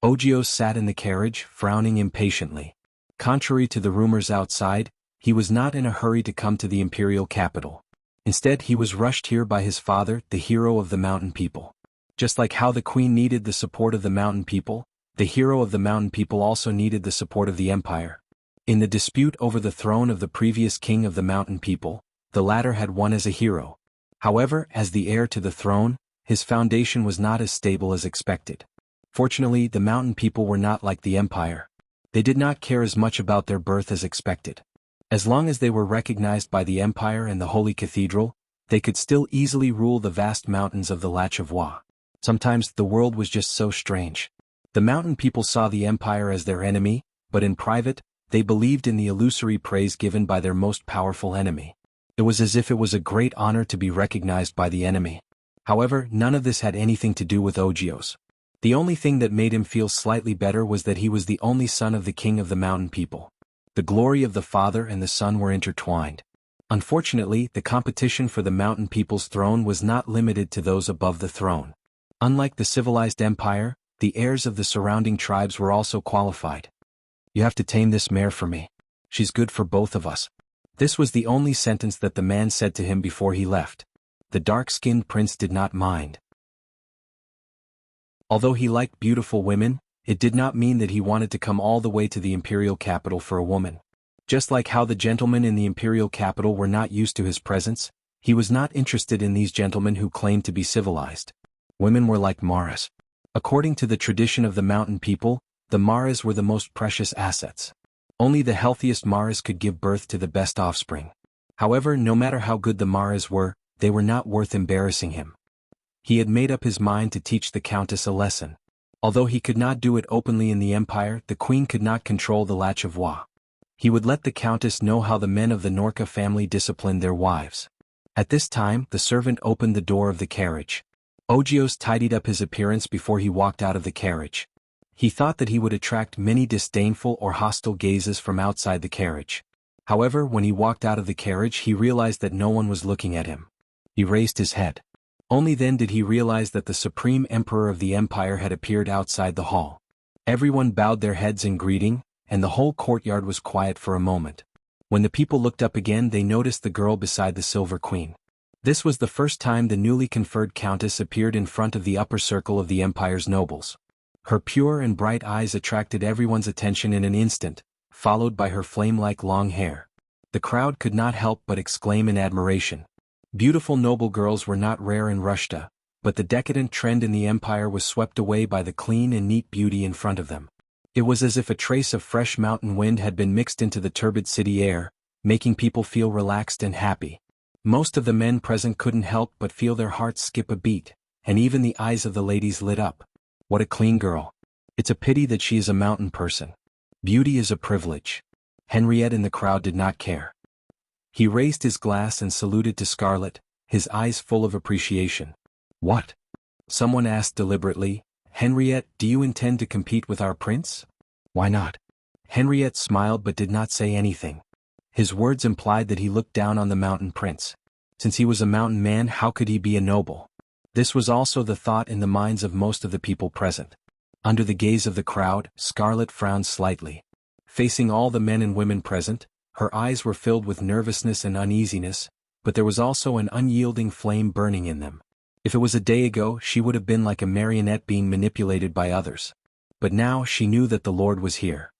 Ogios sat in the carriage, frowning impatiently. Contrary to the rumors outside, he was not in a hurry to come to the imperial capital. Instead, he was rushed here by his father, the hero of the mountain people. Just like how the queen needed the support of the mountain people, the hero of the mountain people also needed the support of the empire. In the dispute over the throne of the previous king of the mountain people, the latter had won as a hero. However, as the heir to the throne, his foundation was not as stable as expected. Fortunately, the mountain people were not like the empire. They did not care as much about their birth as expected. As long as they were recognized by the empire and the holy cathedral, they could still easily rule the vast mountains of the Lach of Wa. Sometimes the world was just so strange. The mountain people saw the empire as their enemy, but in private, they believed in the illusory praise given by their most powerful enemy. It was as if it was a great honor to be recognized by the enemy. However, none of this had anything to do with Ogios. The only thing that made him feel slightly better was that he was the only son of the king of the mountain people. The glory of the father and the son were intertwined. Unfortunately, the competition for the mountain people's throne was not limited to those above the throne. Unlike the civilized empire, the heirs of the surrounding tribes were also qualified. "You have to tame this mare for me. She's good for both of us." This was the only sentence that the man said to him before he left. The dark-skinned prince did not mind. Although he liked beautiful women, it did not mean that he wanted to come all the way to the imperial capital for a woman. Just like how the gentlemen in the imperial capital were not used to his presence, he was not interested in these gentlemen who claimed to be civilized. Women were like Maras. According to the tradition of the mountain people, the Maras were the most precious assets. Only the healthiest Maras could give birth to the best offspring. However, no matter how good the Maras were, they were not worth embarrassing him. He had made up his mind to teach the countess a lesson. Although he could not do it openly in the empire, the queen could not control the Lach of Wa. He would let the countess know how the men of the Norca family disciplined their wives. At this time, the servant opened the door of the carriage. Ogios tidied up his appearance before he walked out of the carriage. He thought that he would attract many disdainful or hostile gazes from outside the carriage. However, when he walked out of the carriage, he realized that no one was looking at him. He raised his head. Only then did he realize that the supreme emperor of the empire had appeared outside the hall. Everyone bowed their heads in greeting, and the whole courtyard was quiet for a moment. When the people looked up again, they noticed the girl beside the Silver Queen. This was the first time the newly conferred countess appeared in front of the upper circle of the empire's nobles. Her pure and bright eyes attracted everyone's attention in an instant, followed by her flame-like long hair. The crowd could not help but exclaim in admiration. Beautiful noble girls were not rare in Rushta, but the decadent trend in the empire was swept away by the clean and neat beauty in front of them. It was as if a trace of fresh mountain wind had been mixed into the turbid city air, making people feel relaxed and happy. Most of the men present couldn't help but feel their hearts skip a beat, and even the eyes of the ladies lit up. What a clean girl. It's a pity that she is a mountain person. Beauty is a privilege. Henriette in the crowd did not care. He raised his glass and saluted to Scarlet, his eyes full of appreciation. "What?" someone asked deliberately. "Henriette, do you intend to compete with our prince?" "Why not?" Henriette smiled but did not say anything. His words implied that he looked down on the mountain prince. Since he was a mountain man, how could he be a noble? This was also the thought in the minds of most of the people present. Under the gaze of the crowd, Scarlet frowned slightly. Facing all the men and women present, her eyes were filled with nervousness and uneasiness, but there was also an unyielding flame burning in them. If it was a day ago, she would have been like a marionette being manipulated by others. But now she knew that the Lord was here.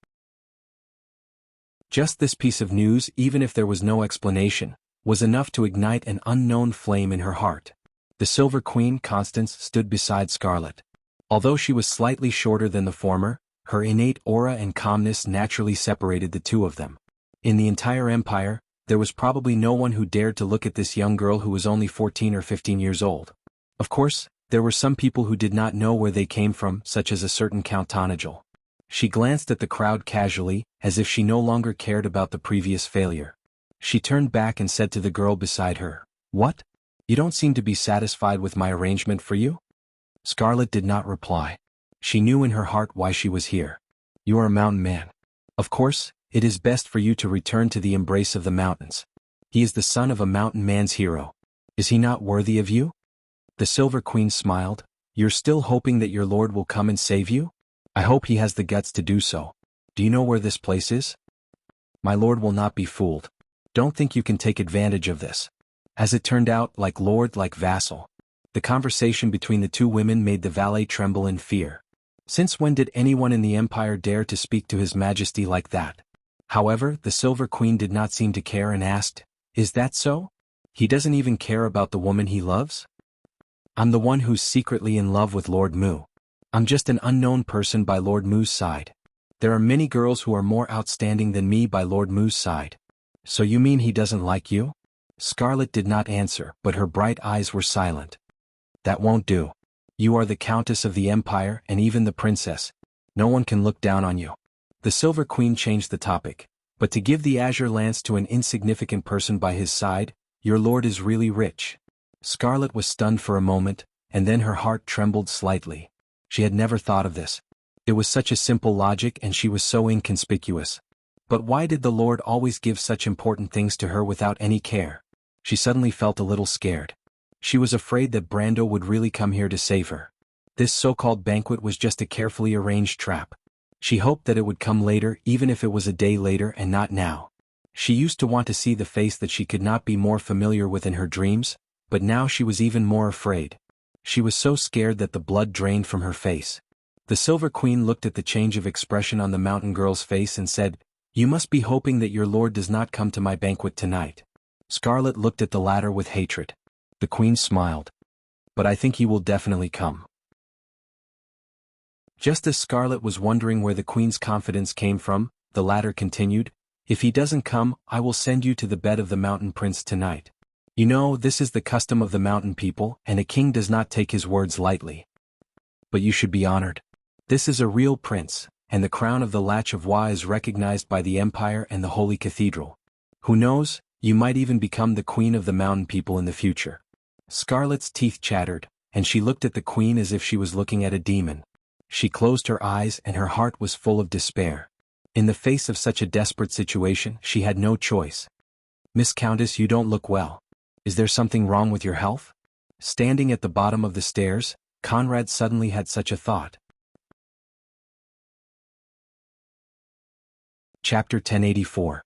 Just this piece of news, even if there was no explanation, was enough to ignite an unknown flame in her heart. The Silver Queen, Constance, stood beside Scarlet. Although she was slightly shorter than the former, her innate aura and calmness naturally separated the two of them. In the entire empire, there was probably no one who dared to look at this young girl who was only 14 or 15 years old. Of course, there were some people who did not know where they came from, such as a certain Count Tonagel. She glanced at the crowd casually, as if she no longer cared about the previous failure. She turned back and said to the girl beside her, "What? You don't seem to be satisfied with my arrangement for you?" Scarlet did not reply. She knew in her heart why she was here. You are a mountain man. Of course, it is best for you to return to the embrace of the mountains. He is the son of a mountain man's hero. Is he not worthy of you? The Silver Queen smiled. You're still hoping that your lord will come and save you? I hope he has the guts to do so. Do you know where this place is? My lord will not be fooled. Don't think you can take advantage of this. As it turned out, like lord, like vassal. The conversation between the two women made the valet tremble in fear. Since when did anyone in the empire dare to speak to his majesty like that? However, the Silver Queen did not seem to care and asked, Is that so? He doesn't even care about the woman he loves? I'm the one who's secretly in love with Lord Mu. I'm just an unknown person by Lord Mu's side. There are many girls who are more outstanding than me by Lord Mu's side. So you mean he doesn't like you? Scarlet did not answer, but her bright eyes were silent. That won't do. You are the Countess of the Empire and even the Princess. No one can look down on you. The Silver Queen changed the topic. But to give the azure lance to an insignificant person by his side, your lord is really rich. Scarlet was stunned for a moment, and then her heart trembled slightly. She had never thought of this. It was such a simple logic and she was so inconspicuous. But why did the Lord always give such important things to her without any care? She suddenly felt a little scared. She was afraid that Brando would really come here to save her. This so-called banquet was just a carefully arranged trap. She hoped that it would come later, even if it was a day later and not now. She used to want to see the face that she could not be more familiar with in her dreams, but now she was even more afraid. She was so scared that the blood drained from her face. The Silver Queen looked at the change of expression on the mountain girl's face and said, You must be hoping that your lord does not come to my banquet tonight. Scarlet looked at the latter with hatred. The queen smiled. But I think he will definitely come. Just as Scarlet was wondering where the queen's confidence came from, the latter continued, If he doesn't come, I will send you to the bed of the mountain prince tonight. You know, this is the custom of the mountain people, and a king does not take his words lightly. But you should be honored. This is a real prince, and the crown of the Latch of Wa is recognized by the empire and the holy cathedral. Who knows, you might even become the queen of the mountain people in the future. Scarlet's teeth chattered, and she looked at the queen as if she was looking at a demon. She closed her eyes and her heart was full of despair. In the face of such a desperate situation, she had no choice. Miss Countess, you don't look well. Is there something wrong with your health? Standing at the bottom of the stairs, Conrad suddenly had such a thought. Chapter 1084.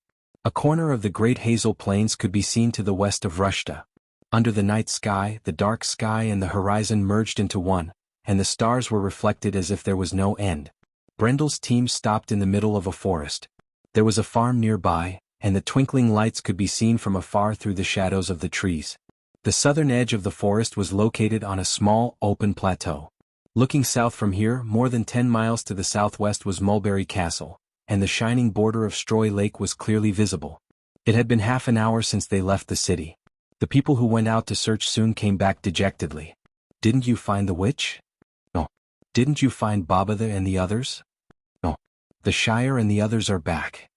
A corner of the great hazel plains could be seen to the west of Rushta. Under the night sky, the dark sky and the horizon merged into one, and the stars were reflected as if there was no end. Brendel's team stopped in the middle of a forest. There was a farm nearby, and the twinkling lights could be seen from afar through the shadows of the trees. The southern edge of the forest was located on a small, open plateau. Looking south from here, more than 10 miles to the southwest was Mulberry Castle, and the shining border of Stroy Lake was clearly visible. It had been half an hour since they left the city. The people who went out to search soon came back dejectedly. Didn't you find the witch? No. Didn't you find Babatha and the others? No. The Shire and the others are back.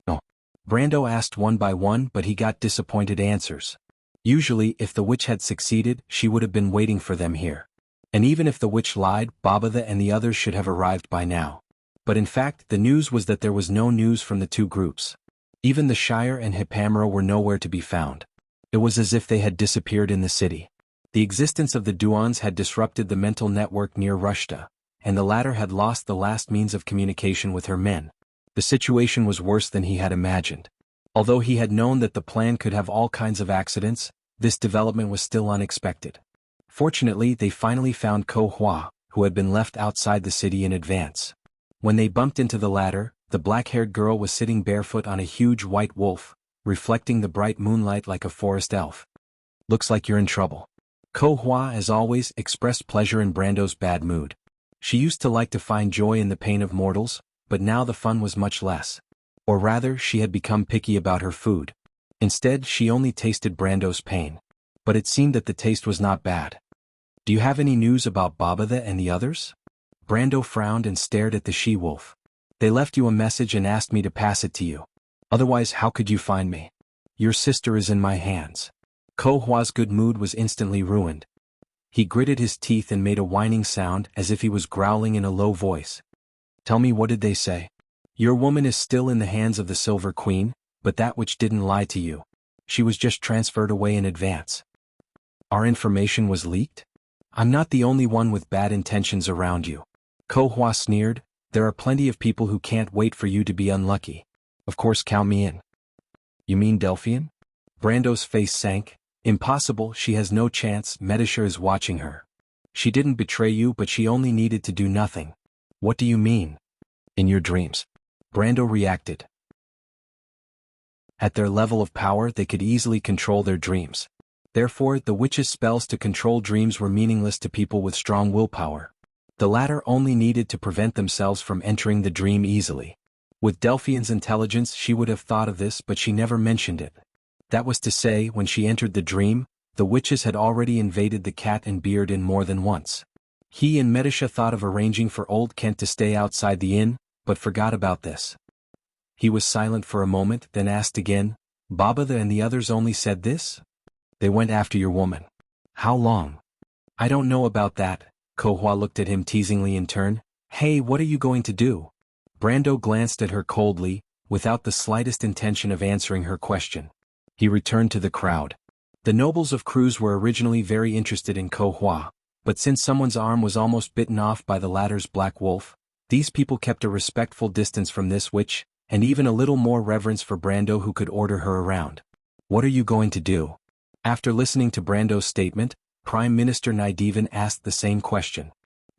No. Brando asked one by one, but he got disappointed answers. Usually, if the witch had succeeded, she would have been waiting for them here. And even if the witch lied, Babatha and the others should have arrived by now. But in fact, the news was that there was no news from the two groups. Even the Shire and Hipamera were nowhere to be found. It was as if they had disappeared in the city. The existence of the Duans had disrupted the mental network near Rushta, and the latter had lost the last means of communication with her men. The situation was worse than he had imagined. Although he had known that the plan could have all kinds of accidents, this development was still unexpected. Fortunately, they finally found Ko Hua, who had been left outside the city in advance. When they bumped into the latter, the black-haired girl was sitting barefoot on a huge white wolf, reflecting the bright moonlight like a forest elf. Looks like you're in trouble. Ko Hua, as always, expressed pleasure in Brando's bad mood. She used to like to find joy in the pain of mortals, but now the fun was much less. Or rather, she had become picky about her food. Instead, she only tasted Brando's pain. But it seemed that the taste was not bad. Do you have any news about Babatha and the others? Brando frowned and stared at the she-wolf. They left you a message and asked me to pass it to you. Otherwise, how could you find me? Your sister is in my hands. Ko Hua's good mood was instantly ruined. He gritted his teeth and made a whining sound as if he was growling in a low voice. Tell me, what did they say? Your woman is still in the hands of the Silver Queen, but that which didn't lie to you. She was just transferred away in advance. Our information was leaked? I'm not the only one with bad intentions around you. Ko Hua sneered. There are plenty of people who can't wait for you to be unlucky. Of course, count me in. You mean Delphian? Brando's face sank. Impossible, she has no chance. Medisha is watching her. She didn't betray you, but she only needed to do nothing. What do you mean? In your dreams. Brando reacted. At their level of power, they could easily control their dreams. Therefore, the witch's spells to control dreams were meaningless to people with strong willpower. The latter only needed to prevent themselves from entering the dream easily. With Delphian's intelligence, she would have thought of this, but she never mentioned it. That was to say, when she entered the dream, the witches had already invaded the Cat and Beard Inn more than once. He and Medisha thought of arranging for old Kent to stay outside the inn, but forgot about this. He was silent for a moment, then asked again, Baba and the others only said this? They went after your woman. How long? I don't know about that. Ko Hua looked at him teasingly in turn. Hey, what are you going to do? Brando glanced at her coldly, without the slightest intention of answering her question. He returned to the crowd. The nobles of Cruz were originally very interested in Ko Hua, but since someone's arm was almost bitten off by the latter's black wolf, these people kept a respectful distance from this witch, and even a little more reverence for Brando, who could order her around. What are you going to do? After listening to Brando's statement, Prime Minister Nydivan asked the same question.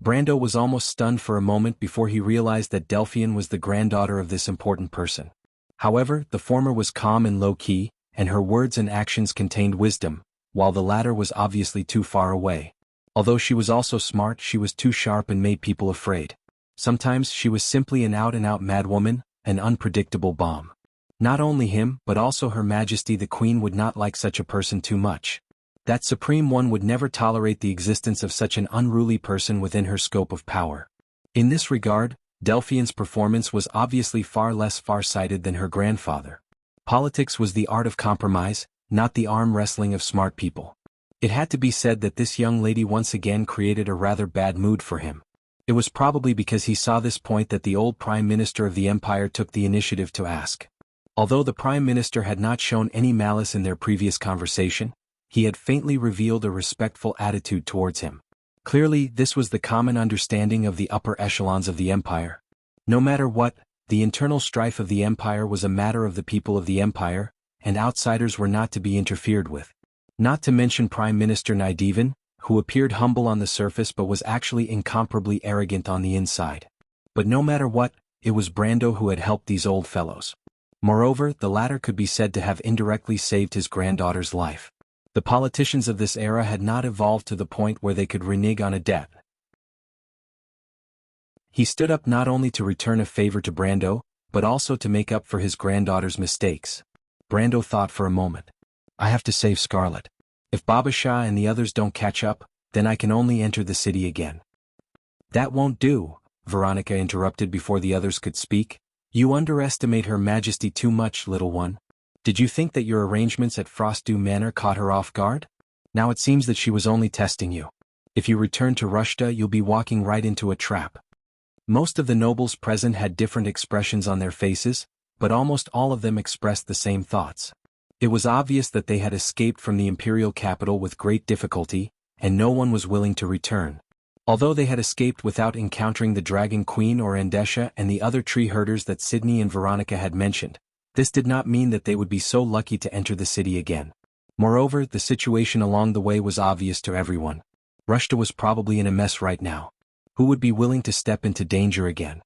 Brando was almost stunned for a moment before he realized that Delphian was the granddaughter of this important person. However, the former was calm and low-key, and her words and actions contained wisdom, while the latter was obviously too far away. Although she was also smart, she was too sharp and made people afraid. Sometimes she was simply an out-and-out madwoman, an unpredictable bomb. Not only him, but also Her Majesty the Queen would not like such a person too much. That Supreme One would never tolerate the existence of such an unruly person within her scope of power. In this regard, Delphian's performance was obviously far less far-sighted than her grandfather. Politics was the art of compromise, not the arm wrestling of smart people. It had to be said that this young lady once again created a rather bad mood for him. It was probably because he saw this point that the old Prime Minister of the Empire took the initiative to ask. Although the Prime Minister had not shown any malice in their previous conversation, he had faintly revealed a respectful attitude towards him. Clearly, this was the common understanding of the upper echelons of the Empire. No matter what, the internal strife of the Empire was a matter of the people of the Empire, and outsiders were not to be interfered with. Not to mention Prime Minister Nydivan, who appeared humble on the surface but was actually incomparably arrogant on the inside. But no matter what, it was Brando who had helped these old fellows. Moreover, the latter could be said to have indirectly saved his granddaughter's life. The politicians of this era had not evolved to the point where they could renege on a debt. He stood up not only to return a favor to Brando, but also to make up for his granddaughter's mistakes. Brando thought for a moment. I have to save Scarlet. If Baba Shah and the others don't catch up, then I can only enter the city again. That won't do, Veronica interrupted before the others could speak. You underestimate Her Majesty too much, little one. Did you think that your arrangements at Frostdew Manor caught her off guard? Now it seems that she was only testing you. If you return to Rushta, you'll be walking right into a trap. Most of the nobles present had different expressions on their faces, but almost all of them expressed the same thoughts. It was obvious that they had escaped from the imperial capital with great difficulty, and no one was willing to return. Although they had escaped without encountering the Dragon Queen or Andesha and the other tree herders that Sydney and Veronica had mentioned, this did not mean that they would be so lucky to enter the city again. Moreover, the situation along the way was obvious to everyone. Rushta was probably in a mess right now. Who would be willing to step into danger again?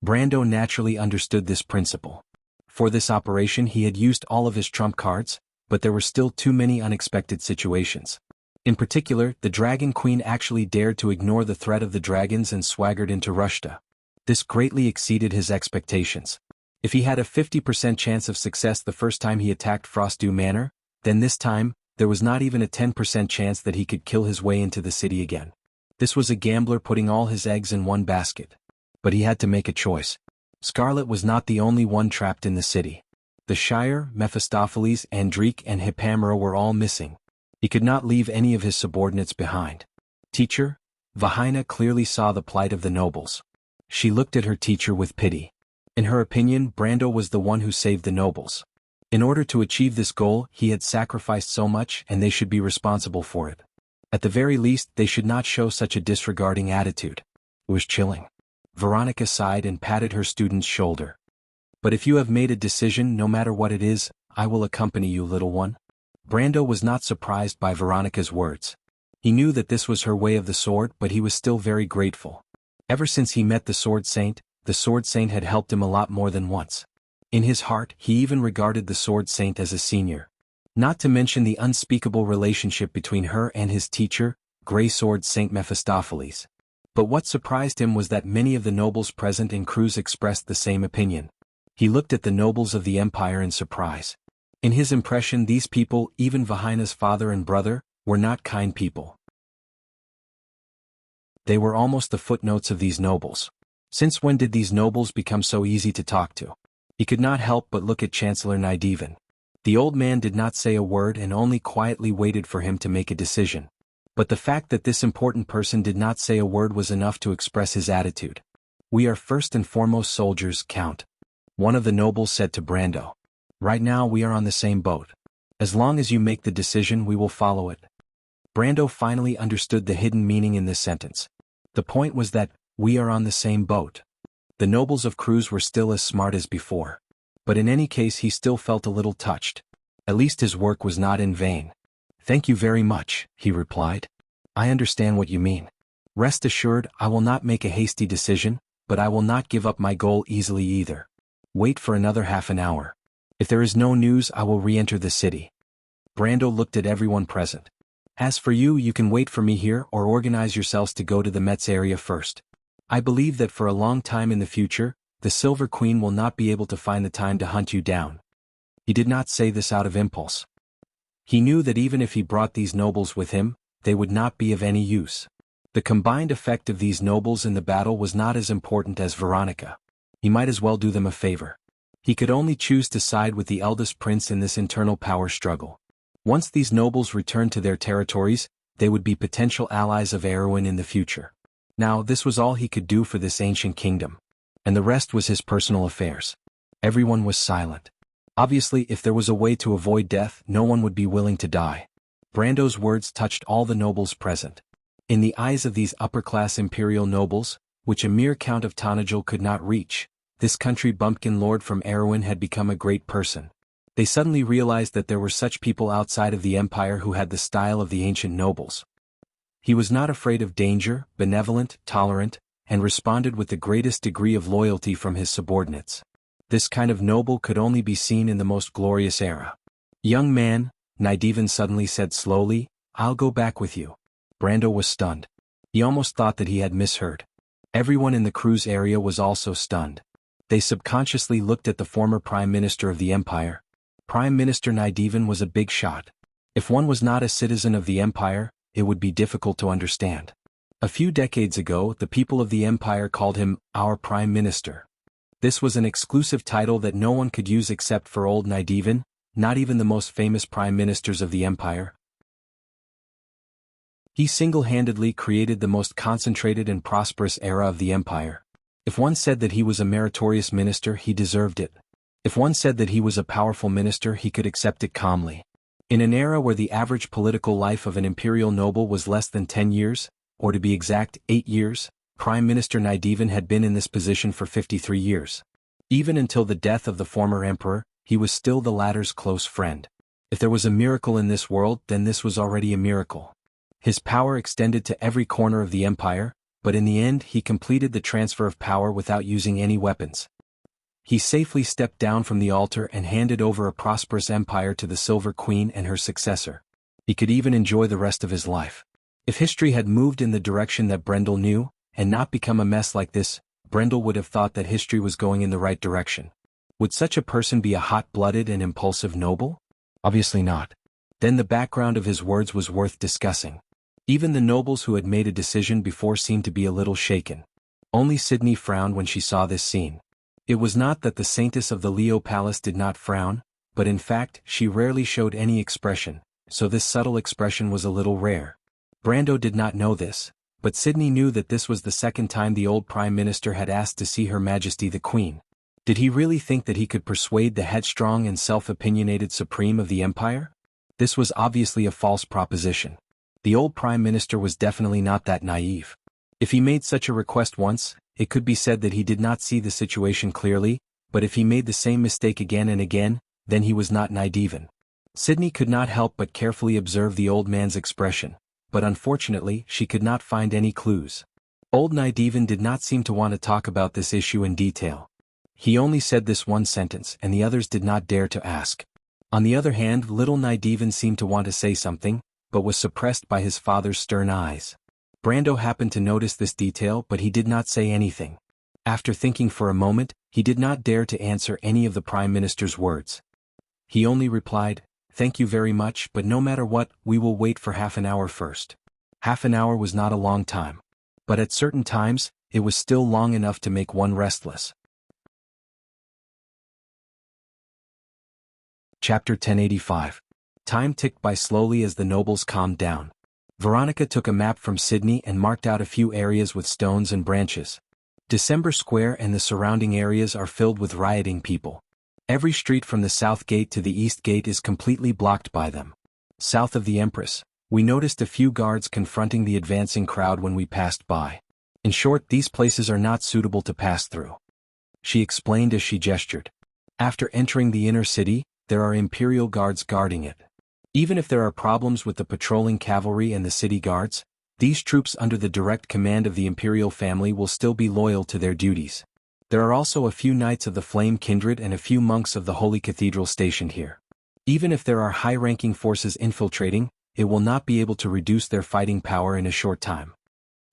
Brando naturally understood this principle. For this operation he had used all of his trump cards, but there were still too many unexpected situations. In particular, the Dragon Queen actually dared to ignore the threat of the dragons and swaggered into Rushta. This greatly exceeded his expectations. If he had a 50% chance of success the first time he attacked Frostdew Manor, then this time, there was not even a 10% chance that he could kill his way into the city again. This was a gambler putting all his eggs in one basket. But he had to make a choice. Scarlet was not the only one trapped in the city. The Shire, Mephistopheles, Andrique and Hippamera were all missing. He could not leave any of his subordinates behind. Teacher? Vahina clearly saw the plight of the nobles. She looked at her teacher with pity. In her opinion, Brando was the one who saved the nobles. In order to achieve this goal, he had sacrificed so much and they should be responsible for it. At the very least, they should not show such a disregarding attitude. It was chilling. Veronica sighed and patted her student's shoulder. But if you have made a decision, no matter what it is, I will accompany you, little one. Brando was not surprised by Veronica's words. He knew that this was her way of the sword, but he was still very grateful. Ever since he met the Sword Saint had helped him a lot more than once. In his heart, he even regarded the Sword Saint as a senior. Not to mention the unspeakable relationship between her and his teacher, Grey Sword Saint Mephistopheles. But what surprised him was that many of the nobles present in Cruz expressed the same opinion. He looked at the nobles of the empire in surprise. In his impression, these people, even Vahina's father and brother, were not kind people. They were almost the footnotes of these nobles. Since when did these nobles become so easy to talk to? He could not help but look at Chancellor Naidivan. The old man did not say a word and only quietly waited for him to make a decision. But the fact that this important person did not say a word was enough to express his attitude. We are first and foremost soldiers, Count. One of the nobles said to Brando. Right now we are on the same boat. As long as you make the decision, we will follow it. Brando finally understood the hidden meaning in this sentence. The point was that, we are on the same boat. The nobles of Cruz were still as smart as before. But in any case he still felt a little touched. At least his work was not in vain. Thank you very much, he replied. I understand what you mean. Rest assured, I will not make a hasty decision, but I will not give up my goal easily either. Wait for another half an hour. If there is no news, I will re-enter the city. Brando looked at everyone present. As for you, you can wait for me here or organize yourselves to go to the Metz area first. I believe that for a long time in the future, the Silver Queen will not be able to find the time to hunt you down. He did not say this out of impulse. He knew that even if he brought these nobles with him, they would not be of any use. The combined effect of these nobles in the battle was not as important as Veronica. He might as well do them a favor. He could only choose to side with the eldest prince in this internal power struggle. Once these nobles returned to their territories, they would be potential allies of Erwin in the future. Now, this was all he could do for this ancient kingdom. And the rest was his personal affairs. Everyone was silent. Obviously, if there was a way to avoid death, no one would be willing to die. Brando's words touched all the nobles present. In the eyes of these upper-class imperial nobles, which a mere Count of Tanajil could not reach, this country bumpkin lord from Erwin had become a great person. They suddenly realized that there were such people outside of the empire who had the style of the ancient nobles. He was not afraid of danger, benevolent, tolerant, and responded with the greatest degree of loyalty from his subordinates. This kind of noble could only be seen in the most glorious era. Young man, Naidivan suddenly said slowly, I'll go back with you. Brando was stunned. He almost thought that he had misheard. Everyone in the Cruz area was also stunned. They subconsciously looked at the former Prime Minister of the Empire. Prime Minister Naidivan was a big shot. If one was not a citizen of the Empire, it would be difficult to understand. A few decades ago, the people of the Empire called him, our Prime Minister. This was an exclusive title that no one could use except for old Naidivan, not even the most famous Prime Ministers of the Empire. He single-handedly created the most concentrated and prosperous era of the Empire. If one said that he was a meritorious minister, he deserved it. If one said that he was a powerful minister, he could accept it calmly. In an era where the average political life of an imperial noble was less than 10 years, or to be exact, 8 years, Prime Minister Naidivan had been in this position for 53 years. Even until the death of the former emperor, he was still the latter's close friend. If there was a miracle in this world, then this was already a miracle. His power extended to every corner of the empire, but in the end he completed the transfer of power without using any weapons. He safely stepped down from the altar and handed over a prosperous empire to the Silver Queen and her successor. He could even enjoy the rest of his life. If history had moved in the direction that Brendel knew, and not become a mess like this, Brendel would have thought that history was going in the right direction. Would such a person be a hot-blooded and impulsive noble? Obviously not. Then the background of his words was worth discussing. Even the nobles who had made a decision before seemed to be a little shaken. Only Sydney frowned when she saw this scene. It was not that the Saintess of the Leo Palace did not frown, but in fact, she rarely showed any expression, so this subtle expression was a little rare. Brando did not know this, but Sydney knew that this was the second time the old Prime Minister had asked to see Her Majesty the Queen. Did he really think that he could persuade the headstrong and self-opinionated Supreme of the Empire? This was obviously a false proposition. The old Prime Minister was definitely not that naive. If he made such a request once, it could be said that he did not see the situation clearly, but if he made the same mistake again and again, then he was not naive. Sydney could not help but carefully observe the old man's expression, but unfortunately she could not find any clues. Old Nydivan did not seem to want to talk about this issue in detail. He only said this one sentence and the others did not dare to ask. On the other hand, little Nydivan seemed to want to say something, but was suppressed by his father's stern eyes. Brando happened to notice this detail but he did not say anything. After thinking for a moment, he did not dare to answer any of the Prime Minister's words. He only replied, "Thank you very much, but no matter what, we will wait for half an hour first." Half an hour was not a long time. But at certain times, it was still long enough to make one restless. Chapter 1085. Time ticked by slowly as the nobles calmed down. Veronica took a map from Sydney and marked out a few areas with stones and branches. December Square and the surrounding areas are filled with rioting people. Every street from the south gate to the east gate is completely blocked by them. South of the Empress, we noticed a few guards confronting the advancing crowd when we passed by. In short, these places are not suitable to pass through. She explained as she gestured. After entering the inner city, there are Imperial guards guarding it. Even if there are problems with the patrolling cavalry and the city guards, these troops under the direct command of the Imperial family will still be loyal to their duties. There are also a few Knights of the Flame Kindred and a few monks of the Holy Cathedral stationed here. Even if there are high-ranking forces infiltrating, it will not be able to reduce their fighting power in a short time.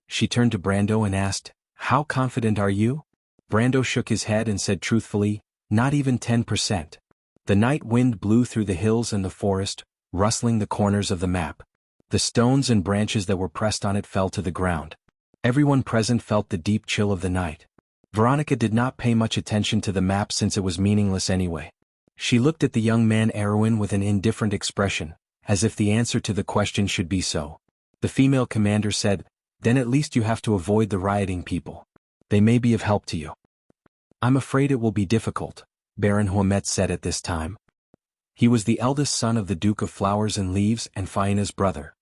She turned to Brando and asked, "How confident are you?" Brando shook his head and said truthfully, "Not even 10%. The night wind blew through the hills and the forest, rustling the corners of the map. The stones and branches that were pressed on it fell to the ground. Everyone present felt the deep chill of the night. Veronica did not pay much attention to the map since it was meaningless anyway. She looked at the young man Erwin with an indifferent expression, as if the answer to the question should be so. The female commander said, "Then at least you have to avoid the rioting people. They may be of help to you." "I'm afraid it will be difficult," Baron Huamet said at this time. He was the eldest son of the Duke of Flowers and Leaves and Faina's brother.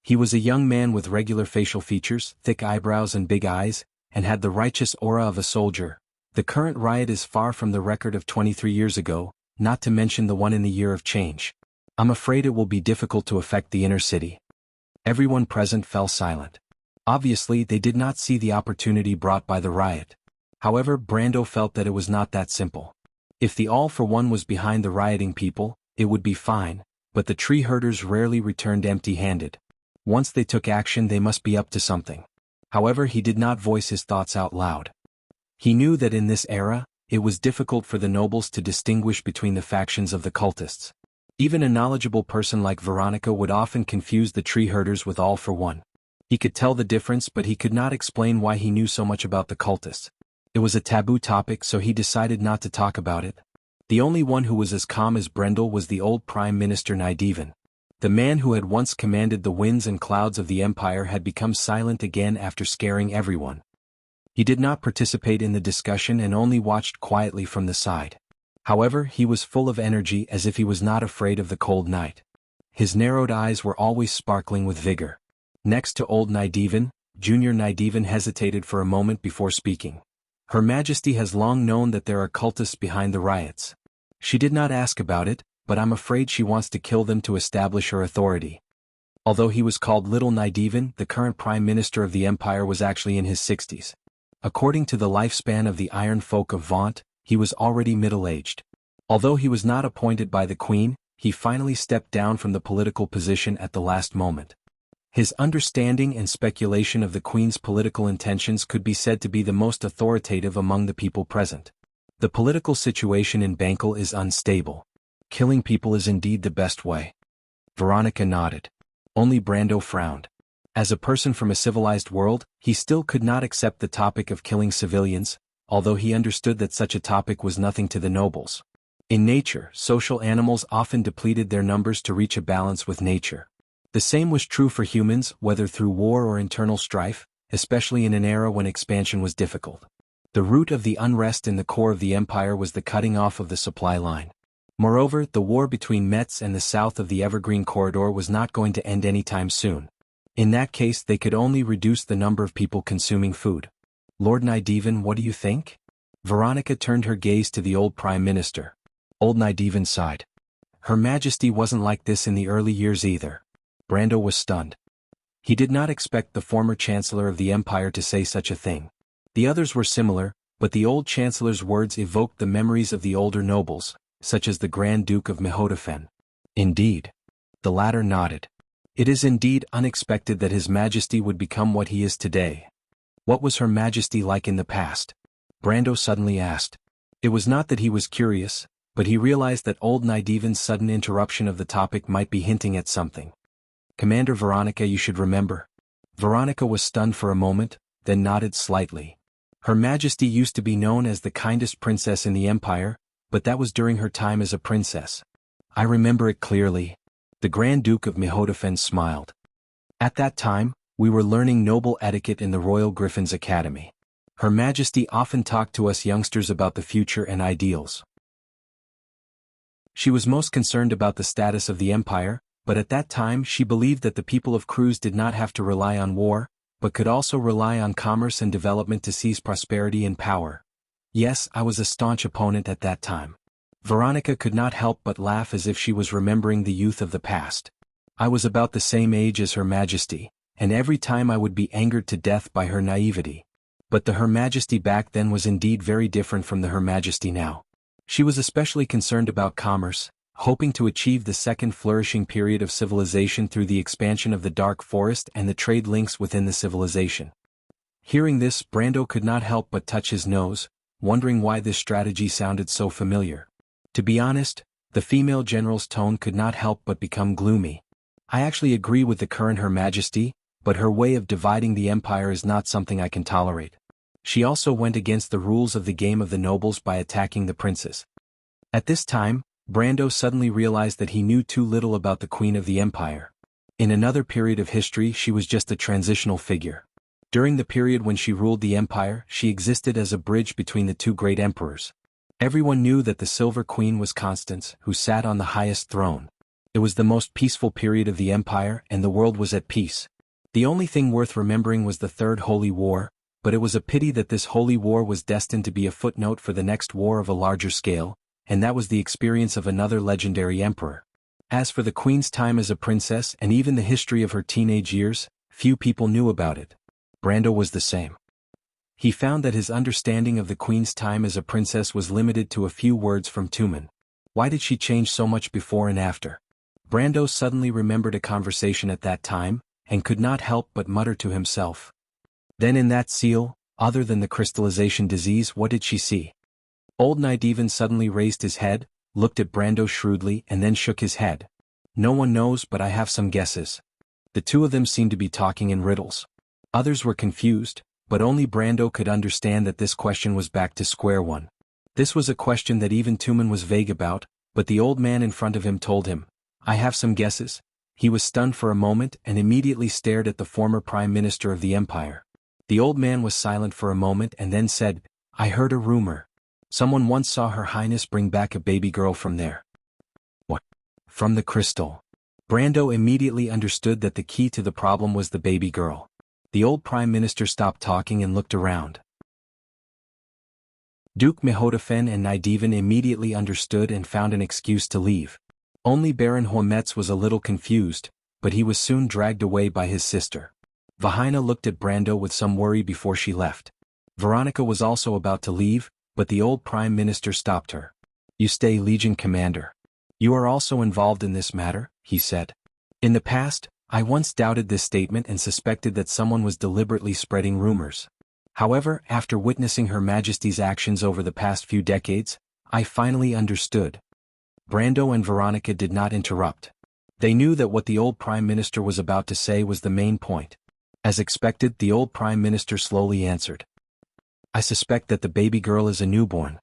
He was a young man with regular facial features, thick eyebrows and big eyes, and had the righteous aura of a soldier. The current riot is far from the record of 23 years ago, not to mention the one in the year of change. "I'm afraid it will be difficult to affect the inner city." Everyone present fell silent. Obviously, they did not see the opportunity brought by the riot. However, Brando felt that it was not that simple. If the all-for-one was behind the rioting people, it would be fine, but the tree herders rarely returned empty-handed. Once they took action, they must be up to something. However, he did not voice his thoughts out loud. He knew that in this era, it was difficult for the nobles to distinguish between the factions of the cultists. Even a knowledgeable person like Veronica would often confuse the tree herders with all-for-one. He could tell the difference, but he could not explain why he knew so much about the cultists. It was a taboo topic, so he decided not to talk about it. The only one who was as calm as Brendel was the old Prime Minister Nydivan. The man who had once commanded the winds and clouds of the empire had become silent again after scaring everyone. He did not participate in the discussion and only watched quietly from the side. However, he was full of energy as if he was not afraid of the cold night. His narrowed eyes were always sparkling with vigor. Next to old Nydivan, Junior Nydivan hesitated for a moment before speaking. "Her Majesty has long known that there are cultists behind the riots. She did not ask about it, but I'm afraid she wants to kill them to establish her authority." Although he was called Little Nydivan, the current Prime Minister of the Empire was actually in his 60s. According to the lifespan of the Iron Folk of Vaunt, he was already middle-aged. Although he was not appointed by the Queen, he finally stepped down from the political position at the last moment. His understanding and speculation of the Queen's political intentions could be said to be the most authoritative among the people present. The political situation in Bankel is unstable. Killing people is indeed the best way. Veronica nodded. Only Brando frowned. As a person from a civilized world, he still could not accept the topic of killing civilians, although he understood that such a topic was nothing to the nobles. In nature, social animals often depleted their numbers to reach a balance with nature. The same was true for humans, whether through war or internal strife, especially in an era when expansion was difficult. The root of the unrest in the core of the empire was the cutting off of the supply line. Moreover, the war between Metz and the south of the Evergreen Corridor was not going to end anytime soon. In that case, they could only reduce the number of people consuming food. Lord Nydeven, what do you think? Veronica turned her gaze to the old Prime Minister. Old Nydeven sighed. Her Majesty wasn't like this in the early years either. Brando was stunned. He did not expect the former Chancellor of the Empire to say such a thing. The others were similar, but the old Chancellor's words evoked the memories of the older nobles, such as the Grand Duke of Mehodafen. Indeed. The latter nodded. It is indeed unexpected that His Majesty would become what he is today. What was Her Majesty like in the past? Brando suddenly asked. It was not that he was curious, but he realized that old Nydeven's sudden interruption of the topic might be hinting at something. Commander Veronica, you should remember. Veronica was stunned for a moment, then nodded slightly. Her Majesty used to be known as the kindest princess in the Empire, but that was during her time as a princess. I remember it clearly. The Grand Duke of Mehodafen smiled. At that time, we were learning noble etiquette in the Royal Griffin's Academy. Her Majesty often talked to us youngsters about the future and ideals. She was most concerned about the status of the Empire, but at that time she believed that the people of Cruz did not have to rely on war, but could also rely on commerce and development to seize prosperity and power. Yes, I was a staunch opponent at that time. Veronica could not help but laugh as if she was remembering the youth of the past. I was about the same age as Her Majesty, and every time I would be angered to death by her naivety. But the Her Majesty back then was indeed very different from the Her Majesty now. She was especially concerned about commerce, hoping to achieve the second flourishing period of civilization through the expansion of the Dark Forest and the trade links within the civilization. Hearing this, Brando could not help but touch his nose, wondering why this strategy sounded so familiar. To be honest, the female general's tone could not help but become gloomy. I actually agree with the current Her Majesty, but her way of dividing the empire is not something I can tolerate. She also went against the rules of the game of the nobles by attacking the princes. At this time, Brando suddenly realized that he knew too little about the Queen of the Empire. In another period of history, she was just a transitional figure. During the period when she ruled the empire, she existed as a bridge between the two great emperors. Everyone knew that the Silver Queen was Constance, who sat on the highest throne. It was the most peaceful period of the empire, and the world was at peace. The only thing worth remembering was the Third Holy War, but it was a pity that this holy war was destined to be a footnote for the next war of a larger scale, and that was the experience of another legendary emperor. As for the Queen's time as a princess and even the history of her teenage years, few people knew about it. Brando was the same. He found that his understanding of the Queen's time as a princess was limited to a few words from Tumen. Why did she change so much before and after? Brando suddenly remembered a conversation at that time, and could not help but mutter to himself. Then in that seal, other than the crystallization disease, what did she see? Old Nydeven suddenly raised his head, looked at Brando shrewdly and then shook his head. No one knows, but I have some guesses. The two of them seemed to be talking in riddles. Others were confused, but only Brando could understand that this question was back to square one. This was a question that even Tumen was vague about, but the old man in front of him told him, I have some guesses. He was stunned for a moment and immediately stared at the former Prime Minister of the Empire. The old man was silent for a moment and then said, I heard a rumor. Someone once saw Her Highness bring back a baby girl from there. What? From the crystal. Brando immediately understood that the key to the problem was the baby girl. The old Prime Minister stopped talking and looked around. Duke Mehodafen and Nydeven immediately understood and found an excuse to leave. Only Baron Hormetz was a little confused, but he was soon dragged away by his sister. Vahina looked at Brando with some worry before she left. Veronica was also about to leave, but the old Prime Minister stopped her. You stay, Legion Commander. You are also involved in this matter, he said. In the past, I once doubted this statement and suspected that someone was deliberately spreading rumors. However, after witnessing Her Majesty's actions over the past few decades, I finally understood. Brando and Veronica did not interrupt. They knew that what the old Prime Minister was about to say was the main point. As expected, the old Prime Minister slowly answered. I suspect that the baby girl is a newborn.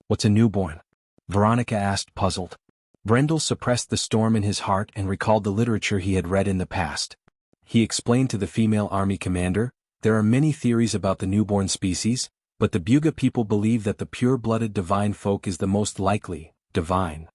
What's a newborn? Veronica asked, puzzled. Brendel suppressed the storm in his heart and recalled the literature he had read in the past. He explained to the female army commander, "There are many theories about the newborn species, but the Buga people believe that the pure-blooded divine folk is the most likely, divine.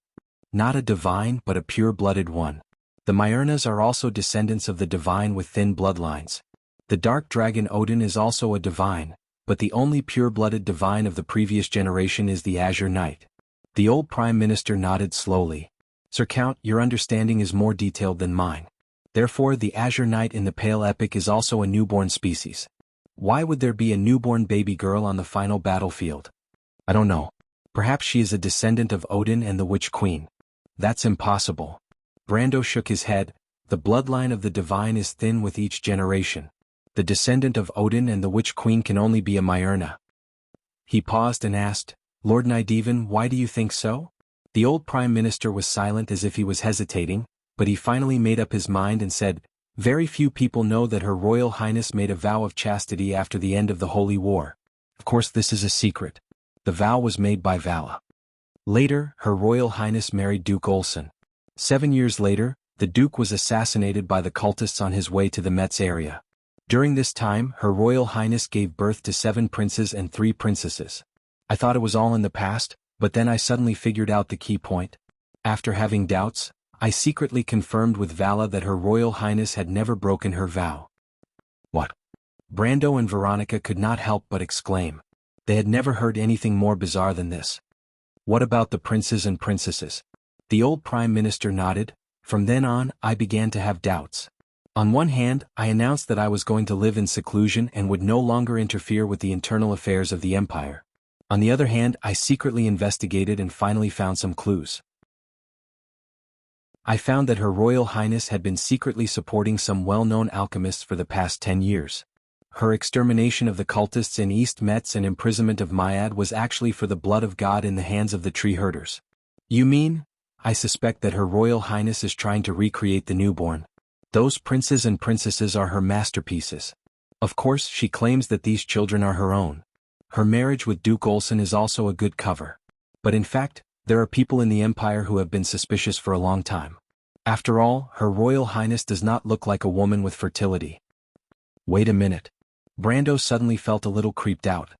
Not a divine but a pure-blooded one. The Myrnas are also descendants of the divine with thin bloodlines. The dark dragon Odin is also a divine, but the only pure-blooded divine of the previous generation is the Azure Knight." The old Prime Minister nodded slowly. "Sir Count, your understanding is more detailed than mine. Therefore the Azure Knight in the Pale Epic is also a newborn species. Why would there be a newborn baby girl on the final battlefield? I don't know. Perhaps she is a descendant of Odin and the Witch Queen. That's impossible." Brando shook his head. "The bloodline of the divine is thin with each generation. The descendant of Odin and the Witch Queen can only be a Myrna." He paused and asked, "Lord Nydeven, why do you think so?" The old Prime Minister was silent as if he was hesitating, but he finally made up his mind and said, "Very few people know that Her Royal Highness made a vow of chastity after the end of the Holy War. Of course this is a secret. The vow was made by Vala. Later, Her Royal Highness married Duke Olson. 7 years later, the Duke was assassinated by the cultists on his way to the Metz area. During this time, Her Royal Highness gave birth to 7 princes and 3 princesses. I thought it was all in the past, but then I suddenly figured out the key point. After having doubts, I secretly confirmed with Vala that Her Royal Highness had never broken her vow." "What?" Brando and Veronica could not help but exclaim. They had never heard anything more bizarre than this. "What about the princes and princesses?" The old Prime Minister nodded. "From then on, I began to have doubts. On one hand, I announced that I was going to live in seclusion and would no longer interfere with the internal affairs of the Empire. On the other hand, I secretly investigated and finally found some clues. I found that Her Royal Highness had been secretly supporting some well-known alchemists for the past 10 years. Her extermination of the cultists in East Metz and imprisonment of Myad was actually for the blood of God in the hands of the tree herders." "You mean?" "I suspect that Her Royal Highness is trying to recreate the newborn. Those princes and princesses are her masterpieces. Of course, she claims that these children are her own. Her marriage with Duke Olson is also a good cover. But in fact, there are people in the Empire who have been suspicious for a long time. After all, Her Royal Highness does not look like a woman with fertility." "Wait a minute." Brando suddenly felt a little creeped out.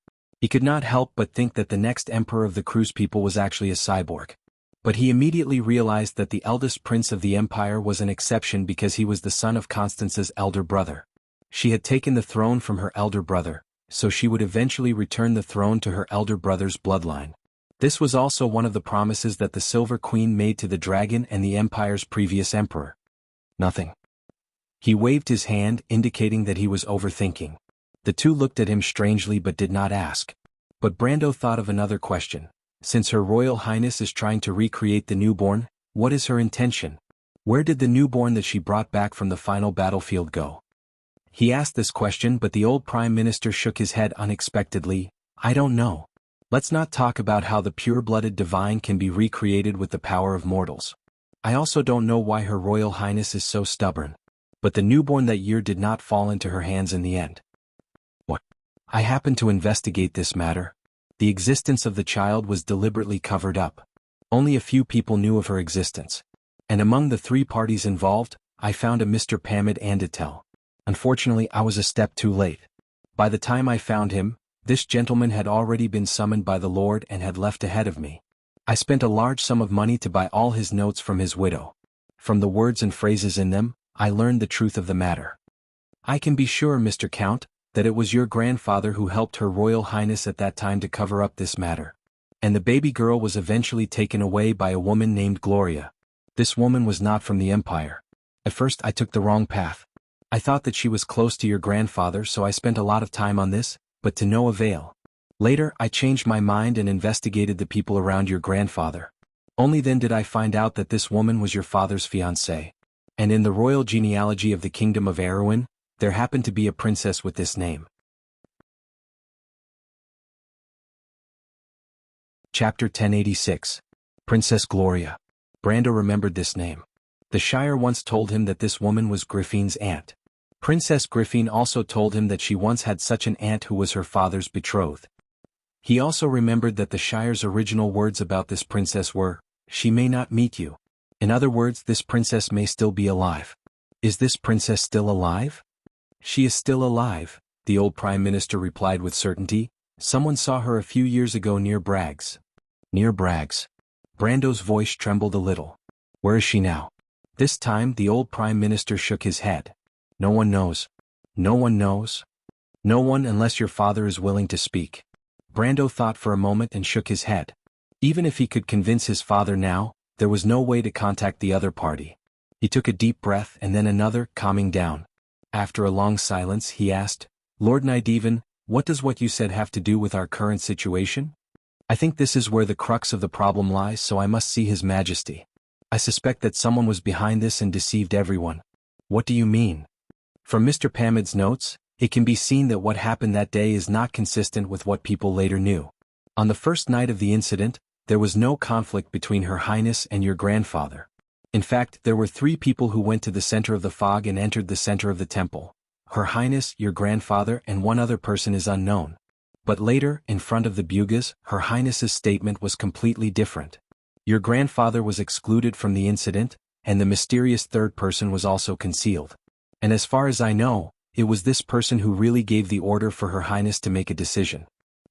He could not help but think that the next emperor of the Cruise people was actually a cyborg. But he immediately realized that the eldest prince of the Empire was an exception because he was the son of Constance's elder brother. She had taken the throne from her elder brother, so she would eventually return the throne to her elder brother's bloodline. This was also one of the promises that the Silver Queen made to the dragon and the Empire's previous emperor. Nothing. He waved his hand, indicating that he was overthinking. The two looked at him strangely but did not ask. But Brando thought of another question. Since Her Royal Highness is trying to recreate the newborn, what is her intention? Where did the newborn that she brought back from the final battlefield go? He asked this question, but the old Prime Minister shook his head unexpectedly. "I don't know. Let's not talk about how the pure-blooded divine can be recreated with the power of mortals. I also don't know why Her Royal Highness is so stubborn. But the newborn that year did not fall into her hands in the end." "What?" "I happened to investigate this matter. The existence of the child was deliberately covered up. Only a few people knew of her existence. And among the 3 parties involved, I found a Mr. Pamid Anditel. Unfortunately, I was a step too late. By the time I found him, this gentleman had already been summoned by the Lord and had left ahead of me. I spent a large sum of money to buy all his notes from his widow. From the words and phrases in them, I learned the truth of the matter. I can be sure, Mr. Count, that it was your grandfather who helped Her Royal Highness at that time to cover up this matter. And the baby girl was eventually taken away by a woman named Gloria. This woman was not from the Empire. At first I took the wrong path. I thought that she was close to your grandfather, so I spent a lot of time on this, but to no avail. Later I changed my mind and investigated the people around your grandfather. Only then did I find out that this woman was your father's fiancée. And in the royal genealogy of the Kingdom of Erewhon, there happened to be a princess with this name." Chapter 1086. Princess Gloria. Brando remembered this name. The Shire once told him that this woman was Griffin's aunt. Princess Griffin also told him that she once had such an aunt who was her father's betrothed. He also remembered that the Shire's original words about this princess were, She may not meet you. In other words, this princess may still be alive. Is this princess still alive? She is still alive, the old prime minister replied with certainty. Someone saw her a few years ago near Bragg's. Near Bragg's. Brando's voice trembled a little. Where is she now? This time the old prime minister shook his head. No one knows. No one knows? No one unless your father is willing to speak. Brando thought for a moment and shook his head. Even if he could convince his father now, there was no way to contact the other party. He took a deep breath and then another, calming down. After a long silence he asked, Lord Nydeven, what does what you said have to do with our current situation? I think this is where the crux of the problem lies, so I must see His Majesty. I suspect that someone was behind this and deceived everyone. What do you mean? From Mr. Pamid's notes, it can be seen that what happened that day is not consistent with what people later knew. On the first night of the incident, there was no conflict between Her Highness and your grandfather. In fact, there were 3 people who went to the center of the fog and entered the center of the temple. Her Highness, your grandfather, and one other person is unknown. But later, in front of the Bugas, Her Highness's statement was completely different. Your grandfather was excluded from the incident, and the mysterious third person was also concealed. And as far as I know, it was this person who really gave the order for Her Highness to make a decision.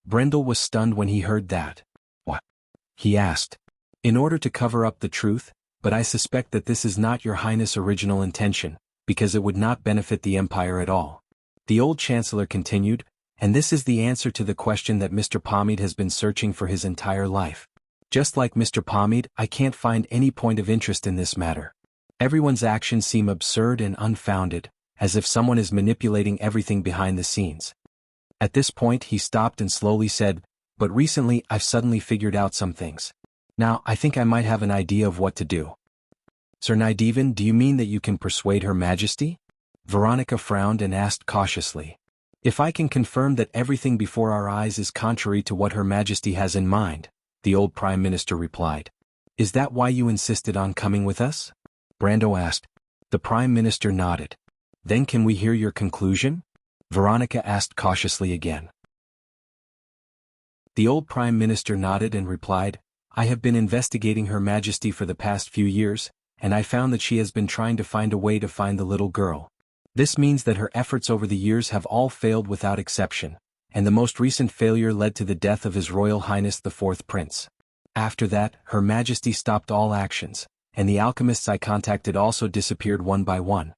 Brendel was stunned when he heard that. What? He asked. In order to cover up the truth, but I suspect that this is not your Highness' original intention, because it would not benefit the Empire at all. The old Chancellor continued, and this is the answer to the question that Mr. Pamid has been searching for his entire life. Just like Mr. Pamid, I can't find any point of interest in this matter. Everyone's actions seem absurd and unfounded, as if someone is manipulating everything behind the scenes. At this point he stopped and slowly said, but recently I've suddenly figured out some things. Now I think I might have an idea of what to do. Sir Nydeven, do you mean that you can persuade Her Majesty? Veronica frowned and asked cautiously. If I can confirm that everything before our eyes is contrary to what Her Majesty has in mind, the old Prime Minister replied. Is that why you insisted on coming with us? Brando asked. The Prime Minister nodded. Then can we hear your conclusion? Veronica asked cautiously again. The old Prime Minister nodded and replied, I have been investigating Her Majesty for the past few years, and I found that she has been trying to find a way to find the little girl. This means that her efforts over the years have all failed without exception, and the most recent failure led to the death of His Royal Highness the 4th Prince. After that, Her Majesty stopped all actions, and the alchemists I contacted also disappeared one by one.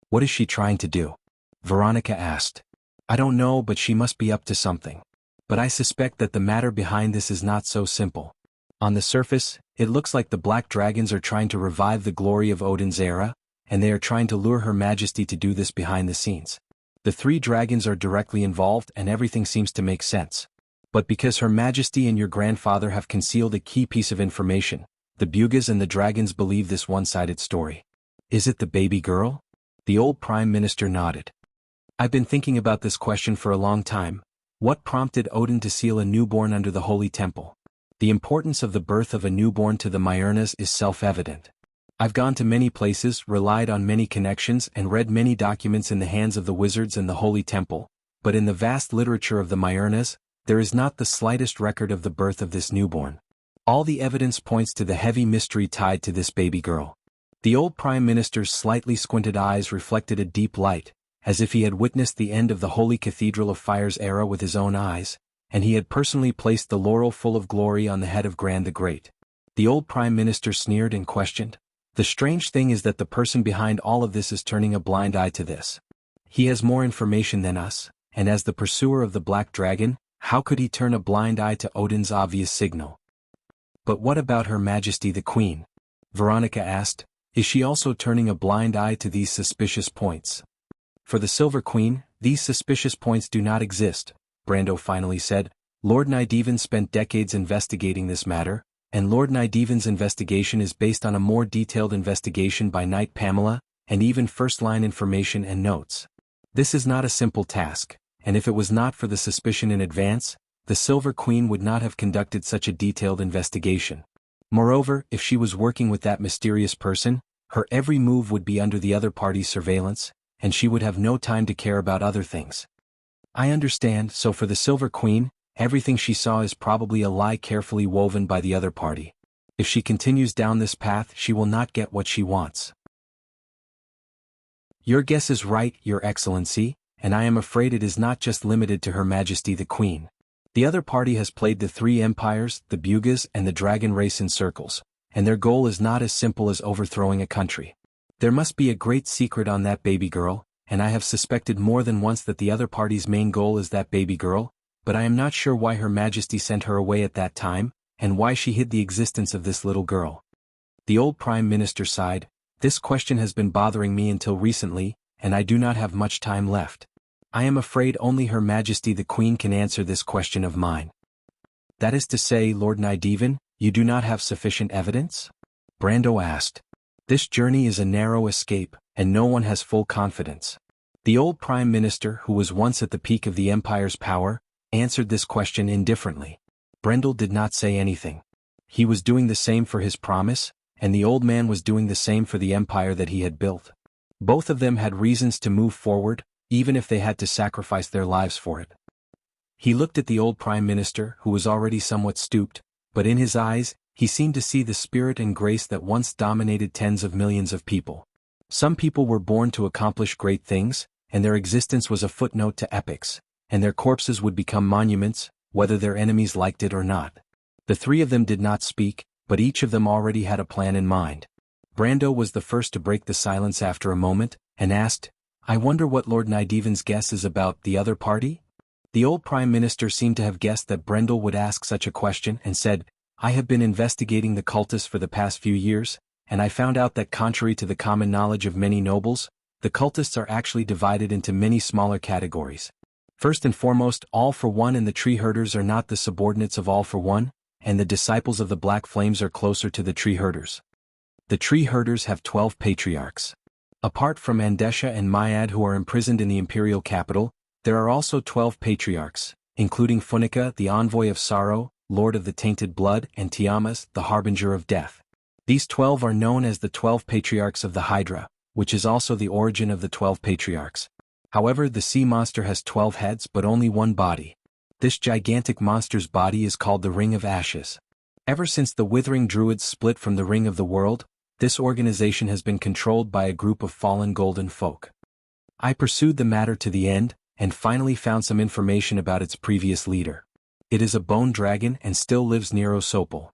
What is she trying to do? Veronica asked. I don't know, but she must be up to something. But I suspect that the matter behind this is not so simple. On the surface, it looks like the Black Dragons are trying to revive the glory of Odin's era, and they are trying to lure Her Majesty to do this behind the scenes. The 3 dragons are directly involved and everything seems to make sense. But because Her Majesty and your grandfather have concealed a key piece of information, the Bugas and the dragons believe this one-sided story. Is it the baby girl? The old Prime Minister nodded. I've been thinking about this question for a long time. What prompted Odin to seal a newborn under the Holy Temple? The importance of the birth of a newborn to the Myrnas is self-evident. I've gone to many places, relied on many connections and read many documents in the hands of the wizards and the Holy Temple, but in the vast literature of the Myrnas, there is not the slightest record of the birth of this newborn. All the evidence points to the heavy mystery tied to this baby girl. The old Prime Minister's slightly squinted eyes reflected a deep light, as if he had witnessed the end of the Holy Cathedral of Fire's era with his own eyes, and he had personally placed the laurel full of glory on the head of Grand the Great. The old Prime Minister sneered and questioned. The strange thing is that the person behind all of this is turning a blind eye to this. He has more information than us, and as the pursuer of the Black Dragon, how could he turn a blind eye to Odin's obvious signal? But what about Her Majesty the Queen? Veronica asked. Is she also turning a blind eye to these suspicious points? For the Silver Queen, these suspicious points do not exist, Brando finally said. Lord Nydeven spent decades investigating this matter, and Lord Nydeven's investigation is based on a more detailed investigation by Knight Pamela, and even first-line information and notes. This is not a simple task, and if it was not for the suspicion in advance, the Silver Queen would not have conducted such a detailed investigation. Moreover, if she was working with that mysterious person, her every move would be under the other party's surveillance, and she would have no time to care about other things. I understand, so for the Silver Queen, everything she saw is probably a lie carefully woven by the other party. If she continues down this path, she will not get what she wants. Your guess is right, Your Excellency, and I am afraid it is not just limited to Her Majesty the Queen. The other party has played the three empires, the Bugas and the dragon race in circles, and their goal is not as simple as overthrowing a country. There must be a great secret on that baby girl, and I have suspected more than once that the other party's main goal is that baby girl, but I am not sure why Her Majesty sent her away at that time, and why she hid the existence of this little girl. The old Prime Minister sighed. This question has been bothering me until recently, and I do not have much time left. I am afraid only Her Majesty the Queen can answer this question of mine. That is to say, Lord Nydevan, you do not have sufficient evidence? Brando asked. This journey is a narrow escape, and no one has full confidence. The old Prime Minister, who was once at the peak of the Empire's power, answered this question indifferently. Brendel did not say anything. He was doing the same for his promise, and the old man was doing the same for the empire that he had built. Both of them had reasons to move forward, even if they had to sacrifice their lives for it. He looked at the old Prime Minister, who was already somewhat stooped, but in his eyes, he seemed to see the spirit and grace that once dominated tens of millions of people. Some people were born to accomplish great things, and their existence was a footnote to epics, and their corpses would become monuments, whether their enemies liked it or not. The three of them did not speak, but each of them already had a plan in mind. Brando was the first to break the silence after a moment, and asked, I wonder what Lord Nydevan's guess is about the other party? The old Prime Minister seemed to have guessed that Brendel would ask such a question and said, I have been investigating the cultists for the past few years, and I found out that contrary to the common knowledge of many nobles, the cultists are actually divided into many smaller categories. First and foremost, All for One and the Tree Herders are not the subordinates of All for One, and the disciples of the Black Flames are closer to the Tree Herders. The Tree Herders have 12 patriarchs. Apart from Andesha and Mayad, who are imprisoned in the imperial capital, there are also 12 patriarchs, including Funica, the envoy of sorrow, lord of the tainted blood, and Tiamas, the harbinger of death. These 12 are known as the 12 patriarchs of the Hydra, which is also the origin of the 12 patriarchs. However, the sea monster has 12 heads but only one body. This gigantic monster's body is called the Ring of Ashes. Ever since the Withering Druids split from the Ring of the World, this organization has been controlled by a group of fallen golden folk. I pursued the matter to the end, and finally found some information about its previous leader. It is a bone dragon and still lives near Osopal.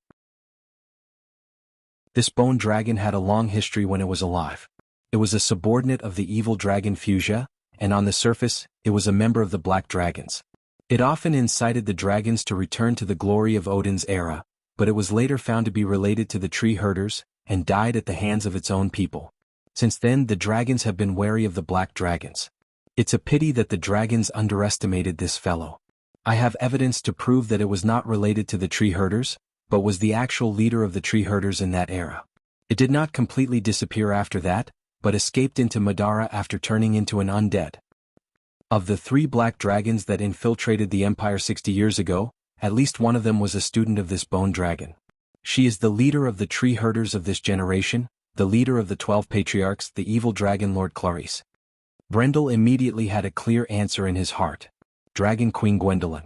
This bone dragon had a long history when it was alive. It was a subordinate of the evil dragon Fuchsia, and on the surface, it was a member of the Black Dragons. It often incited the dragons to return to the glory of Odin's era, but it was later found to be related to the Tree Herders, and died at the hands of its own people. Since then, the dragons have been wary of the Black Dragons. It's a pity that the dragons underestimated this fellow. I have evidence to prove that it was not related to the Tree Herders, but was the actual leader of the Tree Herders in that era. It did not completely disappear after that, but escaped into Madara after turning into an undead. Of the 3 black dragons that infiltrated the Empire 60 years ago, at least one of them was a student of this bone dragon. She is the leader of the Tree Herders of this generation, the leader of the 12 patriarchs, the evil dragon Lord Clarice. Brendel immediately had a clear answer in his heart. Dragon Queen Gwendolyn.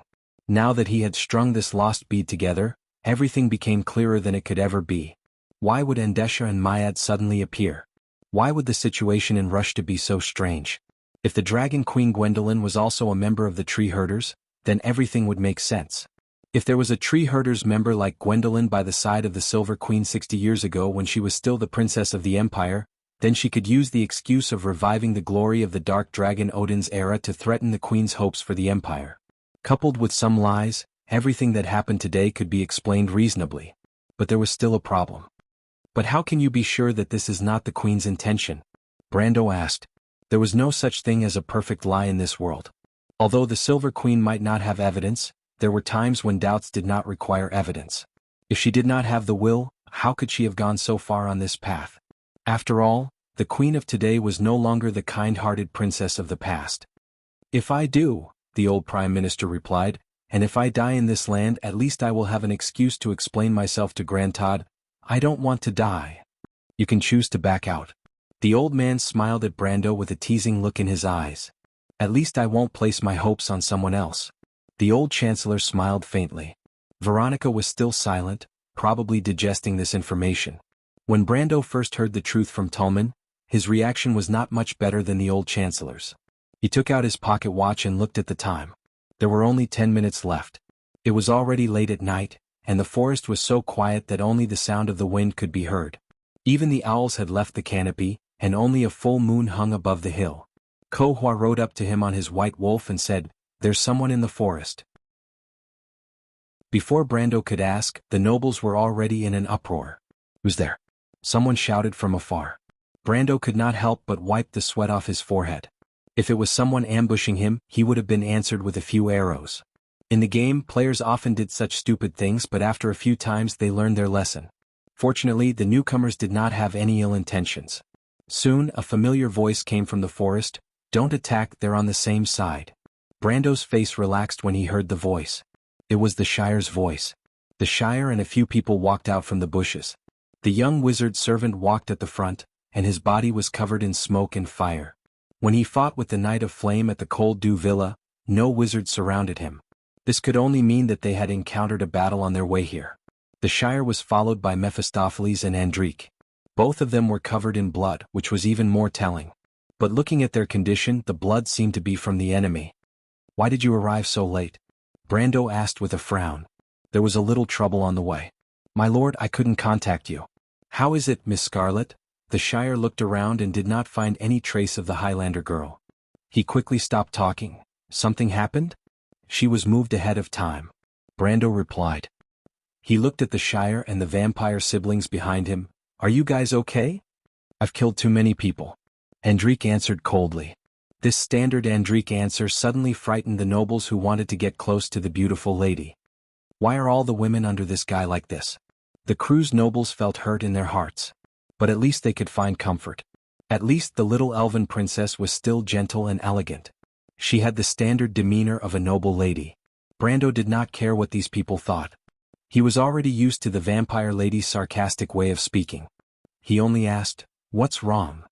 Now that he had strung this lost bead together, everything became clearer than it could ever be. Why would Andesha and Mayad suddenly appear? Why would the situation in Rushta be so strange? If the Dragon Queen Gwendolyn was also a member of the Tree Herders, then everything would make sense. If there was a Tree Herders member like Gwendolyn by the side of the Silver Queen 60 years ago when she was still the princess of the Empire, then she could use the excuse of reviving the glory of the Dark Dragon Odin's era to threaten the Queen's hopes for the Empire. Coupled with some lies, everything that happened today could be explained reasonably. But there was still a problem. But how can you be sure that this is not the Queen's intention? Brando asked. There was no such thing as a perfect lie in this world. Although the Silver Queen might not have evidence, there were times when doubts did not require evidence. If she did not have the will, how could she have gone so far on this path? After all, the Queen of today was no longer the kind-hearted princess of the past. If I do, the old Prime Minister replied, and if I die in this land, at least I will have an excuse to explain myself to Grandad. I don't want to die. You can choose to back out. The old man smiled at Brando with a teasing look in his eyes. At least I won't place my hopes on someone else. The old Chancellor smiled faintly. Veronica was still silent, probably digesting this information. When Brando first heard the truth from Tulman, his reaction was not much better than the old Chancellor's. He took out his pocket watch and looked at the time. There were only 10 minutes left. It was already late at night, and the forest was so quiet that only the sound of the wind could be heard. Even the owls had left the canopy, and only a full moon hung above the hill. Ko Hua rode up to him on his white wolf and said, "There's someone in the forest." Before Brando could ask, the nobles were already in an uproar. "Who's there?" someone shouted from afar. Brando could not help but wipe the sweat off his forehead. If it was someone ambushing him, he would have been answered with a few arrows. In the game, players often did such stupid things, but after a few times they learned their lesson. Fortunately, the newcomers did not have any ill intentions. Soon, a familiar voice came from the forest, "Don't attack, they're on the same side." Brando's face relaxed when he heard the voice. It was the Shire's voice. The Shire and a few people walked out from the bushes. The young wizard servant walked at the front, and his body was covered in smoke and fire. When he fought with the Knight of Flame at the Cold Dew Villa, no wizards surrounded him. This could only mean that they had encountered a battle on their way here. The Shire was followed by Mephistopheles and Andrique. Both of them were covered in blood, which was even more telling. But looking at their condition, the blood seemed to be from the enemy. "Why did you arrive so late?" Brando asked with a frown. "There was a little trouble on the way. My lord, I couldn't contact you." "How is it, Miss Scarlet?" The Shire looked around and did not find any trace of the Highlander girl. He quickly stopped talking. "Something happened?" "She was moved ahead of time," Brando replied. He looked at the Shire and the vampire siblings behind him. "Are you guys okay?" "I've killed too many people," Andrique answered coldly. This standard Andrique answer suddenly frightened the nobles who wanted to get close to the beautiful lady. Why are all the women under this guy like this? The crew's nobles felt hurt in their hearts. But at least they could find comfort. At least the little elven princess was still gentle and elegant. She had the standard demeanor of a noble lady. Brando did not care what these people thought. He was already used to the vampire lady's sarcastic way of speaking. He only asked, "What's wrong?"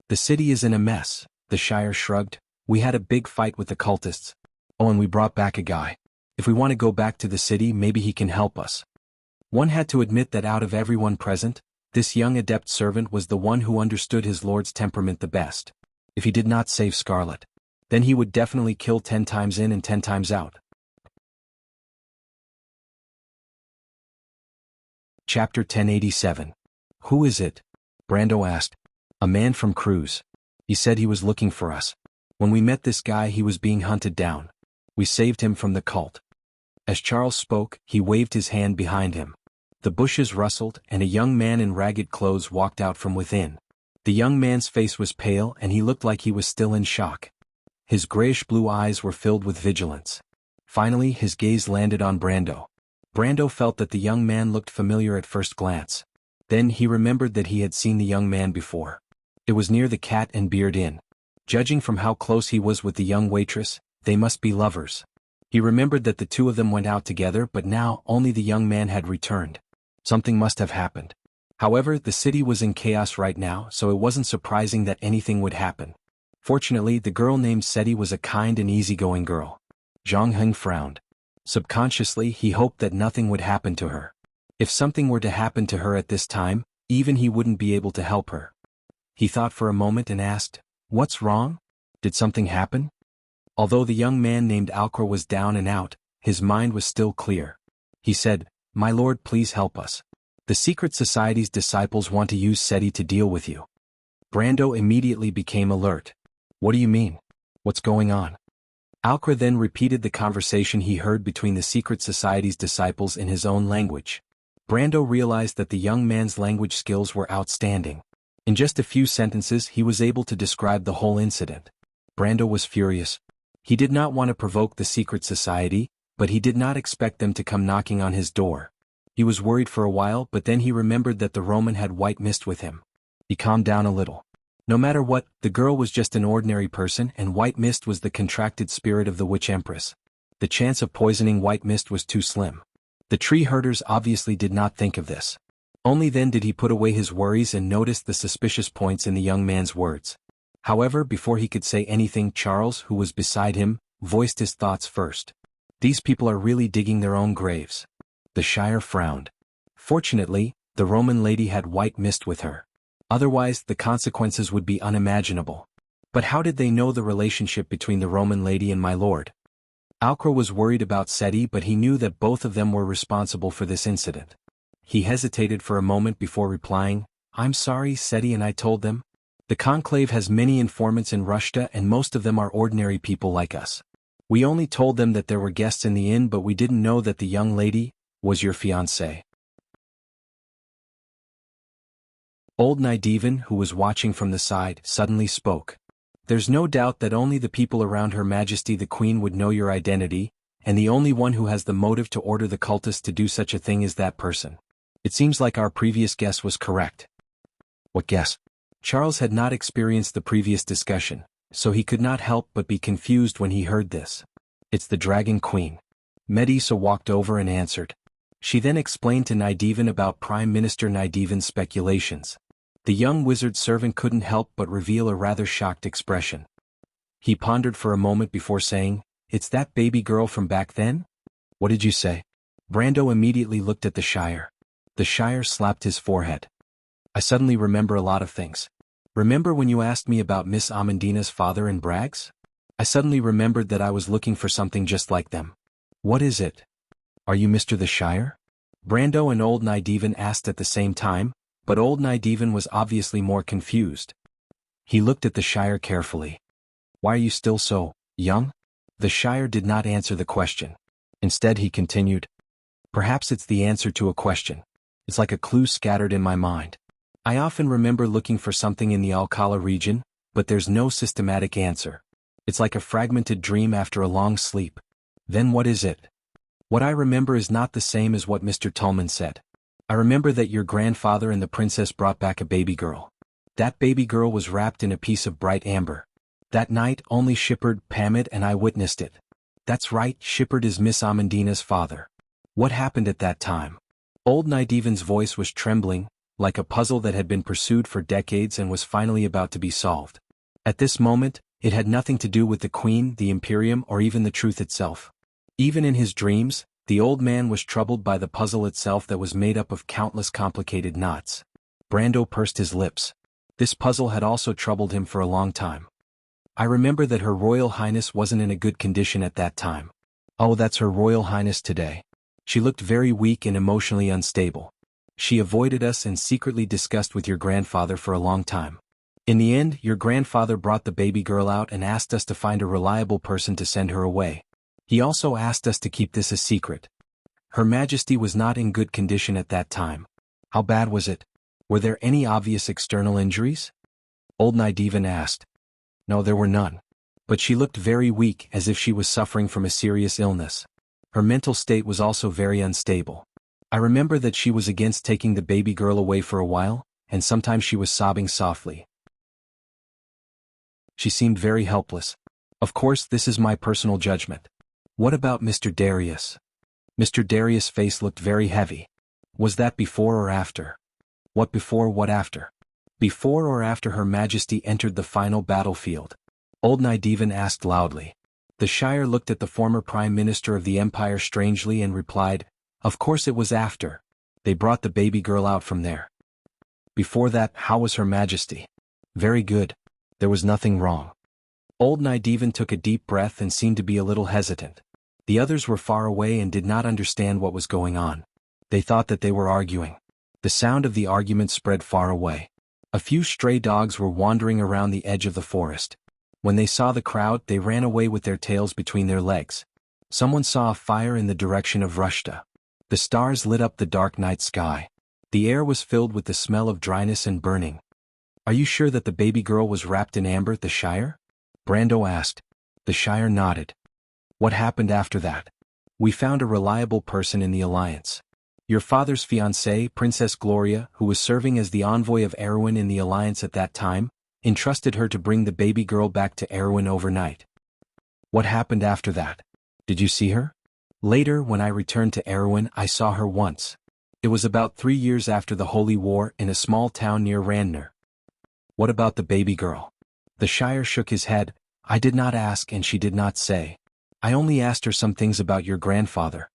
"The city is in a mess," the Shire shrugged. "We had a big fight with the cultists. Oh, and we brought back a guy. If we want to go back to the city, maybe he can help us." One had to admit that out of everyone present, this young adept servant was the one who understood his lord's temperament the best. If he did not save Scarlet, then he would definitely kill 10 times in and 10 times out. Chapter 1087. "Who is it?" Brando asked. "A man from Cruz. He said he was looking for us. When we met this guy, he was being hunted down. We saved him from the cult." As Charles spoke, he waved his hand behind him. The bushes rustled, and a young man in ragged clothes walked out from within. The young man's face was pale and he looked like he was still in shock. His grayish-blue eyes were filled with vigilance. Finally, his gaze landed on Brando. Brando felt that the young man looked familiar at first glance. Then he remembered that he had seen the young man before. It was near the Cat and Beard Inn. Judging from how close he was with the young waitress, they must be lovers. He remembered that the two of them went out together, but now only the young man had returned. Something must have happened. However, the city was in chaos right now, so it wasn't surprising that anything would happen. Fortunately, the girl named Seti was a kind and easygoing girl. Zhang Heng frowned. Subconsciously, he hoped that nothing would happen to her. If something were to happen to her at this time, even he wouldn't be able to help her. He thought for a moment and asked, "What's wrong? Did something happen?" Although the young man named Alcor was down and out, his mind was still clear. He said, "My lord, please help us. The secret society's disciples want to use Seti to deal with you." Brando immediately became alert. "What do you mean? What's going on?" Alcor then repeated the conversation he heard between the secret society's disciples in his own language. Brando realized that the young man's language skills were outstanding. In just a few sentences he was able to describe the whole incident. Brando was furious. He did not want to provoke the secret society, but he did not expect them to come knocking on his door. He was worried for a while, but then he remembered that the Roman had white mist with him. He calmed down a little. No matter what, the girl was just an ordinary person and white mist was the contracted spirit of the witch empress. The chance of poisoning white mist was too slim. The tree herders obviously did not think of this. Only then did he put away his worries and notice the suspicious points in the young man's words. However, before he could say anything, Charles, who was beside him, voiced his thoughts first. "These people are really digging their own graves." The Shire frowned. Fortunately, the Roman lady had white mist with her. Otherwise, the consequences would be unimaginable. But how did they know the relationship between the Roman lady and my lord? Alcro was worried about Seti, but he knew that both of them were responsible for this incident. He hesitated for a moment before replying, "I'm sorry, Seti and I told them. The conclave has many informants in Rushta and most of them are ordinary people like us. We only told them that there were guests in the inn, but we didn't know that the young lady was your fiancée." Old Nidevan, who was watching from the side, suddenly spoke. "There's no doubt that only the people around Her Majesty the Queen would know your identity, and the only one who has the motive to order the cultists to do such a thing is that person. It seems like our previous guess was correct." "What guess?" Charles had not experienced the previous discussion, so he could not help but be confused when he heard this. "It's the Dragon Queen." Medisa walked over and answered. She then explained to Nidevan about Prime Minister Nidevan's speculations. The young wizard servant couldn't help but reveal a rather shocked expression. He pondered for a moment before saying, "It's that baby girl from back then?" "What did you say?" Brando immediately looked at the Shire. The Shire slapped his forehead. "I suddenly remember a lot of things. Remember when you asked me about Miss Amandina's father and Bragg's? I suddenly remembered that I was looking for something just like them." "What is it?" "Are you Mr. the Shire?" Brando and old Nidevan asked at the same time, but old Nidevan was obviously more confused. He looked at the Shire carefully. "Why are you still so young?" The Shire did not answer the question. Instead he continued, "Perhaps it's the answer to a question. It's like a clue scattered in my mind. I often remember looking for something in the Alcala region, but there's no systematic answer. It's like a fragmented dream after a long sleep. Then what is it? What I remember is not the same as what Mr. Tullman said. I remember that your grandfather and the princess brought back a baby girl. That baby girl was wrapped in a piece of bright amber. That night only Shippard, Pamid and I witnessed it. That's right, Shippard is Miss Amandina's father. What happened at that time?" Old Nidevan's voice was trembling, like a puzzle that had been pursued for decades and was finally about to be solved. At this moment, it had nothing to do with the Queen, the Imperium, or even the truth itself. Even in his dreams, the old man was troubled by the puzzle itself that was made up of countless complicated knots. Brando pursed his lips. This puzzle had also troubled him for a long time. "I remember that Her Royal Highness wasn't in a good condition at that time." "Oh, that's Her Royal Highness today. She looked very weak and emotionally unstable. She avoided us and secretly discussed with your grandfather for a long time. In the end, your grandfather brought the baby girl out and asked us to find a reliable person to send her away. He also asked us to keep this a secret. Her Majesty was not in good condition at that time." "How bad was it? Were there any obvious external injuries?" Old Nidevan asked. "No, there were none. But she looked very weak, as if she was suffering from a serious illness. Her mental state was also very unstable. I remember that she was against taking the baby girl away for a while, and sometimes she was sobbing softly. She seemed very helpless. Of course, this is my personal judgment. What about Mr. Darius?" Mr. Darius' face looked very heavy. "Was that before or after?" "What before, what after?" "Before or after Her Majesty entered the final battlefield?" Old Nidevan asked loudly. The Shire looked at the former Prime Minister of the Empire strangely and replied, "Of course it was after. They brought the baby girl out from there." "Before that, how was Her Majesty?" "Very good. There was nothing wrong." Old Nidevan took a deep breath and seemed to be a little hesitant. The others were far away and did not understand what was going on. They thought that they were arguing. The sound of the argument spread far away. A few stray dogs were wandering around the edge of the forest. When they saw the crowd, they ran away with their tails between their legs. Someone saw a fire in the direction of Rushta. The stars lit up the dark night sky. The air was filled with the smell of dryness and burning. "Are you sure that the baby girl was wrapped in amber, the Shire?" Brando asked. The Shire nodded. "What happened after that?" "We found a reliable person in the Alliance. Your father's fiancée, Princess Gloria, who was serving as the envoy of Erewhon in the Alliance at that time, entrusted her to bring the baby girl back to Erewhon overnight." "What happened after that? Did you see her?" "Later, when I returned to Erewhon, I saw her once. It was about 3 years after the Holy War in a small town near Randner." "What about the baby girl?" The Shire shook his head. "I did not ask and she did not say. I only asked her some things about your grandfather."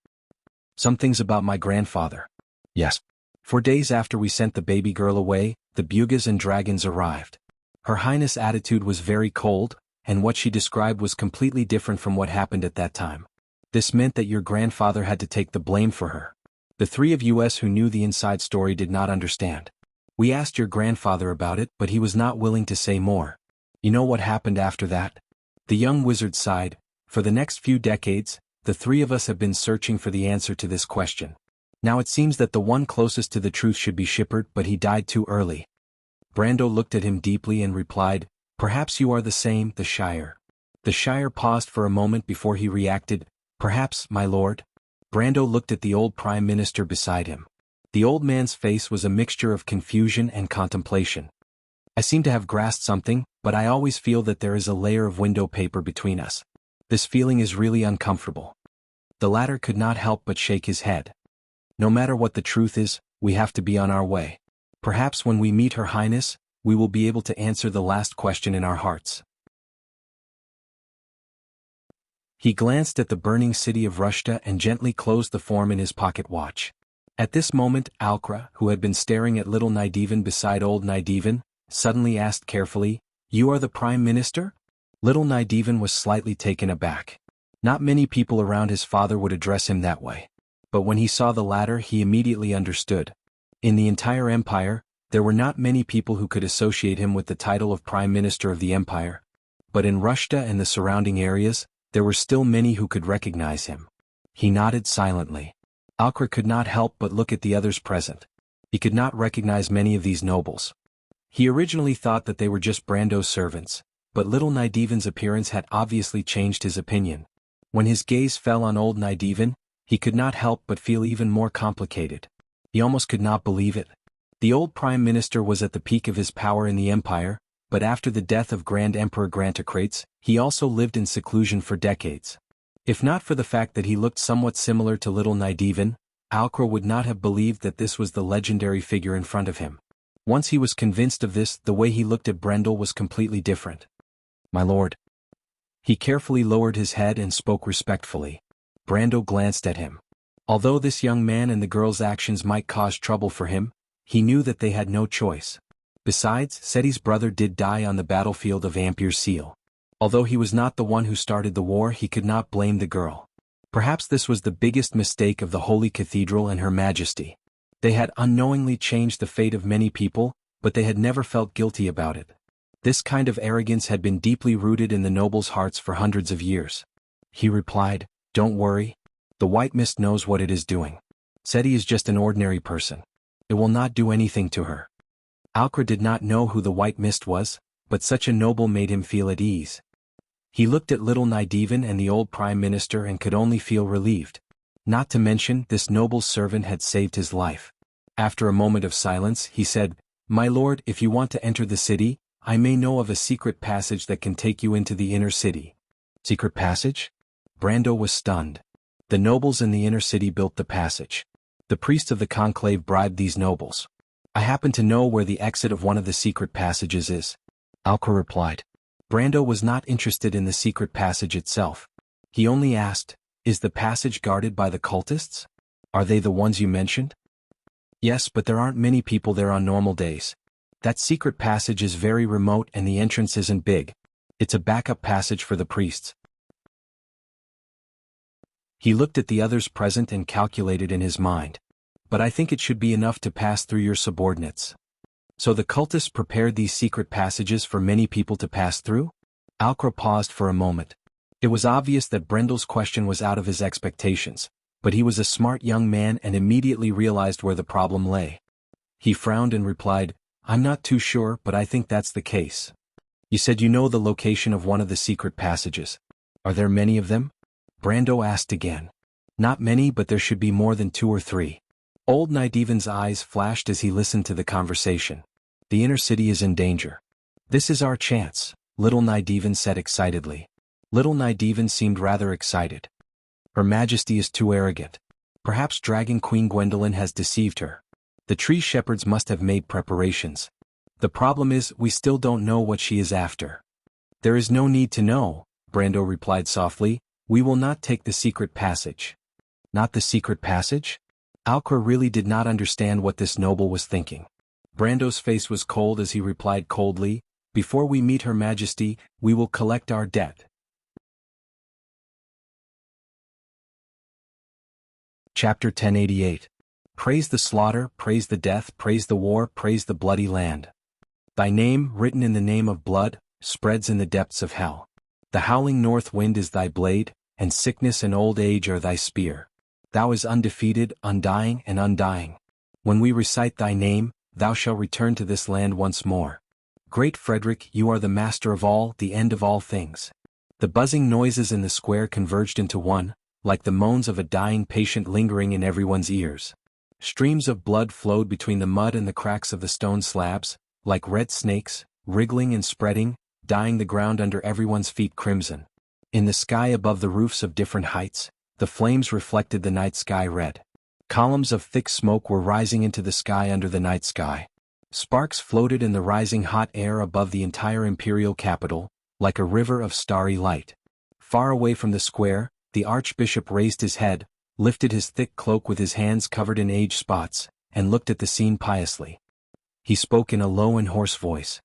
"Some things about my grandfather?" "Yes." 4 days after we sent the baby girl away, the Bugas and dragons arrived. Her Highness' attitude was very cold, and what she described was completely different from what happened at that time. This meant that your grandfather had to take the blame for her. The three of us who knew the inside story did not understand. We asked your grandfather about it, but he was not willing to say more. You know what happened after that? The young wizard sighed. For the next few decades, the three of us have been searching for the answer to this question. Now it seems that the one closest to the truth should be Shipperd, but he died too early. Brando looked at him deeply and replied, "Perhaps you are the same, the Shire." The Shire paused for a moment before he reacted, "Perhaps, my lord." Brando looked at the old Prime Minister beside him. The old man's face was a mixture of confusion and contemplation. "I seem to have grasped something, but I always feel that there is a layer of window paper between us. This feeling is really uncomfortable." The latter could not help but shake his head. "No matter what the truth is, we have to be on our way. Perhaps when we meet Her Highness, we will be able to answer the last question in our hearts." He glanced at the burning city of Rushta and gently closed the form in his pocket watch. At this moment, Alcra, who had been staring at little Nydivan beside old Nydivan, suddenly asked carefully, "You are the Prime Minister?" Little Nydivan was slightly taken aback. Not many people around his father would address him that way. But when he saw the latter, he immediately understood. In the entire empire, there were not many people who could associate him with the title of Prime Minister of the Empire. But in Rushta and the surrounding areas, there were still many who could recognize him. He nodded silently. Alcra could not help but look at the others present. He could not recognize many of these nobles. He originally thought that they were just Brando's servants, but little Nydivan's appearance had obviously changed his opinion. When his gaze fell on old Nydivan, he could not help but feel even more complicated. He almost could not believe it. The old Prime Minister was at the peak of his power in the Empire, but after the death of Grand Emperor Grantocrates, he also lived in seclusion for decades. If not for the fact that he looked somewhat similar to little Nydivan, Alcra would not have believed that this was the legendary figure in front of him. Once he was convinced of this, the way he looked at Brendel was completely different. "My lord." He carefully lowered his head and spoke respectfully. Brando glanced at him. Although this young man and the girl's actions might cause trouble for him, he knew that they had no choice. Besides, Seti's brother did die on the battlefield of Ampere Seal. Although he was not the one who started the war, he could not blame the girl. Perhaps this was the biggest mistake of the Holy Cathedral and Her Majesty. They had unknowingly changed the fate of many people, but they had never felt guilty about it. This kind of arrogance had been deeply rooted in the nobles' hearts for hundreds of years. He replied, "Don't worry. The white mist knows what it is doing. Seti is just an ordinary person. It will not do anything to her." Alcra did not know who the white mist was, but such a noble made him feel at ease. He looked at little Nydivan and the old Prime Minister and could only feel relieved. Not to mention, this noble servant had saved his life. After a moment of silence, he said, "My lord, if you want to enter the city, I may know of a secret passage that can take you into the inner city." "Secret passage?" Brando was stunned. The nobles in the inner city built the passage. The priests of the conclave bribed these nobles. "I happen to know where the exit of one of the secret passages is," Alcra replied. Brando was not interested in the secret passage itself. He only asked, "Is the passage guarded by the cultists? Are they the ones you mentioned?" "Yes, but there aren't many people there on normal days. That secret passage is very remote and the entrance isn't big. It's a backup passage for the priests." He looked at the others present and calculated in his mind. "But I think it should be enough to pass through your subordinates." "So the cultists prepared these secret passages for many people to pass through?" Alcra paused for a moment. It was obvious that Brendel's question was out of his expectations, but he was a smart young man and immediately realized where the problem lay. He frowned and replied, "I'm not too sure, but I think that's the case." "You said you know the location of one of the secret passages. Are there many of them?" Brando asked again. "Not many, but there should be more than 2 or 3. Old Nydivan's eyes flashed as he listened to the conversation. "The inner city is in danger. This is our chance," little Nydivan said excitedly. Little Nydivan seemed rather excited. "Her Majesty is too arrogant. Perhaps Dragon Queen Gwendolyn has deceived her. The tree shepherds must have made preparations. The problem is, we still don't know what she is after." "There is no need to know," Brando replied softly. "We will not take the secret passage." "Not the secret passage?" Alcra really did not understand what this noble was thinking. Brando's face was cold as he replied coldly, "Before we meet Her Majesty, we will collect our debt." Chapter 1088. Praise the slaughter, praise the death, praise the war, praise the bloody land. Thy name, written in the name of blood, spreads in the depths of hell. The howling north wind is thy blade, and sickness and old age are thy spear. Thou is undefeated, undying and undying. When we recite thy name, thou shalt return to this land once more. Great Frederick, you are the master of all, the end of all things. The buzzing noises in the square converged into one, like the moans of a dying patient lingering in everyone's ears. Streams of blood flowed between the mud and the cracks of the stone slabs, like red snakes, wriggling and spreading, dyeing the ground under everyone's feet crimson. In the sky above the roofs of different heights, the flames reflected the night sky red. Columns of thick smoke were rising into the sky under the night sky. Sparks floated in the rising hot air above the entire imperial capital, like a river of starry light. Far away from the square, the archbishop raised his head, lifted his thick cloak with his hands covered in age spots, and looked at the scene piously. He spoke in a low and hoarse voice.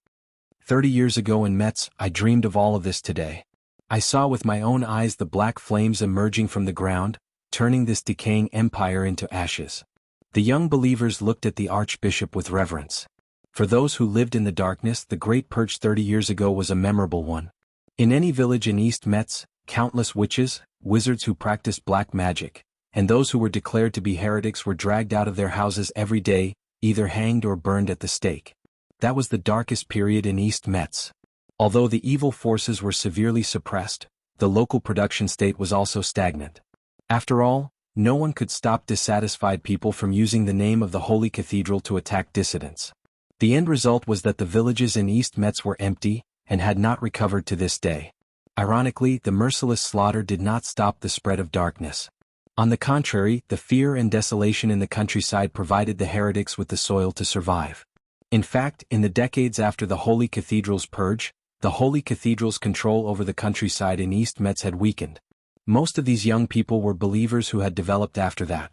30 years ago in Metz, I dreamed of all of this today. I saw with my own eyes the black flames emerging from the ground, turning this decaying empire into ashes. The young believers looked at the archbishop with reverence. For those who lived in the darkness, the Great Purge 30 years ago was a memorable one. In any village in East Metz, countless witches, wizards who practiced black magic, and those who were declared to be heretics were dragged out of their houses every day, either hanged or burned at the stake. That was the darkest period in East Metz. Although the evil forces were severely suppressed, the local production state was also stagnant. After all, no one could stop dissatisfied people from using the name of the Holy Cathedral to attack dissidents. The end result was that the villages in East Metz were empty, and had not recovered to this day. Ironically, the merciless slaughter did not stop the spread of darkness. On the contrary, the fear and desolation in the countryside provided the heretics with the soil to survive. In fact, in the decades after the Holy Cathedral's purge, the Holy Cathedral's control over the countryside in East Metz had weakened. Most of these young people were believers who had developed after that.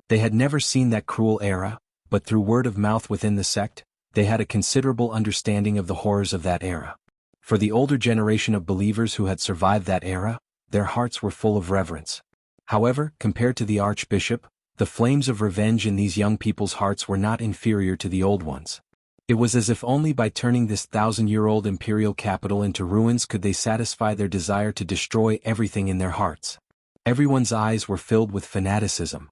They had never seen that cruel era, but through word of mouth within the sect, they had a considerable understanding of the horrors of that era. For the older generation of believers who had survived that era, their hearts were full of reverence. However, compared to the archbishop, the flames of revenge in these young people's hearts were not inferior to the old ones. It was as if only by turning this 1,000-year-old imperial capital into ruins could they satisfy their desire to destroy everything in their hearts. Everyone's eyes were filled with fanaticism.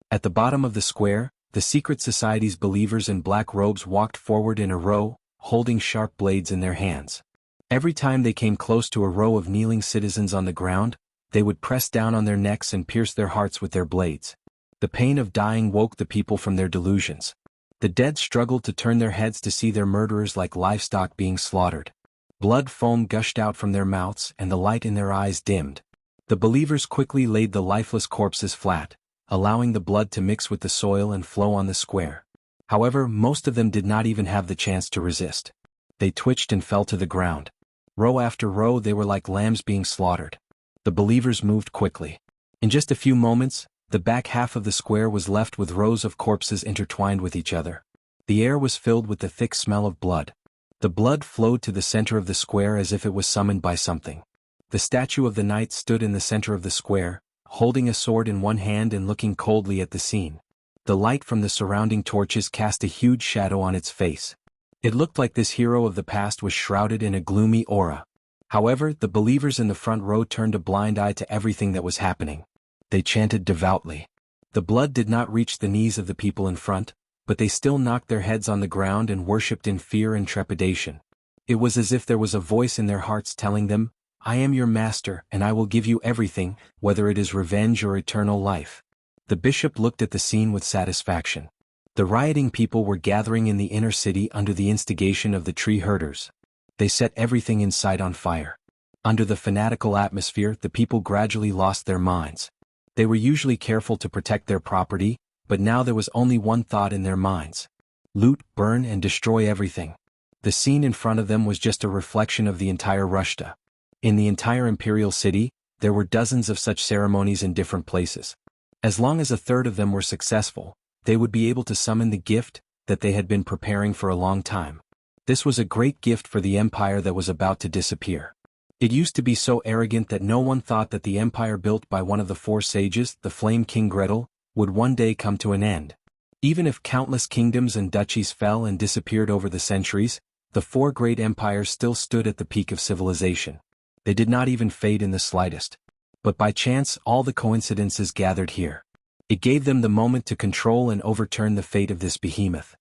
At the bottom of the square, the secret society's believers in black robes walked forward in a row, holding sharp blades in their hands. Every time they came close to a row of kneeling citizens on the ground, they would press down on their necks and pierce their hearts with their blades. The pain of dying woke the people from their delusions. The dead struggled to turn their heads to see their murderers like livestock being slaughtered. Blood foam gushed out from their mouths and the light in their eyes dimmed. The believers quickly laid the lifeless corpses flat, allowing the blood to mix with the soil and flow on the square. However, most of them did not even have the chance to resist. They twitched and fell to the ground. Row after row they were like lambs being slaughtered. The believers moved quickly. In just a few moments, the back half of the square was left with rows of corpses intertwined with each other. The air was filled with the thick smell of blood. The blood flowed to the center of the square as if it was summoned by something. The statue of the knight stood in the center of the square, holding a sword in one hand and looking coldly at the scene. The light from the surrounding torches cast a huge shadow on its face. It looked like this hero of the past was shrouded in a gloomy aura. However, the believers in the front row turned a blind eye to everything that was happening. They chanted devoutly. The blood did not reach the knees of the people in front, but they still knocked their heads on the ground and worshipped in fear and trepidation. It was as if there was a voice in their hearts telling them, "I am your master and I will give you everything, whether it is revenge or eternal life." The bishop looked at the scene with satisfaction. The rioting people were gathering in the inner city under the instigation of the tree herders. They set everything in sight on fire. Under the fanatical atmosphere, the people gradually lost their minds. They were usually careful to protect their property, but now there was only one thought in their minds: loot, burn, and destroy everything. The scene in front of them was just a reflection of the entire Rushta. In the entire imperial city, there were dozens of such ceremonies in different places. As long as a third of them were successful, they would be able to summon the gift that they had been preparing for a long time. This was a great gift for the empire that was about to disappear. It used to be so arrogant that no one thought that the empire built by one of the four sages, the Flame King Gretel, would one day come to an end. Even if countless kingdoms and duchies fell and disappeared over the centuries, the four great empires still stood at the peak of civilization. They did not even fade in the slightest. But by chance all the coincidences gathered here. It gave them the moment to control and overturn the fate of this behemoth.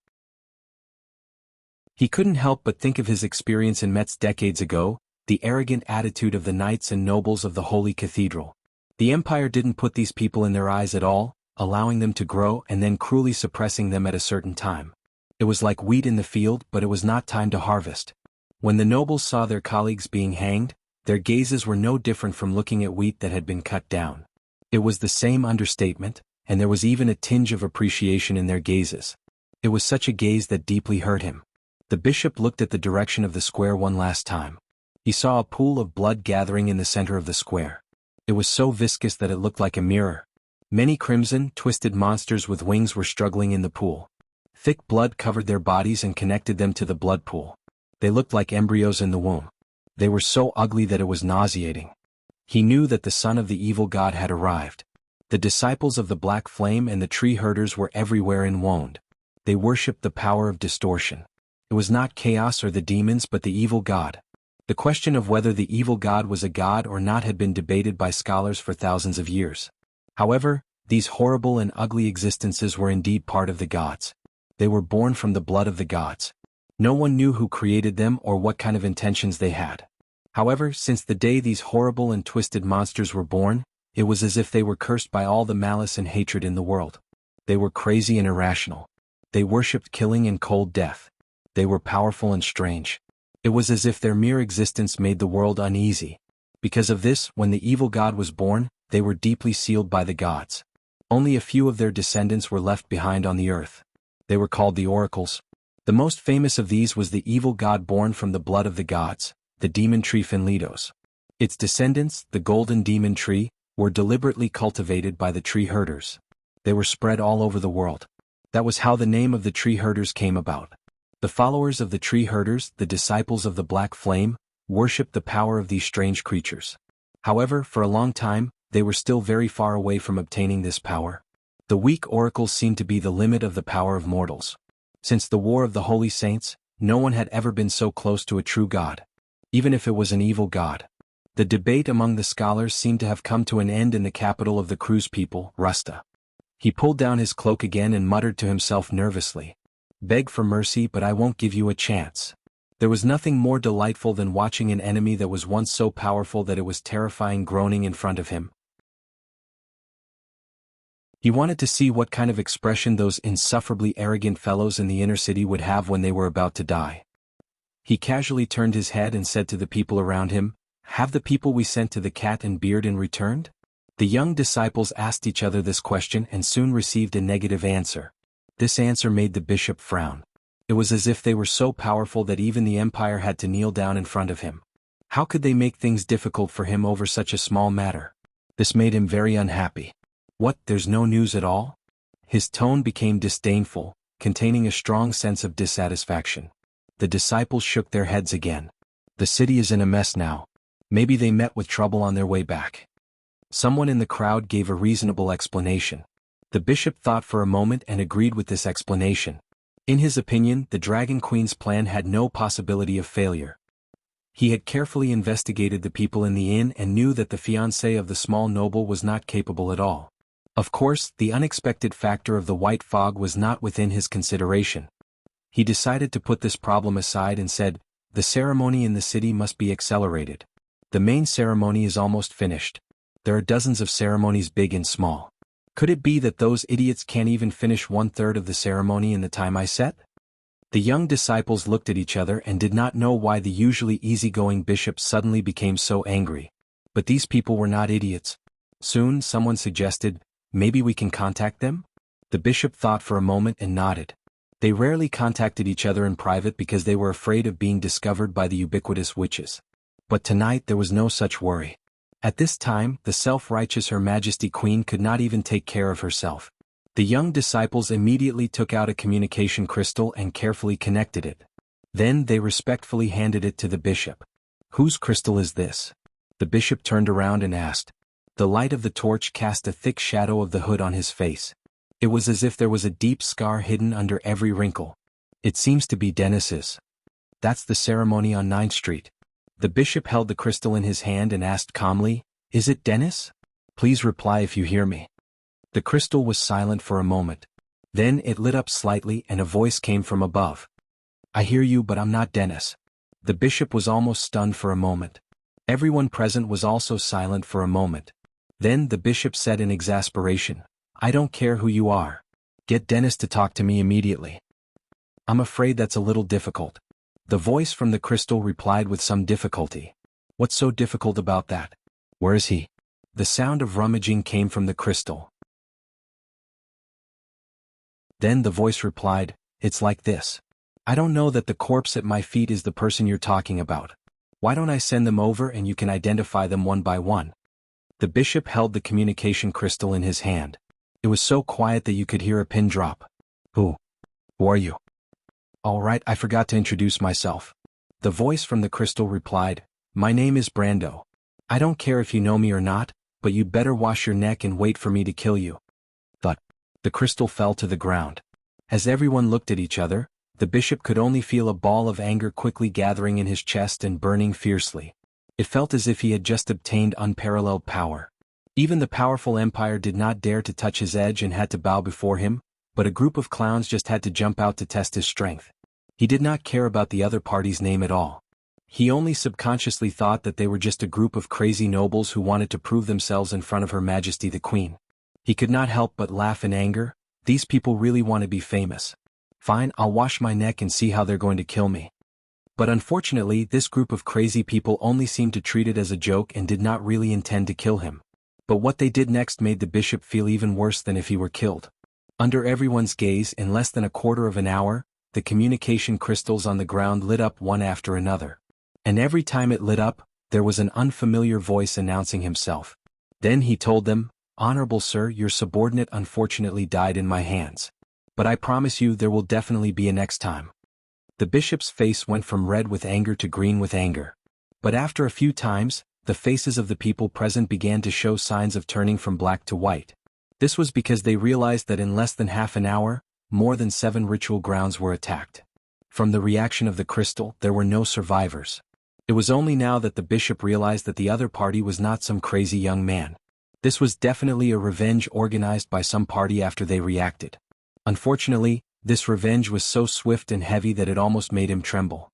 He couldn't help but think of his experience in Metz decades ago, the arrogant attitude of the knights and nobles of the Holy Cathedral. The empire didn't put these people in their eyes at all, allowing them to grow and then cruelly suppressing them at a certain time. It was like wheat in the field, but it was not time to harvest. When the nobles saw their colleagues being hanged, their gazes were no different from looking at wheat that had been cut down. It was the same understatement, and there was even a tinge of appreciation in their gazes. It was such a gaze that deeply hurt him. The bishop looked at the direction of the square one last time. He saw a pool of blood gathering in the center of the square. It was so viscous that it looked like a mirror. Many crimson, twisted monsters with wings were struggling in the pool. Thick blood covered their bodies and connected them to the blood pool. They looked like embryos in the womb. They were so ugly that it was nauseating. He knew that the son of the evil god had arrived. The disciples of the Black Flame and the tree herders were everywhere in Wonde. They worshipped the power of distortion. It was not chaos or the demons but the evil god. The question of whether the evil god was a god or not had been debated by scholars for thousands of years. However, these horrible and ugly existences were indeed part of the gods. They were born from the blood of the gods. No one knew who created them or what kind of intentions they had. However, since the day these horrible and twisted monsters were born, it was as if they were cursed by all the malice and hatred in the world. They were crazy and irrational. They worshipped killing and cold death. They were powerful and strange. It was as if their mere existence made the world uneasy. Because of this, when the evil god was born, they were deeply sealed by the gods. Only a few of their descendants were left behind on the earth. They were called the oracles. The most famous of these was the evil god born from the blood of the gods, the demon tree Finlidos. Its descendants, the golden demon tree, were deliberately cultivated by the tree herders. They were spread all over the world. That was how the name of the tree herders came about. The followers of the tree herders, the disciples of the Black Flame, worshipped the power of these strange creatures. However, for a long time, they were still very far away from obtaining this power. The weak oracles seemed to be the limit of the power of mortals. Since the War of the Holy Saints, no one had ever been so close to a true god. Even if it was an evil god. The debate among the scholars seemed to have come to an end in the capital of the Cruz people, Rusta. He pulled down his cloak again and muttered to himself nervously. "Beg for mercy, but I won't give you a chance." There was nothing more delightful than watching an enemy that was once so powerful that it was terrifying groaning in front of him. He wanted to see what kind of expression those insufferably arrogant fellows in the inner city would have when they were about to die. He casually turned his head and said to the people around him, "Have the people we sent to the Cat and Beard returned?" The young disciples asked each other this question and soon received a negative answer. This answer made the bishop frown. It was as if they were so powerful that even the empire had to kneel down in front of him. How could they make things difficult for him over such a small matter? This made him very unhappy. What, there's no news at all? His tone became disdainful, containing a strong sense of dissatisfaction. The disciples shook their heads again. The city is in a mess now. Maybe they met with trouble on their way back. Someone in the crowd gave a reasonable explanation. The bishop thought for a moment and agreed with this explanation. In his opinion, the Dragon Queen's plan had no possibility of failure. He had carefully investigated the people in the inn and knew that the fiancé of the small noble was not capable at all. Of course, the unexpected factor of the white fog was not within his consideration. He decided to put this problem aside and said, "The ceremony in the city must be accelerated. The main ceremony is almost finished. There are dozens of ceremonies big and small. Could it be that those idiots can't even finish 1/3 of the ceremony in the time I set?" The young disciples looked at each other and did not know why the usually easygoing bishop suddenly became so angry. But these people were not idiots. Soon someone suggested, "Maybe we can contact them?" The bishop thought for a moment and nodded. They rarely contacted each other in private because they were afraid of being discovered by the ubiquitous witches. But tonight there was no such worry. At this time, the self-righteous Her Majesty Queen could not even take care of herself. The young disciples immediately took out a communication crystal and carefully connected it. Then they respectfully handed it to the bishop. "Whose crystal is this?" The bishop turned around and asked. The light of the torch cast a thick shadow of the hood on his face. It was as if there was a deep scar hidden under every wrinkle. "It seems to be Dennis's. That's the ceremony on 9th Street. The bishop held the crystal in his hand and asked calmly, "Is it Dennis? Please reply if you hear me." The crystal was silent for a moment. Then it lit up slightly and a voice came from above. "I hear you, but I'm not Dennis." The bishop was almost stunned for a moment. Everyone present was also silent for a moment. Then the bishop said in exasperation, "I don't care who you are. Get Dennis to talk to me immediately." "I'm afraid that's a little difficult." The voice from the crystal replied with some difficulty. "What's so difficult about that? Where is he?" The sound of rummaging came from the crystal. Then the voice replied, "It's like this. I don't know that the corpse at my feet is the person you're talking about. Why don't I send them over and you can identify them one by one?" The bishop held the communication crystal in his hand. It was so quiet that you could hear a pin drop. Who are you?" "All right, I forgot to introduce myself." The voice from the crystal replied, "My name is Brando. I don't care if you know me or not, but you'd better wash your neck and wait for me to kill you." But the crystal fell to the ground. As everyone looked at each other, the bishop could only feel a ball of anger quickly gathering in his chest and burning fiercely. It felt as if he had just obtained unparalleled power. Even the powerful empire did not dare to touch his edge and had to bow before him, but a group of clowns just had to jump out to test his strength. He did not care about the other party's name at all. He only subconsciously thought that they were just a group of crazy nobles who wanted to prove themselves in front of Her Majesty the Queen. He could not help but laugh in anger. These people really want to be famous. Fine, I'll wash my neck and see how they're going to kill me. But unfortunately, this group of crazy people only seemed to treat it as a joke and did not really intend to kill him. But what they did next made the bishop feel even worse than if he were killed. Under everyone's gaze, in less than a quarter of an hour, the communication crystals on the ground lit up one after another. And every time it lit up, there was an unfamiliar voice announcing himself. Then he told them, "Honorable sir, your subordinate unfortunately died in my hands. But I promise you there will definitely be a next time." The bishop's face went from red with anger to green with anger. But after a few times, the faces of the people present began to show signs of turning from black to white. This was because they realized that in less than half an hour, more than 7 ritual grounds were attacked. From the reaction of the crystal, there were no survivors. It was only now that the bishop realized that the other party was not some crazy young man. This was definitely a revenge organized by some party after they reacted. Unfortunately, this revenge was so swift and heavy that it almost made him tremble.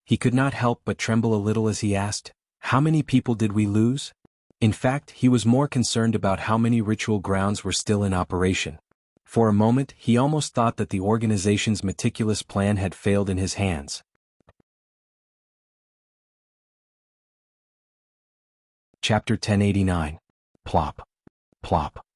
He could not help but tremble a little as he asked, "How many people did we lose?" In fact, he was more concerned about how many ritual grounds were still in operation. For a moment, he almost thought that the organization's meticulous plan had failed in his hands. Chapter 1089. Plop. Plop.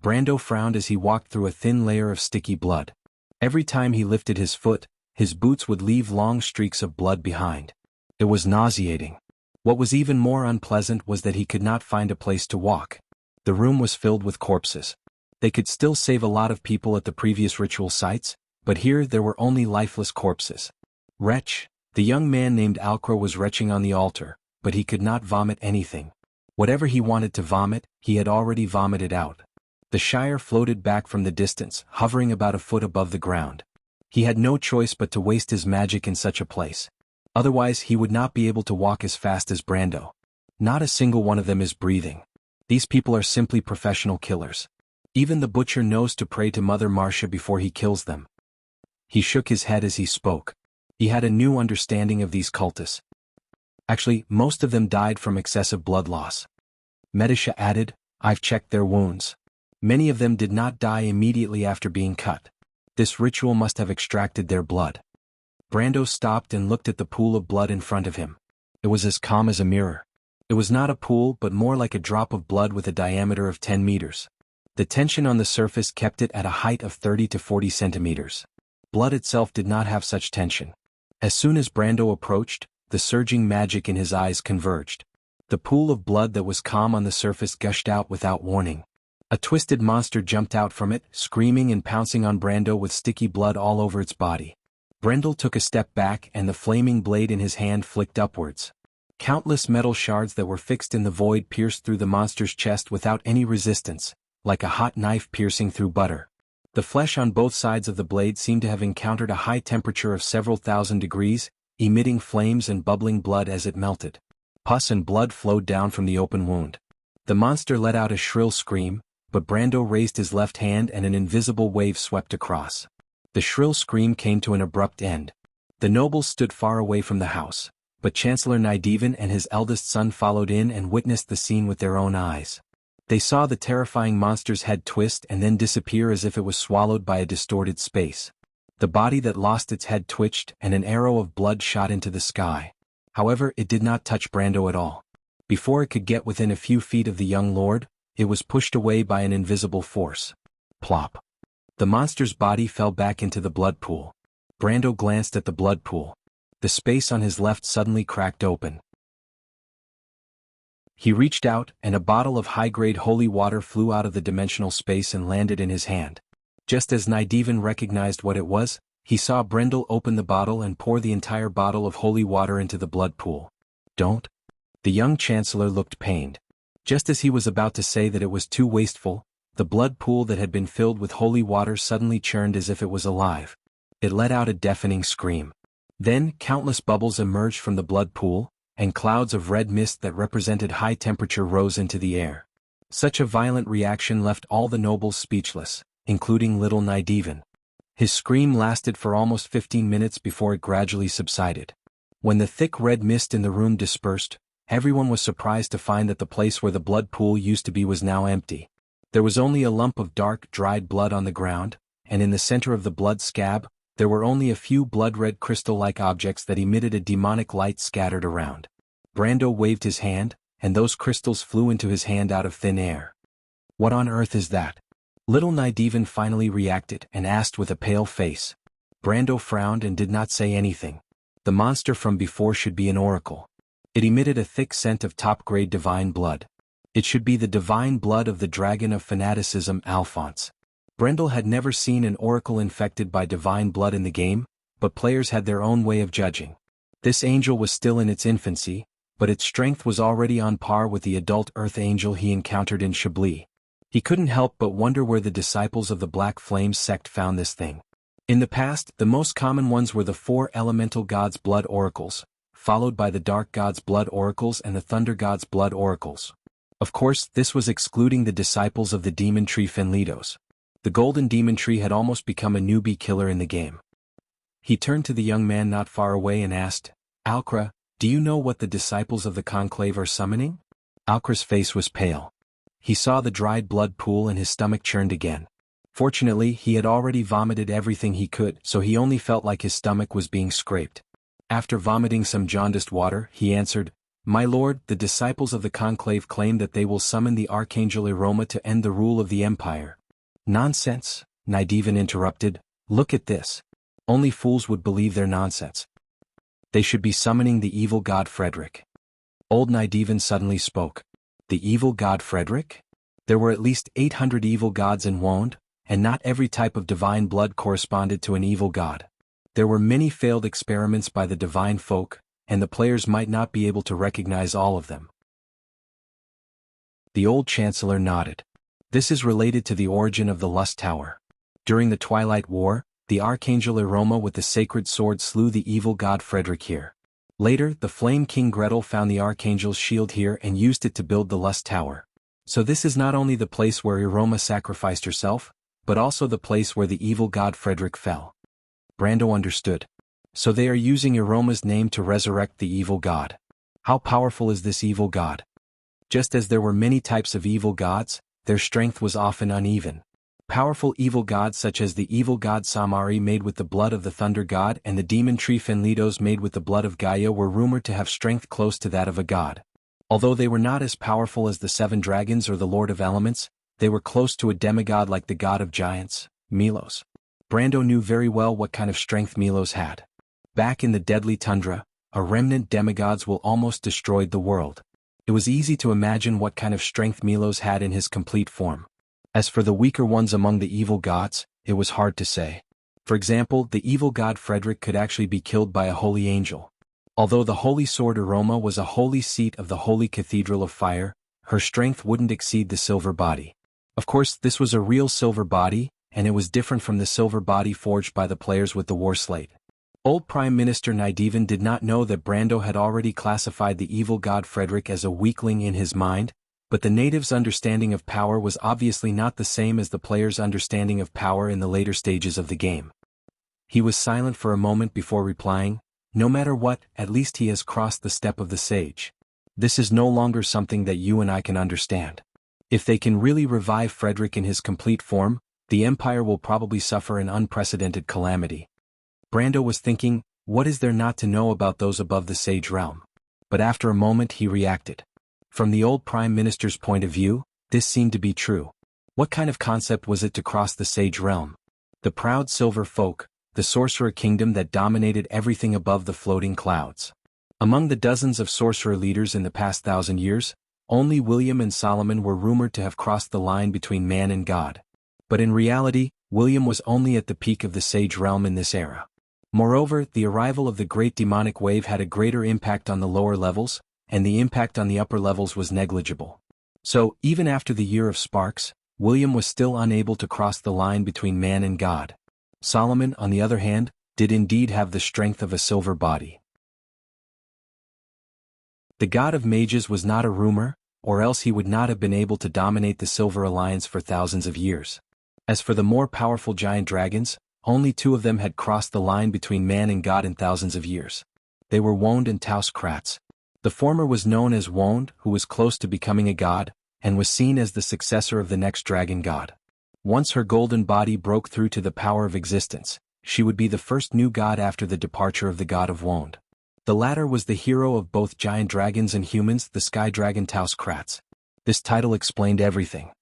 Brando frowned as he walked through a thin layer of sticky blood. Every time he lifted his foot, his boots would leave long streaks of blood behind. It was nauseating. What was even more unpleasant was that he could not find a place to walk. The room was filled with corpses. They could still save a lot of people at the previous ritual sites, but here there were only lifeless corpses. Wretch, the young man named Alcro was retching on the altar, but he could not vomit anything. Whatever he wanted to vomit, he had already vomited out. The Shire floated back from the distance, hovering about a foot above the ground. He had no choice but to waste his magic in such a place. Otherwise he would not be able to walk as fast as Brando. Not a single one of them is breathing. These people are simply professional killers. Even the butcher knows to pray to Mother Marcia before he kills them. He shook his head as he spoke. He had a new understanding of these cultists. Actually, most of them died from excessive blood loss. Medisha added, "I've checked their wounds. Many of them did not die immediately after being cut. This ritual must have extracted their blood." Brando stopped and looked at the pool of blood in front of him. It was as calm as a mirror. It was not a pool but more like a drop of blood with a diameter of 10 meters. The tension on the surface kept it at a height of 30 to 40 centimeters. Blood itself did not have such tension. As soon as Brando approached, the surging magic in his eyes converged. The pool of blood that was calm on the surface gushed out without warning. A twisted monster jumped out from it, screaming and pouncing on Brando with sticky blood all over its body. Brendel took a step back and the flaming blade in his hand flicked upwards. Countless metal shards that were fixed in the void pierced through the monster's chest without any resistance, like a hot knife piercing through butter. The flesh on both sides of the blade seemed to have encountered a high temperature of several thousand degrees, emitting flames and bubbling blood as it melted. Pus and blood flowed down from the open wound. The monster let out a shrill scream, but Brando raised his left hand and an invisible wave swept across. The shrill scream came to an abrupt end. The nobles stood far away from the house, but Chancellor Nydivan and his eldest son followed in and witnessed the scene with their own eyes. They saw the terrifying monster's head twist and then disappear as if it was swallowed by a distorted space. The body that lost its head twitched and an arrow of blood shot into the sky. However, it did not touch Brando at all. Before it could get within a few feet of the young lord, it was pushed away by an invisible force. Plop. The monster's body fell back into the blood pool. Brando glanced at the blood pool. The space on his left suddenly cracked open. He reached out, and a bottle of high-grade holy water flew out of the dimensional space and landed in his hand. Just as Nydivan recognized what it was, he saw Brendel open the bottle and pour the entire bottle of holy water into the blood pool. Don't. The young chancellor looked pained. Just as he was about to say that it was too wasteful, the blood pool that had been filled with holy water suddenly churned as if it was alive. It let out a deafening scream. Then, countless bubbles emerged from the blood pool, and clouds of red mist that represented high temperature rose into the air. Such a violent reaction left all the nobles speechless, including little Nydivan. His scream lasted for almost 15 minutes before it gradually subsided. When the thick red mist in the room dispersed, everyone was surprised to find that the place where the blood pool used to be was now empty. There was only a lump of dark, dried blood on the ground, and in the center of the blood scab, there were only a few blood-red crystal-like objects that emitted a demonic light scattered around. Brando waved his hand, and those crystals flew into his hand out of thin air. What on earth is that? Little Nydivan finally reacted and asked with a pale face. Brando frowned and did not say anything. The monster from before should be an oracle. It emitted a thick scent of top-grade divine blood. It should be the divine blood of the dragon of fanaticism, Alphonse. Brendel had never seen an oracle infected by divine blood in the game, but players had their own way of judging. This angel was still in its infancy, but its strength was already on par with the adult earth angel he encountered in Chablis. He couldn't help but wonder where the disciples of the Black Flames sect found this thing. In the past, the most common ones were the 4 elemental gods' blood oracles, followed by the dark gods' blood oracles and the thunder gods' blood oracles. Of course, this was excluding the disciples of the demon tree Fenlidos. The golden demon tree had almost become a newbie killer in the game. He turned to the young man not far away and asked, "Alcra, do you know what the disciples of the conclave are summoning?" Alcra's face was pale. He saw the dried blood pool and his stomach churned again. Fortunately, he had already vomited everything he could, so he only felt like his stomach was being scraped. After vomiting some jaundiced water, he answered, "My lord, the disciples of the conclave claim that they will summon the archangel Iroma to end the rule of the empire." "Nonsense," Nydivan interrupted. "Look at this. Only fools would believe their nonsense. They should be summoning the evil god Frederick." Old Nydivan suddenly spoke. The evil god Frederick? There were at least 800 evil gods in Wond, and not every type of divine blood corresponded to an evil god. There were many failed experiments by the divine folk, and the players might not be able to recognize all of them. The old chancellor nodded. This is related to the origin of the Lust Tower. During the Twilight War, the archangel Iroma with the sacred sword slew the evil god Frederick here. Later, the Flame King Gretel found the archangel's shield here and used it to build the Lust Tower. So this is not only the place where Iroma sacrificed herself, but also the place where the evil god Frederick fell. Brando understood. So they are using Iroma's name to resurrect the evil god. How powerful is this evil god? Just as there were many types of evil gods, their strength was often uneven. Powerful evil gods such as the evil god Samari made with the blood of the thunder god and the demon tree Fenlidos made with the blood of Gaia were rumored to have strength close to that of a god. Although they were not as powerful as the 7 dragons or the Lord of Elements, they were close to a demigod like the god of giants, Milos. Brando knew very well what kind of strength Milos had. Back in the deadly tundra, a remnant demigods will almost destroyed the world. It was easy to imagine what kind of strength Milos had in his complete form. As for the weaker ones among the evil gods, it was hard to say. For example, the evil god Frederick could actually be killed by a holy angel. Although the holy sword Aroma was a holy seat of the holy cathedral of fire, her strength wouldn't exceed the silver body. Of course, this was a real silver body, and it was different from the silver body forged by the players with the war slate. Old Prime Minister Nydivan did not know that Brando had already classified the evil god Frederick as a weakling in his mind, but the native's understanding of power was obviously not the same as the player's understanding of power in the later stages of the game. He was silent for a moment before replying, "No matter what, at least he has crossed the step of the sage. This is no longer something that you and I can understand. If they can really revive Frederick in his complete form, the Empire will probably suffer an unprecedented calamity." Brando was thinking, what is there not to know about those above the sage realm? But after a moment he reacted. From the old Prime Minister's point of view, this seemed to be true. What kind of concept was it to cross the sage realm? The proud silver folk, the sorcerer kingdom that dominated everything above the floating clouds. Among the dozens of sorcerer leaders in the past 1,000 years, only William and Solomon were rumored to have crossed the line between man and God. But in reality, William was only at the peak of the sage realm in this era. Moreover, the arrival of the great demonic wave had a greater impact on the lower levels, and the impact on the upper levels was negligible. So, even after the Year of Sparks, William was still unable to cross the line between man and God. Solomon, on the other hand, did indeed have the strength of a silver body. The god of mages was not a rumor, or else he would not have been able to dominate the Silver Alliance for thousands of years. As for the more powerful giant dragons, only 2 of them had crossed the line between man and God in thousands of years. They were Woned and Taus Kratz. The former was known as Woned, who was close to becoming a god, and was seen as the successor of the next dragon god. Once her golden body broke through to the power of existence, she would be the first new god after the departure of the god of Woned. The latter was the hero of both giant dragons and humans, the sky dragon Taus Kratz. This title explained everything.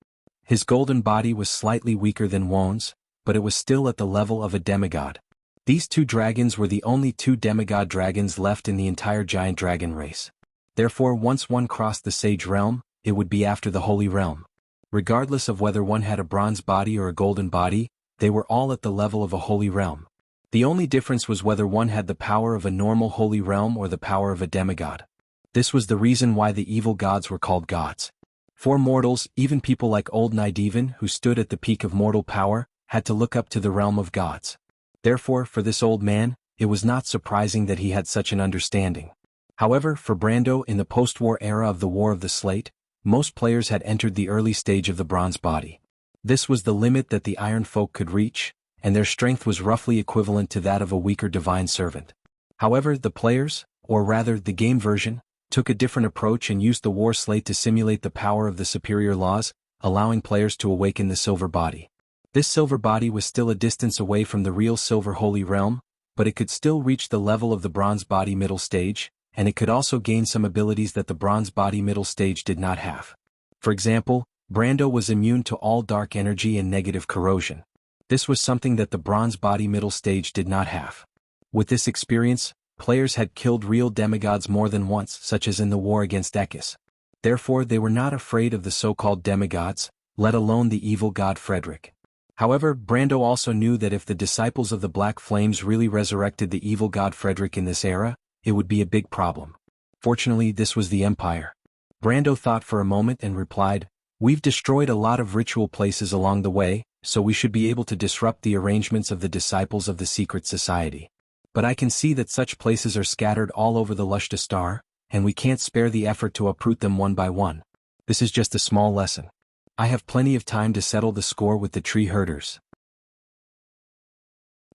His golden body was slightly weaker than Woned's, but it was still at the level of a demigod. These 2 dragons were the only 2 demigod dragons left in the entire giant dragon race. Therefore, once one crossed the sage realm, it would be after the holy realm. Regardless of whether one had a bronze body or a golden body, they were all at the level of a holy realm. The only difference was whether one had the power of a normal holy realm or the power of a demigod. This was the reason why the evil gods were called gods. For mortals, even people like old Nydivan, who stood at the peak of mortal power, had to look up to the realm of gods. Therefore, for this old man, it was not surprising that he had such an understanding. However, for Brando in the post-war era of the War of the Slate, most players had entered the early stage of the bronze body. This was the limit that the Iron Folk could reach, and their strength was roughly equivalent to that of a weaker divine servant. However, the players, or rather the game version, took a different approach and used the war slate to simulate the power of the superior laws, allowing players to awaken the silver body. This silver body was still a distance away from the real silver holy realm, but it could still reach the level of the bronze body middle stage, and it could also gain some abilities that the bronze body middle stage did not have. For example, Brando was immune to all dark energy and negative corrosion. This was something that the bronze body middle stage did not have. With this experience, players had killed real demigods more than once, such as in the war against Ekis. Therefore, they were not afraid of the so-called demigods, let alone the evil god Frederick. However, Brando also knew that if the disciples of the Black Flames really resurrected the evil god Frederick in this era, it would be a big problem. Fortunately, this was the Empire. Brando thought for a moment and replied, "We've destroyed a lot of ritual places along the way, so we should be able to disrupt the arrangements of the disciples of the secret society. But I can see that such places are scattered all over the Lushta Star, and we can't spare the effort to uproot them one by one. This is just a small lesson. I have plenty of time to settle the score with the tree herders.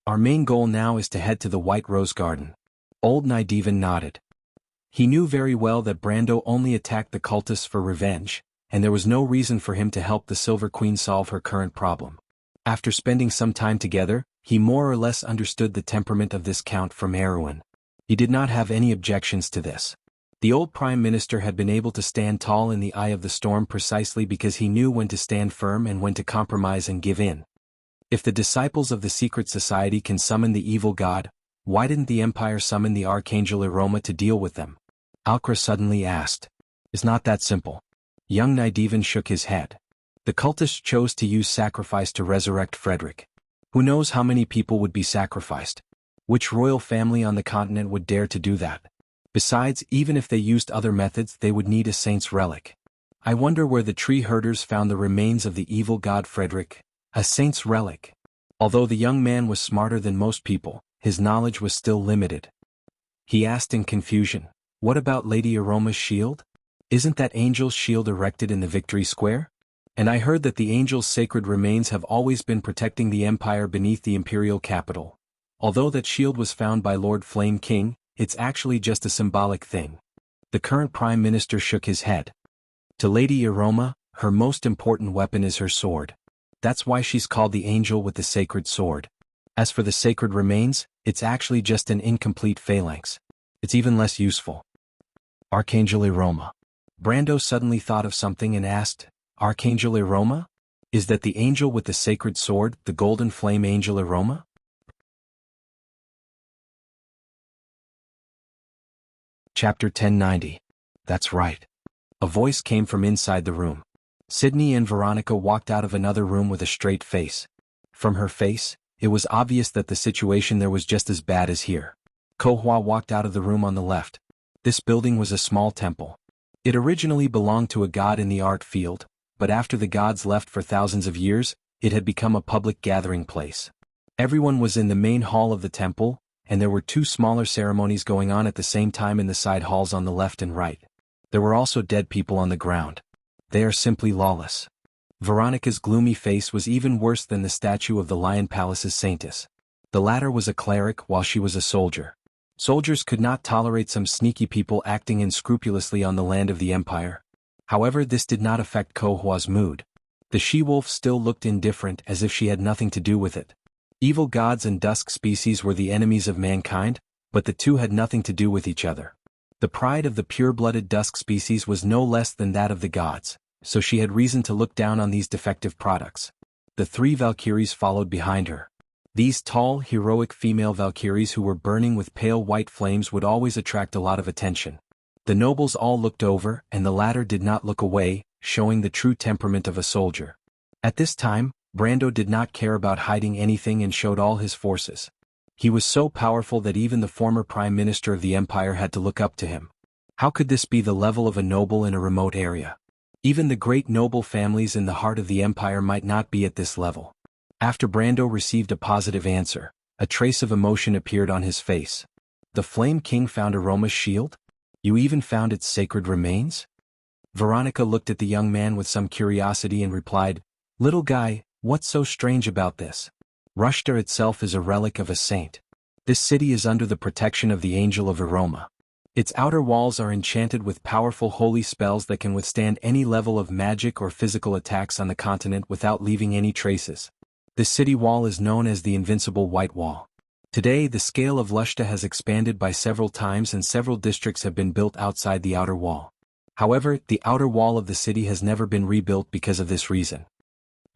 Our main goal now is to head to the White Rose Garden." Old Nydivan nodded. He knew very well that Brando only attacked the cultists for revenge, and there was no reason for him to help the Silver Queen solve her current problem. After spending some time together, he more or less understood the temperament of this Count from Erewhon. He did not have any objections to this. The old Prime Minister had been able to stand tall in the eye of the storm precisely because he knew when to stand firm and when to compromise and give in. If the disciples of the secret society can summon the evil god, why didn't the Empire summon the Archangel Eroma to deal with them? Alcra suddenly asked. It's not that simple. Young Nidevan shook his head. The cultists chose to use sacrifice to resurrect Frederick. Who knows how many people would be sacrificed? Which royal family on the continent would dare to do that? Besides, even if they used other methods, they would need a saint's relic. I wonder where the tree herders found the remains of the evil god Frederick. A saint's relic. Although the young man was smarter than most people, his knowledge was still limited. He asked in confusion, "What about Lady Aroma's shield? Isn't that angel's shield erected in the Victory Square? And I heard that the angel's sacred remains have always been protecting the empire beneath the imperial capital. Although that shield was found by Lord Flame King, it's actually just a symbolic thing." The current prime minister shook his head. To Lady Aroma, her most important weapon is her sword. That's why she's called the angel with the sacred sword. As for the sacred remains, it's actually just an incomplete phalanx. It's even less useful. Archangel Aroma. Brando suddenly thought of something and asked, "Archangel Aroma? Is that the angel with the sacred sword, the golden flame angel Aroma?" Chapter 1090. That's right. A voice came from inside the room. Sydney and Veronica walked out of another room with a straight face. From her face, it was obvious that the situation there was just as bad as here. Kohua walked out of the room on the left. This building was a small temple. It originally belonged to a god in the art field, but after the gods left for thousands of years, it had become a public gathering place. Everyone was in the main hall of the temple, and there were two smaller ceremonies going on at the same time in the side halls on the left and right. There were also dead people on the ground. They are simply lawless. Veronica's gloomy face was even worse than the statue of the Lion Palace's saintess. The latter was a cleric while she was a soldier. Soldiers could not tolerate some sneaky people acting unscrupulously on the land of the empire. However, this did not affect Kohua's mood. The she-wolf still looked indifferent, as if she had nothing to do with it. Evil gods and dusk species were the enemies of mankind, but the two had nothing to do with each other. The pride of the pure-blooded dusk species was no less than that of the gods, so she had reason to look down on these defective products. The three Valkyries followed behind her. These tall, heroic female Valkyries who were burning with pale white flames would always attract a lot of attention. The nobles all looked over, and the latter did not look away, showing the true temperament of a soldier. At this time, Brando did not care about hiding anything and showed all his forces. He was so powerful that even the former prime minister of the empire had to look up to him. How could this be the level of a noble in a remote area? Even the great noble families in the heart of the empire might not be at this level. After Brando received a positive answer, a trace of emotion appeared on his face. The Flame King found Aroma's shield? You even found its sacred remains? Veronica looked at the young man with some curiosity and replied, "Little guy, what's so strange about this? Rushta itself is a relic of a saint. This city is under the protection of the Angel of Aroma. Its outer walls are enchanted with powerful holy spells that can withstand any level of magic or physical attacks on the continent without leaving any traces. This city wall is known as the Invincible White Wall. Today, the scale of Lushta has expanded by several times and several districts have been built outside the outer wall. However, the outer wall of the city has never been rebuilt because of this reason."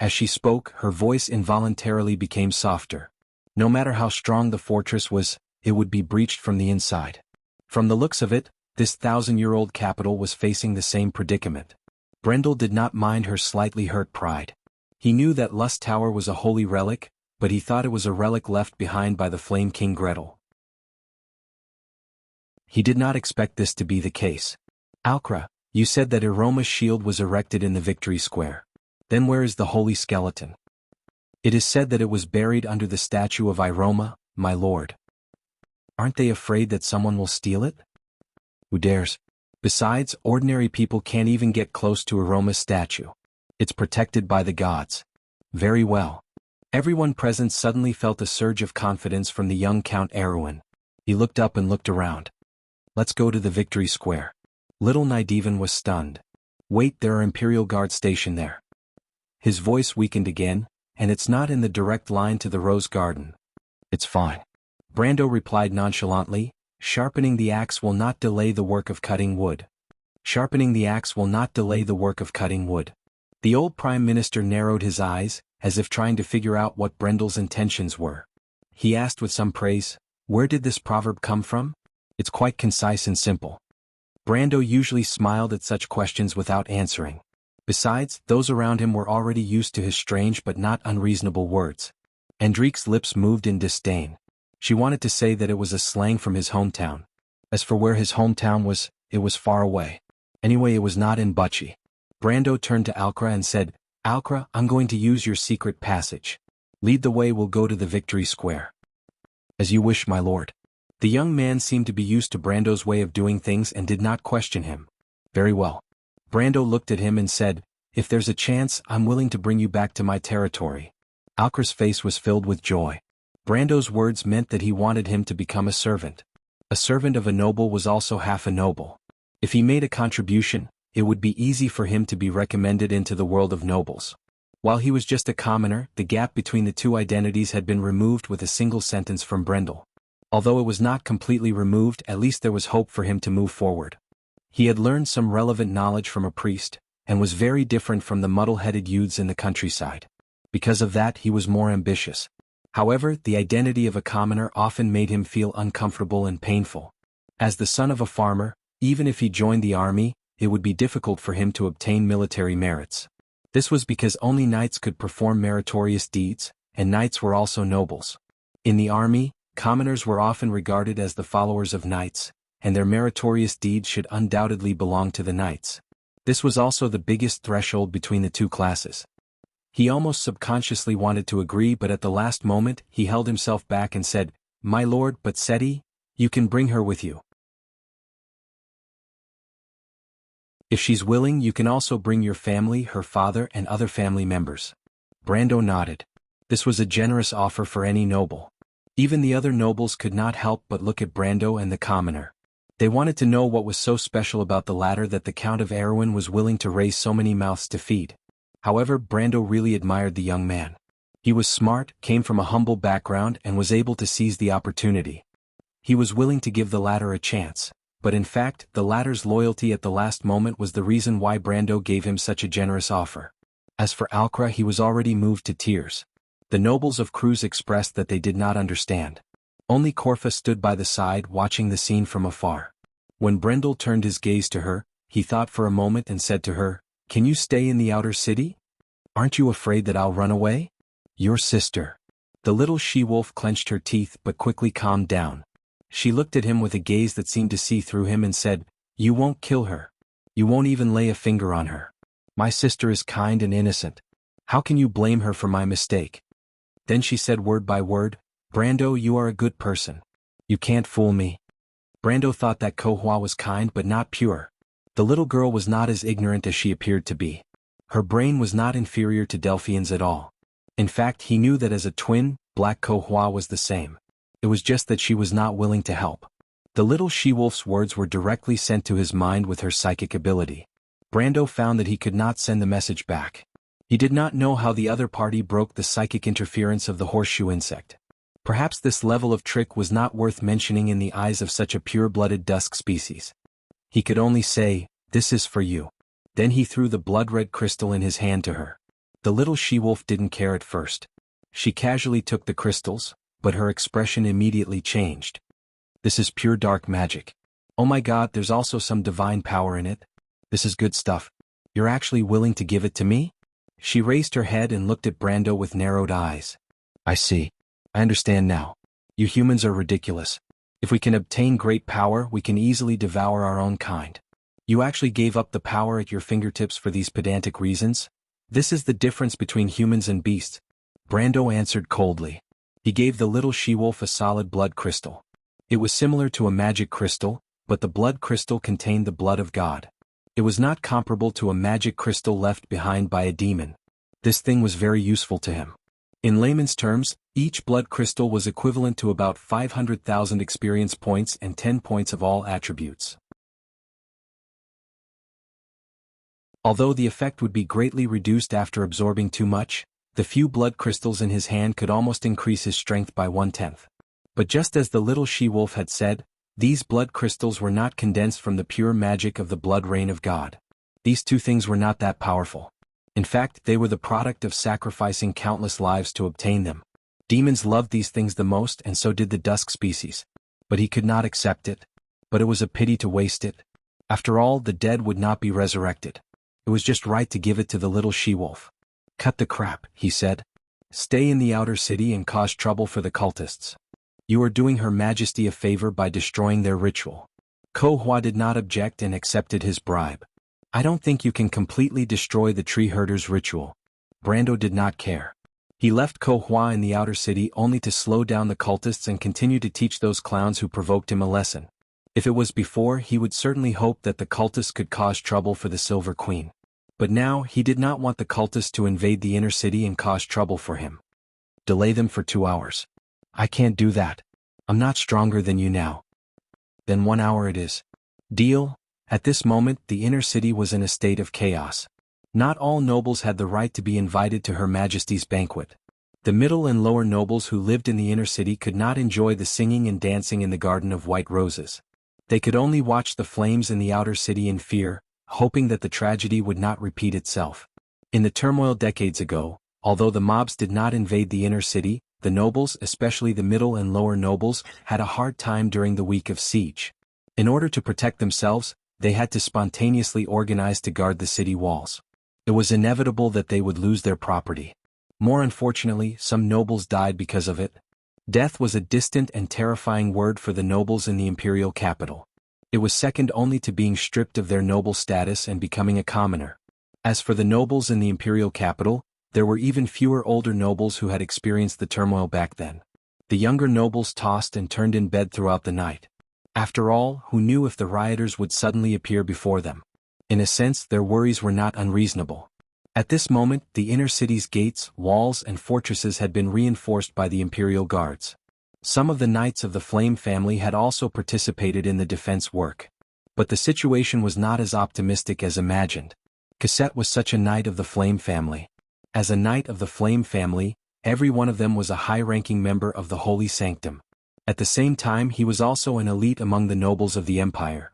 As she spoke, her voice involuntarily became softer. No matter how strong the fortress was, it would be breached from the inside. From the looks of it, this 1,000-year-old capital was facing the same predicament. Brendel did not mind her slightly hurt pride. He knew that Lust Tower was a holy relic, but he thought it was a relic left behind by the Flame King Gretel. He did not expect this to be the case. "Alcra, you said that Aroma's shield was erected in the Victory Square. Then where is the holy skeleton?" "It is said that it was buried under the statue of Iroma, my lord." "Aren't they afraid that someone will steal it?" "Who dares? Besides, ordinary people can't even get close to Aroma's statue. It's protected by the gods." "Very well." Everyone present suddenly felt a surge of confidence from the young Count Erwin. He looked up and looked around. "Let's go to the Victory Square." Little Nidevan was stunned. "Wait, there are Imperial Guards stationed there." His voice weakened again, "And it's not in the direct line to the Rose Garden." "It's fine." Brando replied nonchalantly, "Sharpening the axe will not delay the work of cutting wood." "Sharpening the axe will not delay the work of cutting wood." The old prime minister narrowed his eyes, as if trying to figure out what Brendel's intentions were. He asked with some praise, "Where did this proverb come from? It's quite concise and simple." Brando usually smiled at such questions without answering. Besides, those around him were already used to his strange but not unreasonable words. Endrique's lips moved in disdain. She wanted to say that it was a slang from his hometown. As for where his hometown was, it was far away. Anyway, it was not in Bucci. Brando turned to Alcra and said, "Alcra, I'm going to use your secret passage. Lead the way, we'll go to the Victory Square." "As you wish, my lord." The young man seemed to be used to Brando's way of doing things and did not question him. "Very well." Brando looked at him and said, "If there's a chance, I'm willing to bring you back to my territory." Alcra's face was filled with joy. Brando's words meant that he wanted him to become a servant. A servant of a noble was also half a noble. If he made a contribution, it would be easy for him to be recommended into the world of nobles. While he was just a commoner, the gap between the two identities had been removed with a single sentence from Brendel. Although it was not completely removed, at least there was hope for him to move forward. He had learned some relevant knowledge from a priest, and was very different from the muddle-headed youths in the countryside. Because of that, he was more ambitious. However, the identity of a commoner often made him feel uncomfortable and painful. As the son of a farmer, even if he joined the army, it would be difficult for him to obtain military merits. This was because only knights could perform meritorious deeds, and knights were also nobles. In the army, commoners were often regarded as the followers of knights, and their meritorious deeds should undoubtedly belong to the knights. This was also the biggest threshold between the two classes. He almost subconsciously wanted to agree, but at the last moment, he held himself back and said, "My lord, but Seti, you can bring her with you. If she's willing, you can also bring your family, her father, and other family members." Brando nodded. This was a generous offer for any noble. Even the other nobles could not help but look at Brando and the commoner. They wanted to know what was so special about the latter that the Count of Erewhon was willing to raise so many mouths to feed. However, Brando really admired the young man. He was smart, came from a humble background, and was able to seize the opportunity. He was willing to give the latter a chance. But in fact, the latter's loyalty at the last moment was the reason why Brando gave him such a generous offer. As for Alcra, he was already moved to tears. The nobles of Cruz expressed that they did not understand. Only Corfa stood by the side watching the scene from afar. When Brendel turned his gaze to her, he thought for a moment and said to her, "Can you stay in the outer city? Aren't you afraid that I'll run away?" "Your sister." The little she-wolf clenched her teeth but quickly calmed down. She looked at him with a gaze that seemed to see through him and said, "You won't kill her. You won't even lay a finger on her. My sister is kind and innocent. How can you blame her for my mistake?" Then she said word by word, "Brando, you are a good person. You can't fool me." Brando thought that Kohua was kind but not pure. The little girl was not as ignorant as she appeared to be. Her brain was not inferior to Delphian's at all. In fact, he knew that as a twin, Black Kohua was the same. It was just that she was not willing to help. The little she-wolf's words were directly sent to his mind with her psychic ability. Brando found that he could not send the message back. He did not know how the other party broke the psychic interference of the horseshoe insect. Perhaps this level of trick was not worth mentioning in the eyes of such a pure-blooded dusk species. He could only say, "This is for you." Then he threw the blood-red crystal in his hand to her. The little she-wolf didn't care at first. She casually took the crystals, but her expression immediately changed. "This is pure dark magic. Oh my God, there's also some divine power in it. This is good stuff. You're actually willing to give it to me?" She raised her head and looked at Brando with narrowed eyes. "I see. I understand now. You humans are ridiculous. If we can obtain great power, we can easily devour our own kind. You actually gave up the power at your fingertips for these pedantic reasons? This is the difference between humans and beasts." Brando answered coldly. He gave the little she-wolf a solid blood crystal. It was similar to a magic crystal, but the blood crystal contained the blood of God. It was not comparable to a magic crystal left behind by a demon. This thing was very useful to him. In layman's terms, each blood crystal was equivalent to about 500,000 experience points and 10 points of all attributes. Although the effect would be greatly reduced after absorbing too much, the few blood crystals in his hand could almost increase his strength by 1/10. But just as the little she-wolf had said, these blood crystals were not condensed from the pure magic of the blood rain of God. These two things were not that powerful. In fact, they were the product of sacrificing countless lives to obtain them. Demons loved these things the most, and so did the dusk species. But he could not accept it. But it was a pity to waste it. After all, the dead would not be resurrected. It was just right to give it to the little she-wolf. "Cut the crap," he said. "Stay in the outer city and cause trouble for the cultists. You are doing Her Majesty a favor by destroying their ritual." Ko Hua did not object and accepted his bribe. "I don't think you can completely destroy the tree herder's ritual." Brando did not care. He left Ko Hua in the outer city only to slow down the cultists and continue to teach those clowns who provoked him a lesson. If it was before, he would certainly hope that the cultists could cause trouble for the Silver Queen. But now, he did not want the cultists to invade the inner city and cause trouble for him. "Delay them for 2 hours. "I can't do that. I'm not stronger than you now." "Then 1 hour it is." "Deal." At this moment, the inner city was in a state of chaos. Not all nobles had the right to be invited to Her Majesty's banquet. The middle and lower nobles who lived in the inner city could not enjoy the singing and dancing in the Garden of White Roses. They could only watch the flames in the outer city in fear, hoping that the tragedy would not repeat itself. In the turmoil decades ago, although the mobs did not invade the inner city, the nobles, especially the middle and lower nobles, had a hard time during the week of siege. In order to protect themselves, they had to spontaneously organize to guard the city walls. It was inevitable that they would lose their property. More unfortunately, some nobles died because of it. Death was a distant and terrifying word for the nobles in the imperial capital. It was second only to being stripped of their noble status and becoming a commoner. As for the nobles in the imperial capital, there were even fewer older nobles who had experienced the turmoil back then. The younger nobles tossed and turned in bed throughout the night. After all, who knew if the rioters would suddenly appear before them? In a sense, their worries were not unreasonable. At this moment, the inner city's gates, walls, and fortresses had been reinforced by the imperial guards. Some of the knights of the Flame family had also participated in the defense work. But the situation was not as optimistic as imagined. Cassette was such a knight of the Flame family. As a knight of the Flame family, every one of them was a high-ranking member of the Holy Sanctum. At the same time, he was also an elite among the nobles of the empire.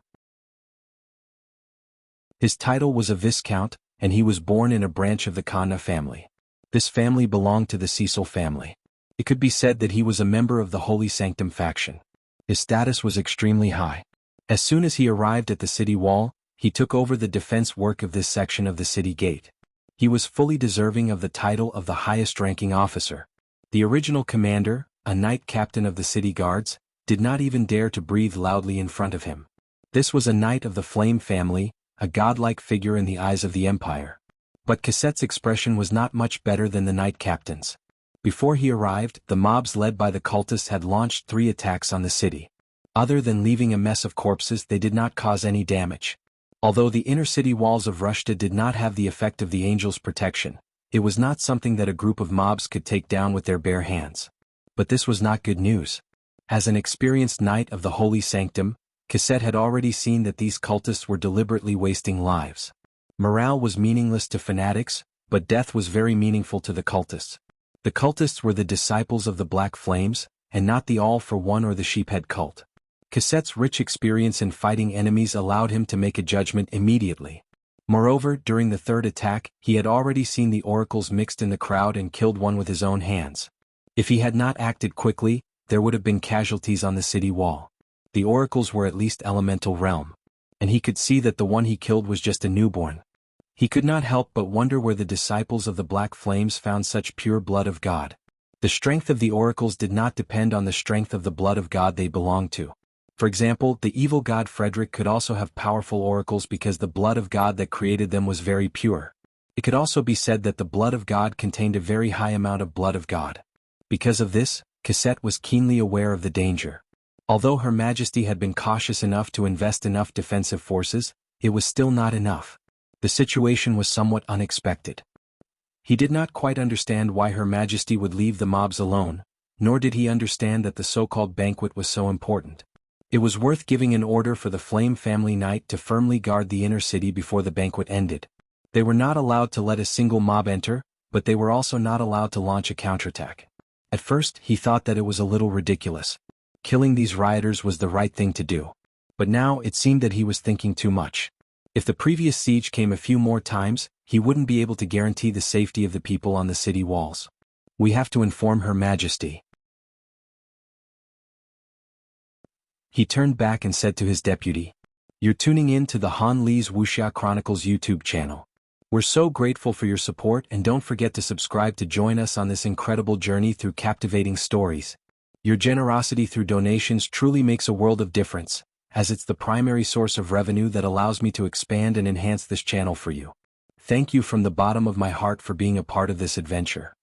His title was a viscount, and he was born in a branch of the Kanna family. This family belonged to the Cecil family. It could be said that he was a member of the Holy Sanctum faction. His status was extremely high. As soon as he arrived at the city wall, he took over the defense work of this section of the city gate. He was fully deserving of the title of the highest-ranking officer. The original commander, a knight captain of the city guards, did not even dare to breathe loudly in front of him. This was a knight of the Flame family, a godlike figure in the eyes of the empire. But Cassette's expression was not much better than the knight captain's. Before he arrived, the mobs led by the cultists had launched 3 attacks on the city. Other than leaving a mess of corpses, they did not cause any damage. Although the inner city walls of Rushta did not have the effect of the angel's protection, it was not something that a group of mobs could take down with their bare hands. But this was not good news. As an experienced knight of the Holy Sanctum, Cassette had already seen that these cultists were deliberately wasting lives. Morale was meaningless to fanatics, but death was very meaningful to the cultists. The cultists were the disciples of the Black Flames, and not the All-for-One or the Sheephead cult. Cassette's rich experience in fighting enemies allowed him to make a judgment immediately. Moreover, during the 3rd attack, he had already seen the oracles mixed in the crowd and killed one with his own hands. If he had not acted quickly, there would have been casualties on the city wall. The oracles were at least elemental realm. And he could see that the one he killed was just a newborn. He could not help but wonder where the disciples of the Black Flames found such pure blood of God. The strength of the oracles did not depend on the strength of the blood of God they belonged to. For example, the evil god Frederick could also have powerful oracles because the blood of God that created them was very pure. It could also be said that the blood of God contained a very high amount of blood of God. Because of this, Cassette was keenly aware of the danger. Although Her Majesty had been cautious enough to invest enough defensive forces, it was still not enough. The situation was somewhat unexpected. He did not quite understand why Her Majesty would leave the mobs alone, nor did he understand that the so-called banquet was so important. It was worth giving an order for the Flame family knight to firmly guard the inner city before the banquet ended. They were not allowed to let a single mob enter, but they were also not allowed to launch a counterattack. At first, he thought that it was a little ridiculous. Killing these rioters was the right thing to do. But now it seemed that he was thinking too much. If the previous siege came a few more times, he wouldn't be able to guarantee the safety of the people on the city walls. We have to inform Her Majesty. He turned back and said to his deputy, You're tuning in to the Han Lee's Wuxia Chronicles YouTube channel. We're so grateful for your support, and don't forget to subscribe to join us on this incredible journey through captivating stories. Your generosity through donations truly makes a world of difference, as it's the primary source of revenue that allows me to expand and enhance this channel for you. Thank you from the bottom of my heart for being a part of this adventure.